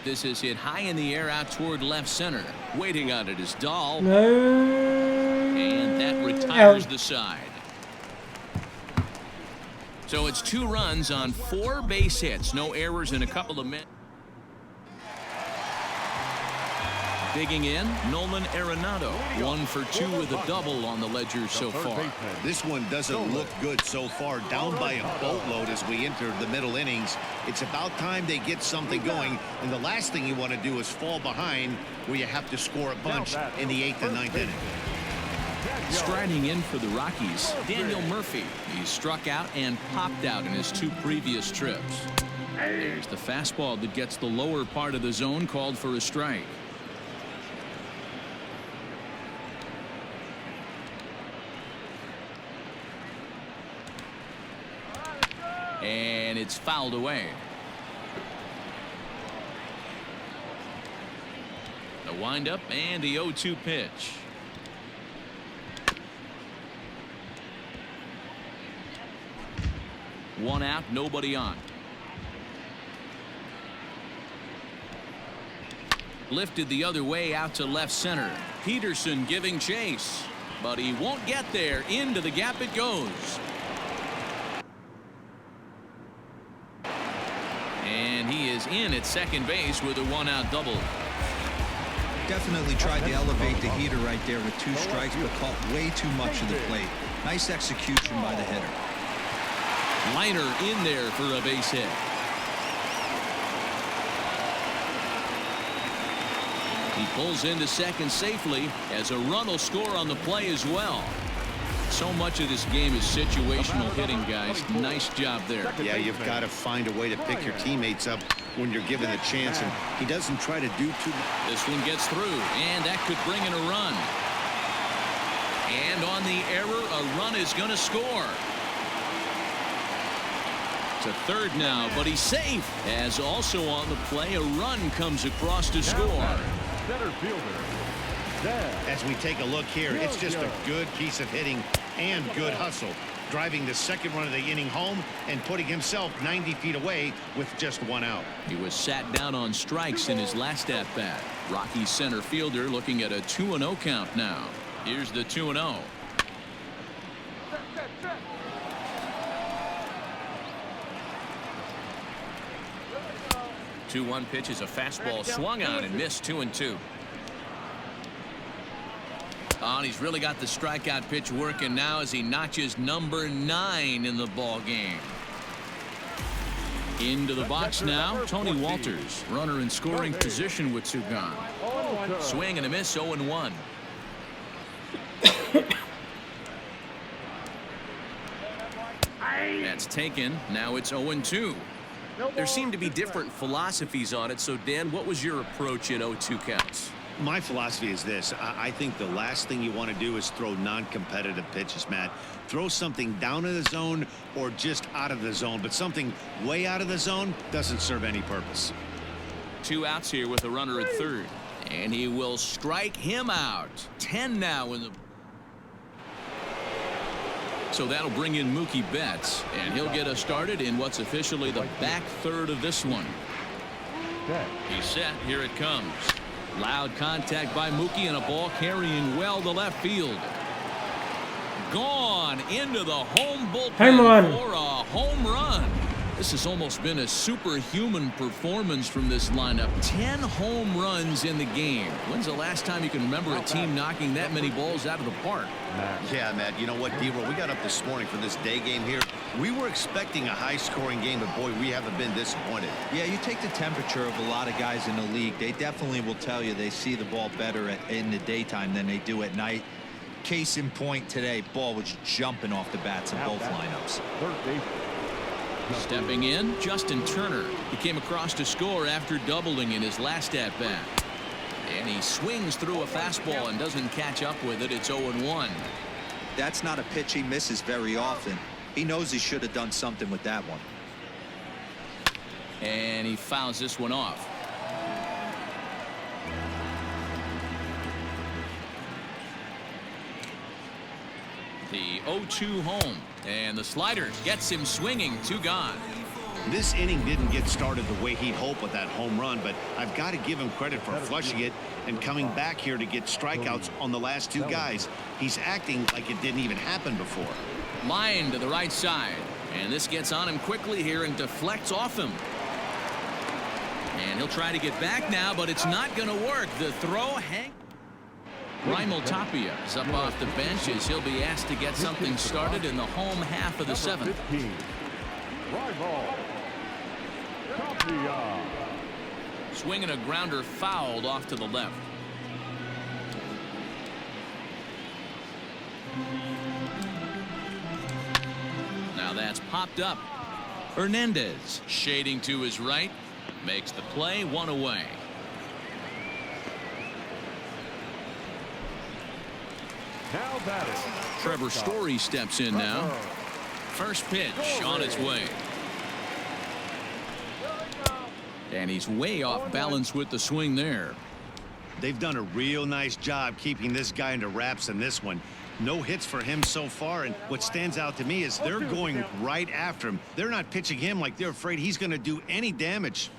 D: This is hit high in the air out toward left center. Waiting on it is Dahl. And that retires the side. So it's 2 runs on 4 base hits. No errors in a couple of minutes. Digging in, Nolan Arenado. 1 for 2 with a double on the ledger so far.
B: This one doesn't look good so far. Down by a boatload as we enter the middle innings. It's about time they get something going. And the last thing you want to do is fall behind where you have to score a bunch in the 8th and 9th inning.
D: Striding in for the Rockies, Daniel Murphy. He struck out and popped out in his 2 previous trips. There's the fastball that gets the lower part of the zone, called for a strike. And it's fouled away. The windup and the 0-2 pitch. 1 out, nobody on. Lifted the other way out to left center. Peterson giving chase, but he won't get there. Into the gap it goes. And he is in at second base with a 1-out double.
I: Definitely tried to elevate the heater right there with 2 strikes, but caught way too much of the plate. Nice execution by the hitter.
D: Liner in there for a base hit. He pulls into second safely as a run will score on the play as well. So much of this game is situational hitting, guys. Nice job there.
B: Yeah, you've got to find a way to pick your teammates up when you're given the chance, and he doesn't try to do too much.
D: This one gets through, and that could bring in a run. And on the error, a run is going to score. To third now, but he's safe. As also on the play, a run comes across to score.
F: Center fielder.
B: As we take a look here, it's just a good piece of hitting and good hustle, driving the second run of the inning home and putting himself 90 feet away with just 1 out.
D: He was sat down on strikes in his last at bat. Rocky center fielder looking at a 2-0 count now. Here's the 2-0. 2-1 pitch is a fastball swung on and missed. 2-2. Oh, and he's really got the strikeout pitch working now as he notches number 9 in the ball game. Into the box now, Tony Walters. Runner in scoring position with 2 gone. Swing and a miss. 0-1. That's taken. Now it's 0-2. There seem to be different philosophies on it. So, Dan, what was your approach in 0-2 counts?
B: My philosophy is this. I think the last thing you want to do is throw non-competitive pitches, Matt. Throw something down in the zone or just out of the zone, but something way out of the zone doesn't serve any purpose.
D: 2 outs here with a runner at third, and he will strike him out. 10 now in the. So that'll bring in Mookie Betts, and he'll get us started in what's officially the back third of this one. He's set. Here it comes. Loud contact by Mookie and a ball carrying well to left field. Gone into the home bullpen for a home run. This has almost been a superhuman performance from this lineup. 10 home runs in the game. When's the last time you can remember a team knocking that many balls out of the park?
B: Yeah, Matt, you know what, D-Roll, we got up this morning for this day game here. We were expecting a high-scoring game, but boy, we haven't been disappointed.
I: Yeah, you take the temperature of a lot of guys in the league. They definitely will tell you they see the ball better in the daytime than they do at night. Case in point today, ball was jumping off the bats in both lineups.
D: Stepping in, Justin Turner. He came across to score after doubling in his last at-bat. And he swings through a fastball and doesn't catch up with it. It's 0-1.
I: That's not a pitch he misses very often. He knows he should have done something with that one.
D: And he fouls this one off. The 0-2 home. And the slider gets him swinging. 2 gone.
B: This inning didn't get started the way he'd hoped with that home run, but I've got to give him credit for flushing it and coming back here to get strikeouts on the last 2 guys. He's acting like it didn't even happen before.
D: Line to the right side. And this gets on him quickly here and deflects off him. And he'll try to get back now, but it's not going to work. The throw hang. Raimel Tapia is up off the bench as he'll be asked to get something started in the home half of the 7th. Swinging a grounder fouled off to the left. Now that's popped up. Hernandez shading to his right. Makes the play. 1 away.
F: Now batting.
D: Trevor Story steps in now. First pitch on its way. And he's way off balance with the swing there.
B: They've done a real nice job keeping this guy into wraps in this one. No hits for him so far, and what stands out to me is they're going right after him. They're not pitching him like they're afraid he's going to do any damage.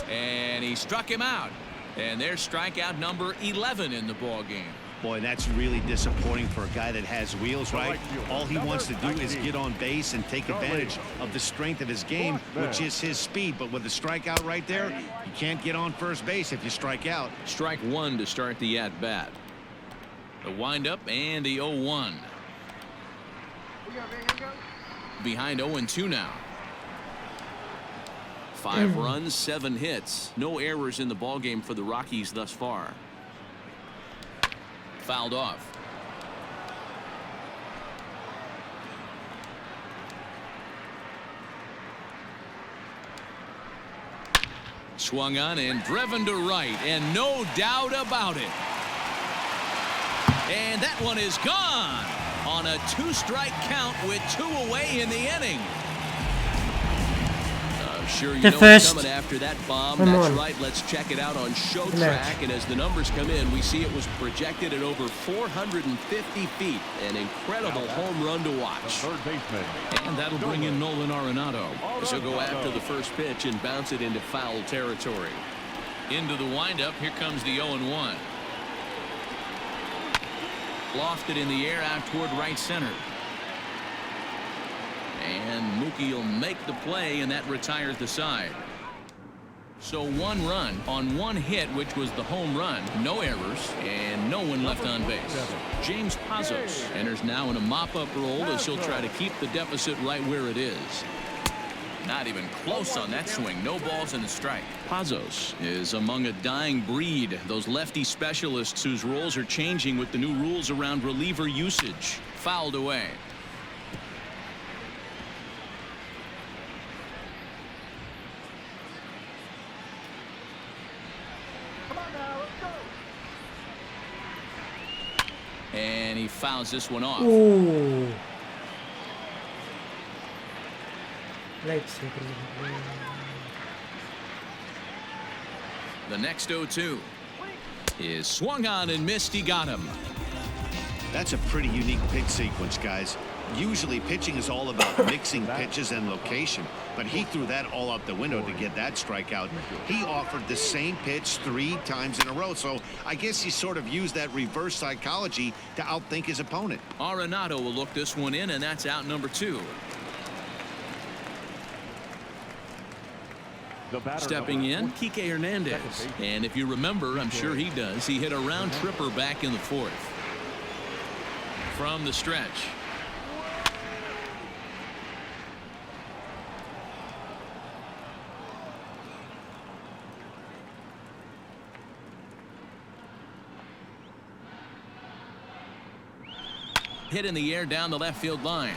D: And he struck him out. And there's strikeout number 11 in the ball game.
B: Boy, that's really disappointing for a guy that has wheels, right? All he wants to do is get on base and take advantage of the strength of his game, which is his speed. But with the strikeout right there, you can't get on first base if you strike out.
D: Strike one to start the at-bat. The windup and the 0-1. Behind 0-2 now. 5 runs, 7 hits. No errors in the ballgame for the Rockies thus far. Fouled off. Swung on and driven to right, and no doubt about it. And that one is gone on a 2-strike count with 2 away in the inning. Sure, you know what's coming after that bomb. That's right. Let's check it out on Show Track. And as the numbers come in, we see it was projected at over 450 feet. An incredible home run to watch. And that'll bring in Nolan Arenado. He'll go after the first pitch and bounce it into foul territory. Into the windup. Here comes the 0-1. Lofted in the air out toward right center. And Mookie will make the play, and that retires the side. So 1 run on 1 hit, which was the home run. No errors, and no one left on base. James Pazos enters now in a mop-up role as he'll try to keep the deficit right where it is. Not even close on that swing. No balls and a strike. Pazos is among a dying breed. Those lefty specialists whose roles are changing with the new rules around reliever usage. Fouled away. And he fouls this one off.
A: Ooh.
D: The next 0-2 is swung on and missed. He got him.
B: That's a pretty unique pitch sequence, guys. Usually pitching is all about mixing pitches and location, but he threw that all out the window to get that strikeout. He offered the same pitch 3 times in a row, so I guess he sort of used that reverse psychology to outthink his opponent.
D: Arenado will look this one in, and that's out number 2. Stepping in, Kike Hernandez. And if you remember, I'm sure he does, he hit a round tripper back in the 4th. From the stretch. Hit in the air down the left field line.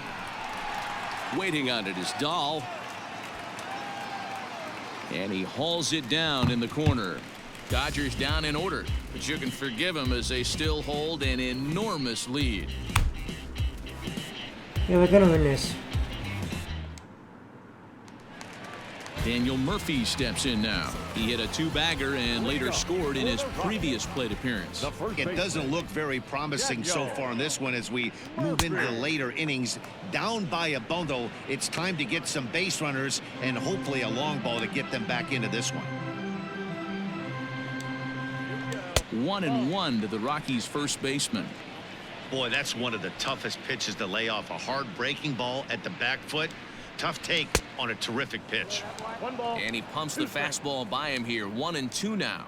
D: Waiting on it is Dahl. And he hauls it down in the corner. Dodgers down in order, but you can forgive them as they still hold an enormous lead.
A: Yeah, we're gonna win this.
D: Daniel Murphy steps in now. He hit a 2-bagger and later scored in his previous plate appearance.
B: It doesn't look very promising so far in this one as we move into the later innings. Down by a bundle, it's time to get some base runners and hopefully a long ball to get them back into this one.
D: 1-1 to the Rockies' first baseman.
B: Boy, that's one of the toughest pitches to lay off. A hard breaking ball at the back foot. Tough take on a terrific pitch.
D: And he pumps the fastball by him here. 1-2 now.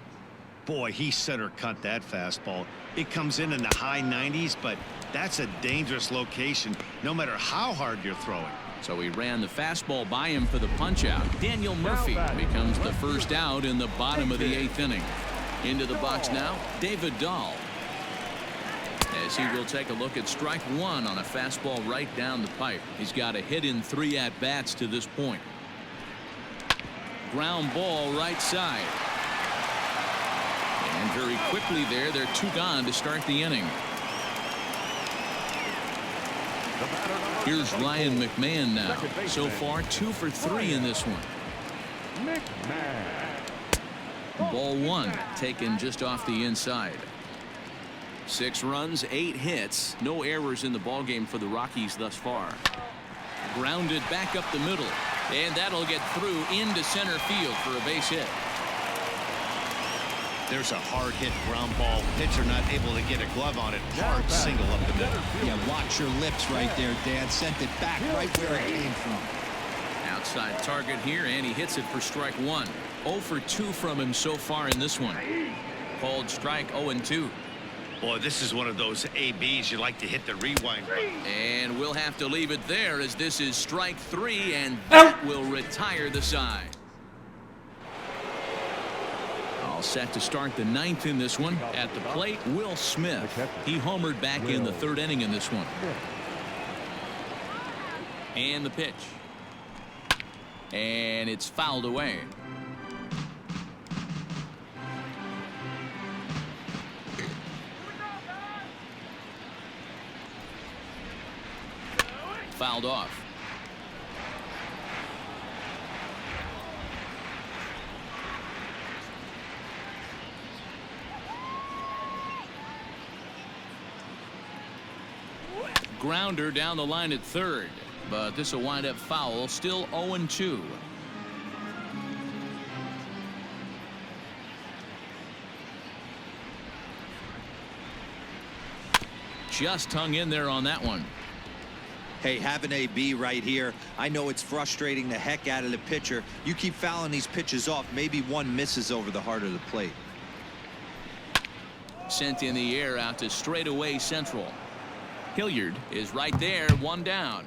B: Boy, he center cut that fastball. It comes in the high 90s, but that's a dangerous location no matter how hard you're throwing.
D: So he ran the fastball by him for the punch out. Daniel Murphy becomes the first out in the bottom of the 8th inning. Into the box now, David Dahl. As he will take a look at strike 1 on a fastball right down the pipe. He's got a hit in 3 at-bats to this point. Ground ball right side. And very quickly there, they're 2 gone to start the inning. Here's Ryan McMahon now. So far, 2 for 3 in this one. Ball 1 taken just off the inside. 6 runs, 8 hits, no errors in the ballgame for the Rockies thus far. Grounded back up the middle, and that'll get through into center field for a base hit.
K: There's a hard hit ground ball. Pitcher not able to get a glove on it. Hard single up the middle.
I: Yeah, watch your lips right there, Dan. Sent it back right where it came from.
D: Outside target here, and he hits it for strike 1. 0 for 2 from him so far in this one. Called strike 0-2.
K: Boy, this is one of those ABs you like to hit the rewind button.
D: And we'll have to leave it there, as this is strike 3, and that will retire the side. All set to start the 9th in this one. At the plate, Will Smith. He homered back in the 3rd inning in this one. And the pitch. And it's fouled away. Fouled off. Grounder down the line at 3rd, but this will wind up foul. Still 0-2. Just hung in there on that one.
I: Hey, have an AB right here. I know it's frustrating the heck out of the pitcher. You keep fouling these pitches off, maybe one misses over the heart of the plate.
D: Sent in the air out to straightaway central. Hilliard is right there, 1 down.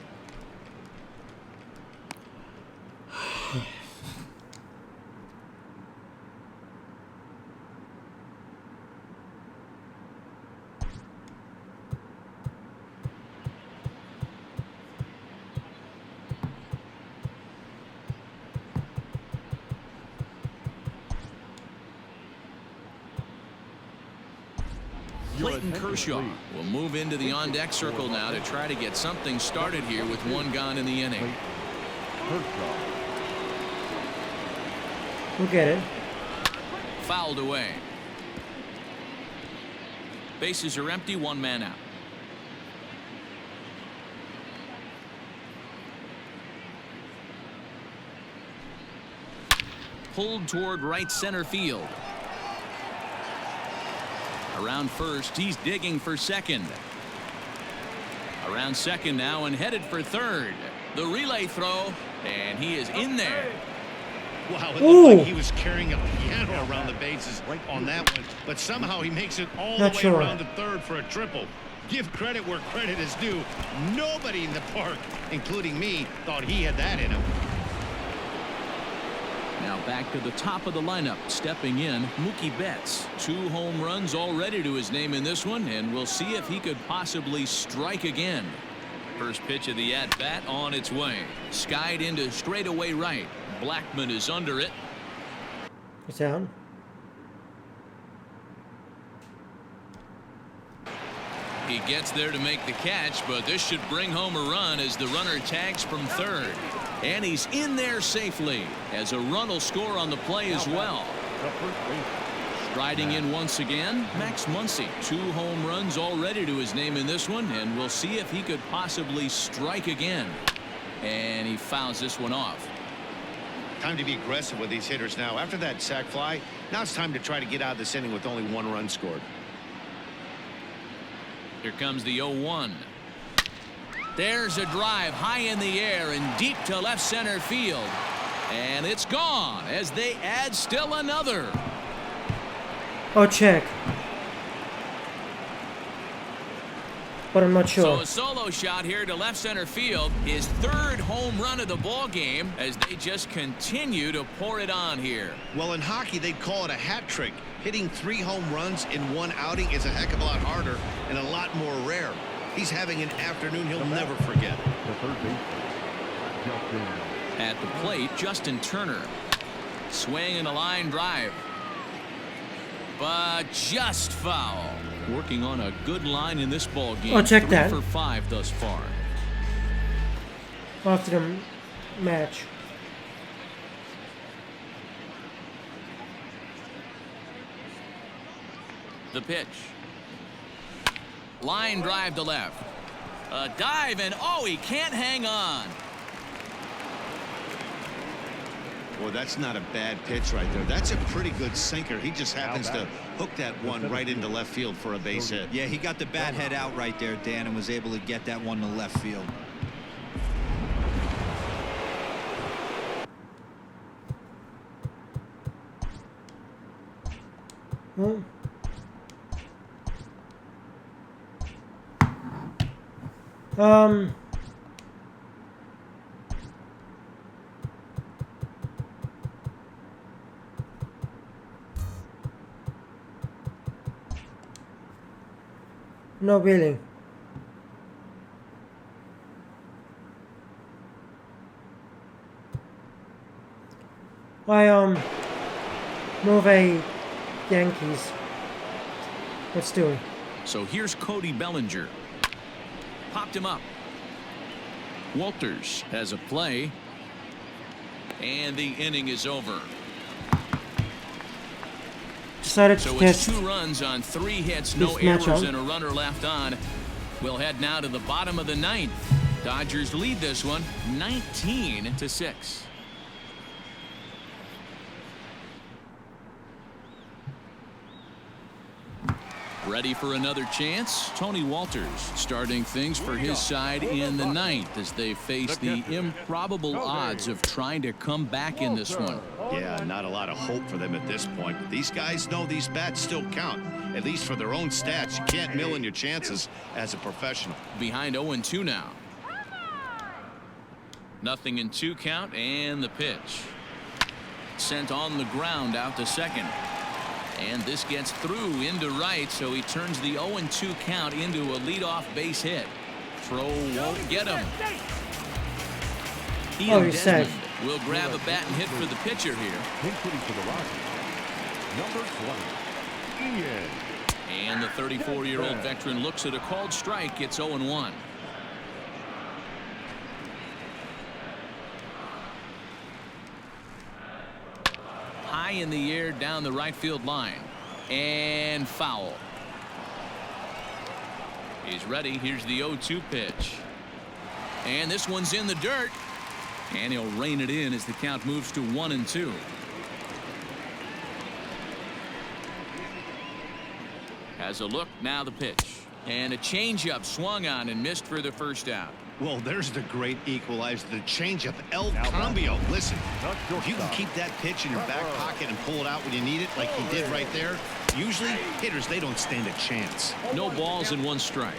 D: Clayton Kershaw will move into the on-deck circle now to try to get something started here with 1 gone in the inning.
A: We'll get it.
D: Fouled away. Bases are empty, 1 man out. Pulled toward right center field. Around first, he's digging for second. Around second now and headed for third. The relay throw, and he is in there.
B: Wow, it looked like he was carrying a piano around the bases on that one, but somehow he makes it all the way around to third for a triple. Give credit where credit is due. Nobody in the park, including me, thought he had that in him.
D: Now back to the top of the lineup. Stepping in, Mookie Betts. 2 home runs already to his name in this one, and we'll see if he could possibly strike again. First pitch of the at-bat on its way. Skied into straightaway right. Blackman is under it.
A: It's out.
D: He gets there to make the catch, but this should bring home a run as the runner tags from third. And he's in there safely, as a run will score on the play as well. Striding in once again, Max Muncy. 2 home runs already to his name in this one, and we'll see if he could possibly strike again. And he fouls this one off.
B: Time to be aggressive with these hitters now. After that sac fly, now it's time to try to get out of this inning with only 1 run scored.
D: Here comes the 0-1. There's a drive high in the air and deep to left center field. And it's gone as they add still another.
A: Oh, check. But I'm not sure.
D: So a solo shot here to left center field. His 3rd home run of the ball game as they just continue to pour it on here.
B: Well, in hockey, they'd call it a hat trick. Hitting 3 home runs in 1 outing is a heck of a lot harder and a lot more rare. He's having an afternoon he'll never forget.
D: At the plate, Justin Turner. Swing and a line drive. But just foul. Working on a good line in this ball game.
A: Oh, check
D: 3
A: that.
D: for 5 thus far.
A: After the match.
D: The pitch. Line drive to left. A dive, and oh, he can't hang on.
B: Well, that's not a bad pitch right there. That's a pretty good sinker. He just happens to hook that one right into left field for a base hit.
I: Yeah, he got the bat head out right there, Dan, and was able to get that one to left field.
A: No, really. Move a Yankees. Let's do it.
D: So here's Cody Bellinger. Popped him up. Walters has a play. And the inning is over.
A: Decided
D: so
A: to
D: it's
A: test
D: 2 runs on 3 hits, no errors, and a runner left on. We'll head now to the bottom of the 9th. Dodgers lead this one 19-6. Ready for another chance? Tony Walters starting things for his side in the 9th as they face the improbable odds of trying to come back in this one.
B: Yeah, not a lot of hope for them at this point. But these guys know these bats still count, at least for their own stats. You can't mill in your chances as a professional.
D: Behind 0-2 now. Nothing in 2 count, and the pitch. Sent on the ground out to second. And this gets through into right, so he turns the 0-2 count into a leadoff base hit. Throw won't get him. Ian
A: he's
D: Desmond
A: safe.
D: will grab a bat and hit for the pitcher here.
F: Number 20, Ian.
D: And the 34-year-old veteran looks at a called strike. It's 0-1. High in the air down the right field line. And foul. He's ready. Here's the 0-2 pitch. And this one's in the dirt. And he'll rein it in as the count moves to 1-2. Has a look. Now the pitch. And a changeup swung on and missed for the first out.
B: Well, there's the great equalizer, the changeup, El Cambio. Listen, if you can keep that pitch in your back pocket and pull it out when you need it, like he did right there, usually hitters, they don't stand a chance.
D: No balls and 1 strike.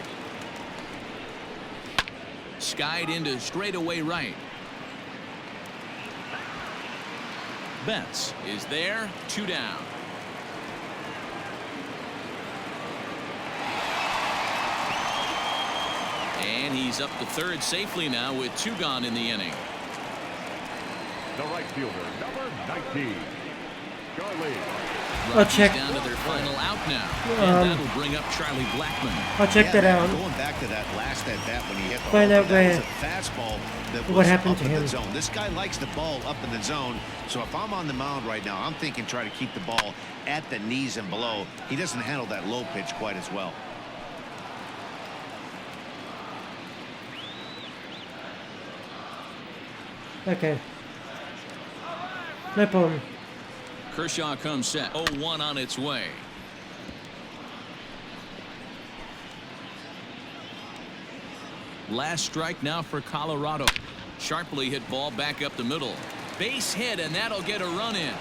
D: Skied into straightaway right. Betts is there. 2 down. And he's up to third safely now with 2 gone in the inning.
F: The right fielder, number 19, Charlie.
A: I'll check.
D: Down to their final out now. And that'll bring up Charlie Blackmon.
A: I'll check that out.
B: Going back to that last at bat when he hit the
A: Find out
B: that was a fastball that was
A: what happened
B: up
A: to
B: in
A: him.
B: the zone. This guy likes the ball up in the zone. So if I'm on the mound right now, I'm thinking try to keep the ball at the knees and below. He doesn't handle that low pitch quite as well.
A: Okay. No problem.
D: Kershaw comes set. 0-1 on its way. Last strike now for Colorado. Sharply hit ball back up the middle. Base hit, and that'll get a run in.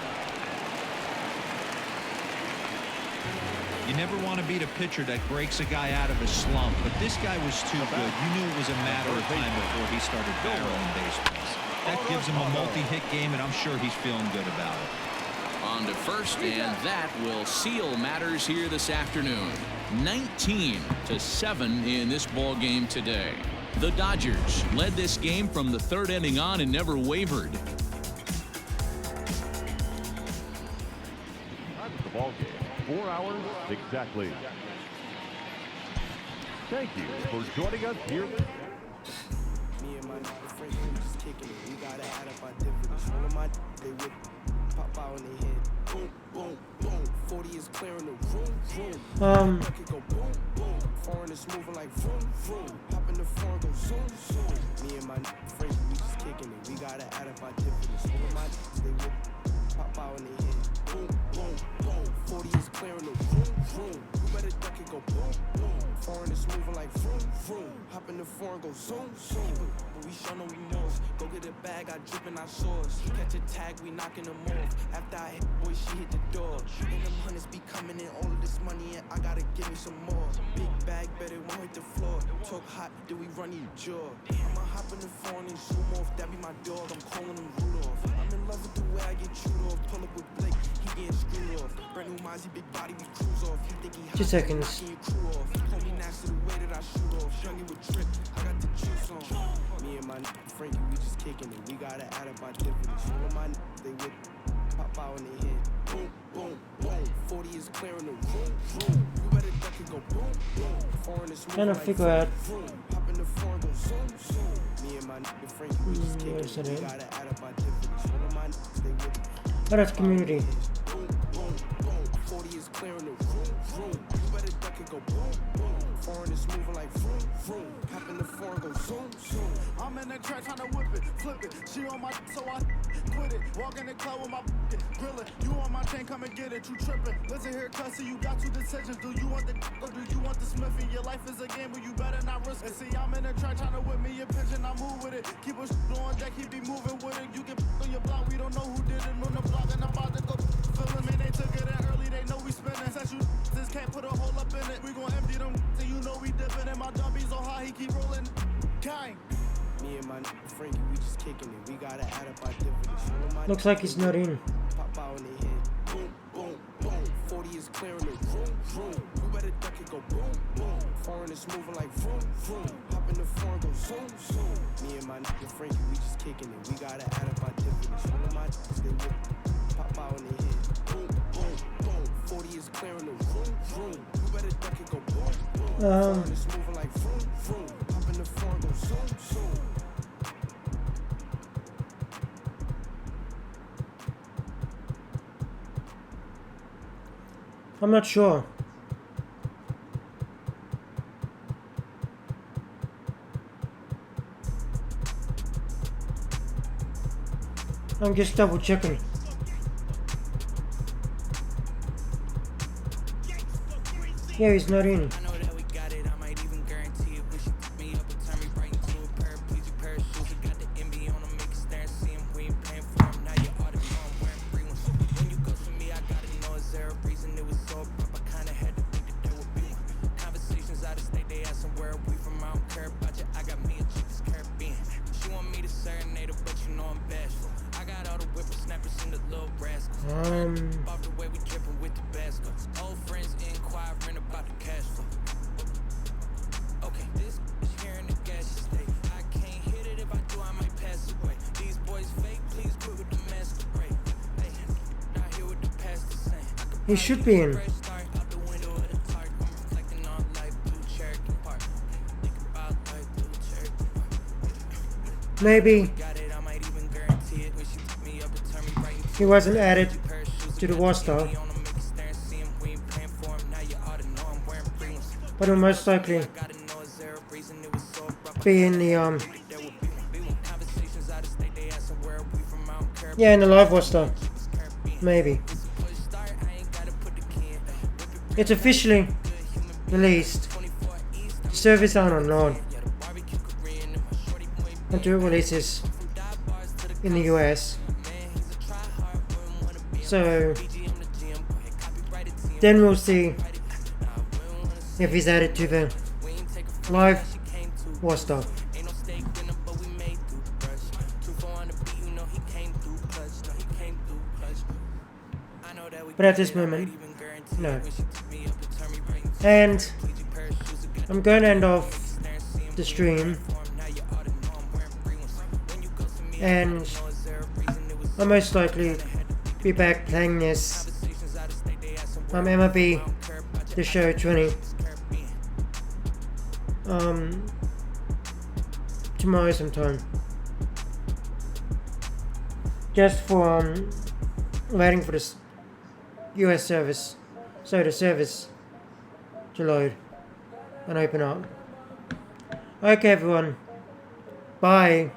I: You never want to beat a pitcher that breaks a guy out of a slump, but this guy was too good. You knew it was a matter of time before he started barreling baseballs. That gives him a multi-hit game, and I'm sure he's feeling good about it.
D: On to first, and that will seal matters here this afternoon. 19-7 in this ball game today. The Dodgers led this game from the 3rd inning on and never wavered.
F: Time of the ball game, 4 hours exactly. Thank you for joining us here.
C: Me and my friends just kicking it. We gotta add up our dividends. One of my they would pop out in their head. Boom, boom, boom. 40 is clearing the room, room. Could go boom, boom. Foreign is moving like vroom, vroom. Hop in the foreign, go zoom, zoom. Me and my Frankie, we just kicking it. We gotta add up our difference. All of my they whip, pop out in their head. Boom, boom, boom. 40 is clearing the vroom, vroom. You better duck it, go boom, boom. Foreign is moving like vroom, vroom. Hop in the foreign, go zoom, zoom. But we show no remorse. Go get a bag, I drip in our sauce. Catch a tag, we knocking them off. After I hit, boy, she hit the door. And them hunters be coming in, all of this money, and I gotta give me some more. Big bag, better won't hit the floor. Talk hot, then we run your jaw. I'ma hop in the phone and zoom off. That be my dog, I'm calling him Rudolph. I'm in love with the way I get chewed off. Pull up with Blake, he getting screwed off. Brand new Mozzie, big body, we cruise off. He think he hot,
A: 2 seconds.
C: knocking your crew off. Call me nasty the way that I shoot off. Shuggy with drip, I got the juice on. Me and my Frankie, we just kicking it. We gotta add up our difference. All of my they whip, pop out in their head. Boom, boom, boom. 40 is clearing the room, room. You better duck and go boom, boom. Foreign is
A: Trying to figure out.
C: Hop in the foreign, go zoom, zoom. Me and my Frankie, we just kicking it. We gotta add up our difference. All of my they whip.
A: Oh, that's community.
C: Boom, boom, boom. 40 is clearing the room, room. You better duck and go boom, boom. Foreign is moving like vroom, vroom. Hop in the foreign, go zoom, zoom. I'm in the trap trying to whip it, flip it. She on my so I quit it. Walk in the club with my grill it. You on my chain, come and get it. You tripping. Listen here, cussy, you got 2 decisions. Do you want the or do you want the Smithy? Your life is a game, but you better not risk it. See, I'm in the trap trying to whip me a pigeon. I move with it. Keep a on deck, he be moving with it. You get on your block, we don't know who did it on the block, and I'm about to go feeling me. They took it in early, they know we spinning. Since you this can't put a hole up in it. We gon' empty them, so you know we dipping. And my dubby so high, he keep rolling. Kind. Me and my Frankie, we just kicking it. We gotta add up our difference.
A: Looks like he's not in.
C: Pop out in their head. Boom, boom, boom. 40 is clearing the room, room. You better duck it, go boom, boom. Foreign is moving like vroom, vroom. Hop in the foreign, go zoom, zoom. Me and my Frankie, we just kicking it. We gotta add up our difference. All of my they whip, pop out in their head. Boom, boom, boom. 40 is clearing the room, room. You better duck it, go boom, boom. Foreign is moving like vroom, vroom. Hop in the foreign, go zoom, zoom.
A: I'm not sure. I'm just double checking. Yeah, he's not in. He should be in. Maybe he wasn't added to the roster, but he'll most likely be in the yeah, in the live roster. Maybe. It's officially released. The servers aren't online until it releases in the US. So then we'll see if he's added to the live roster. But at this moment, no. And I'm going to end off the stream, and I'll most likely be back playing this MLB The Show 20 tomorrow sometime, just for waiting for this US service, so the service to load. and open up. Okay, everyone. Bye.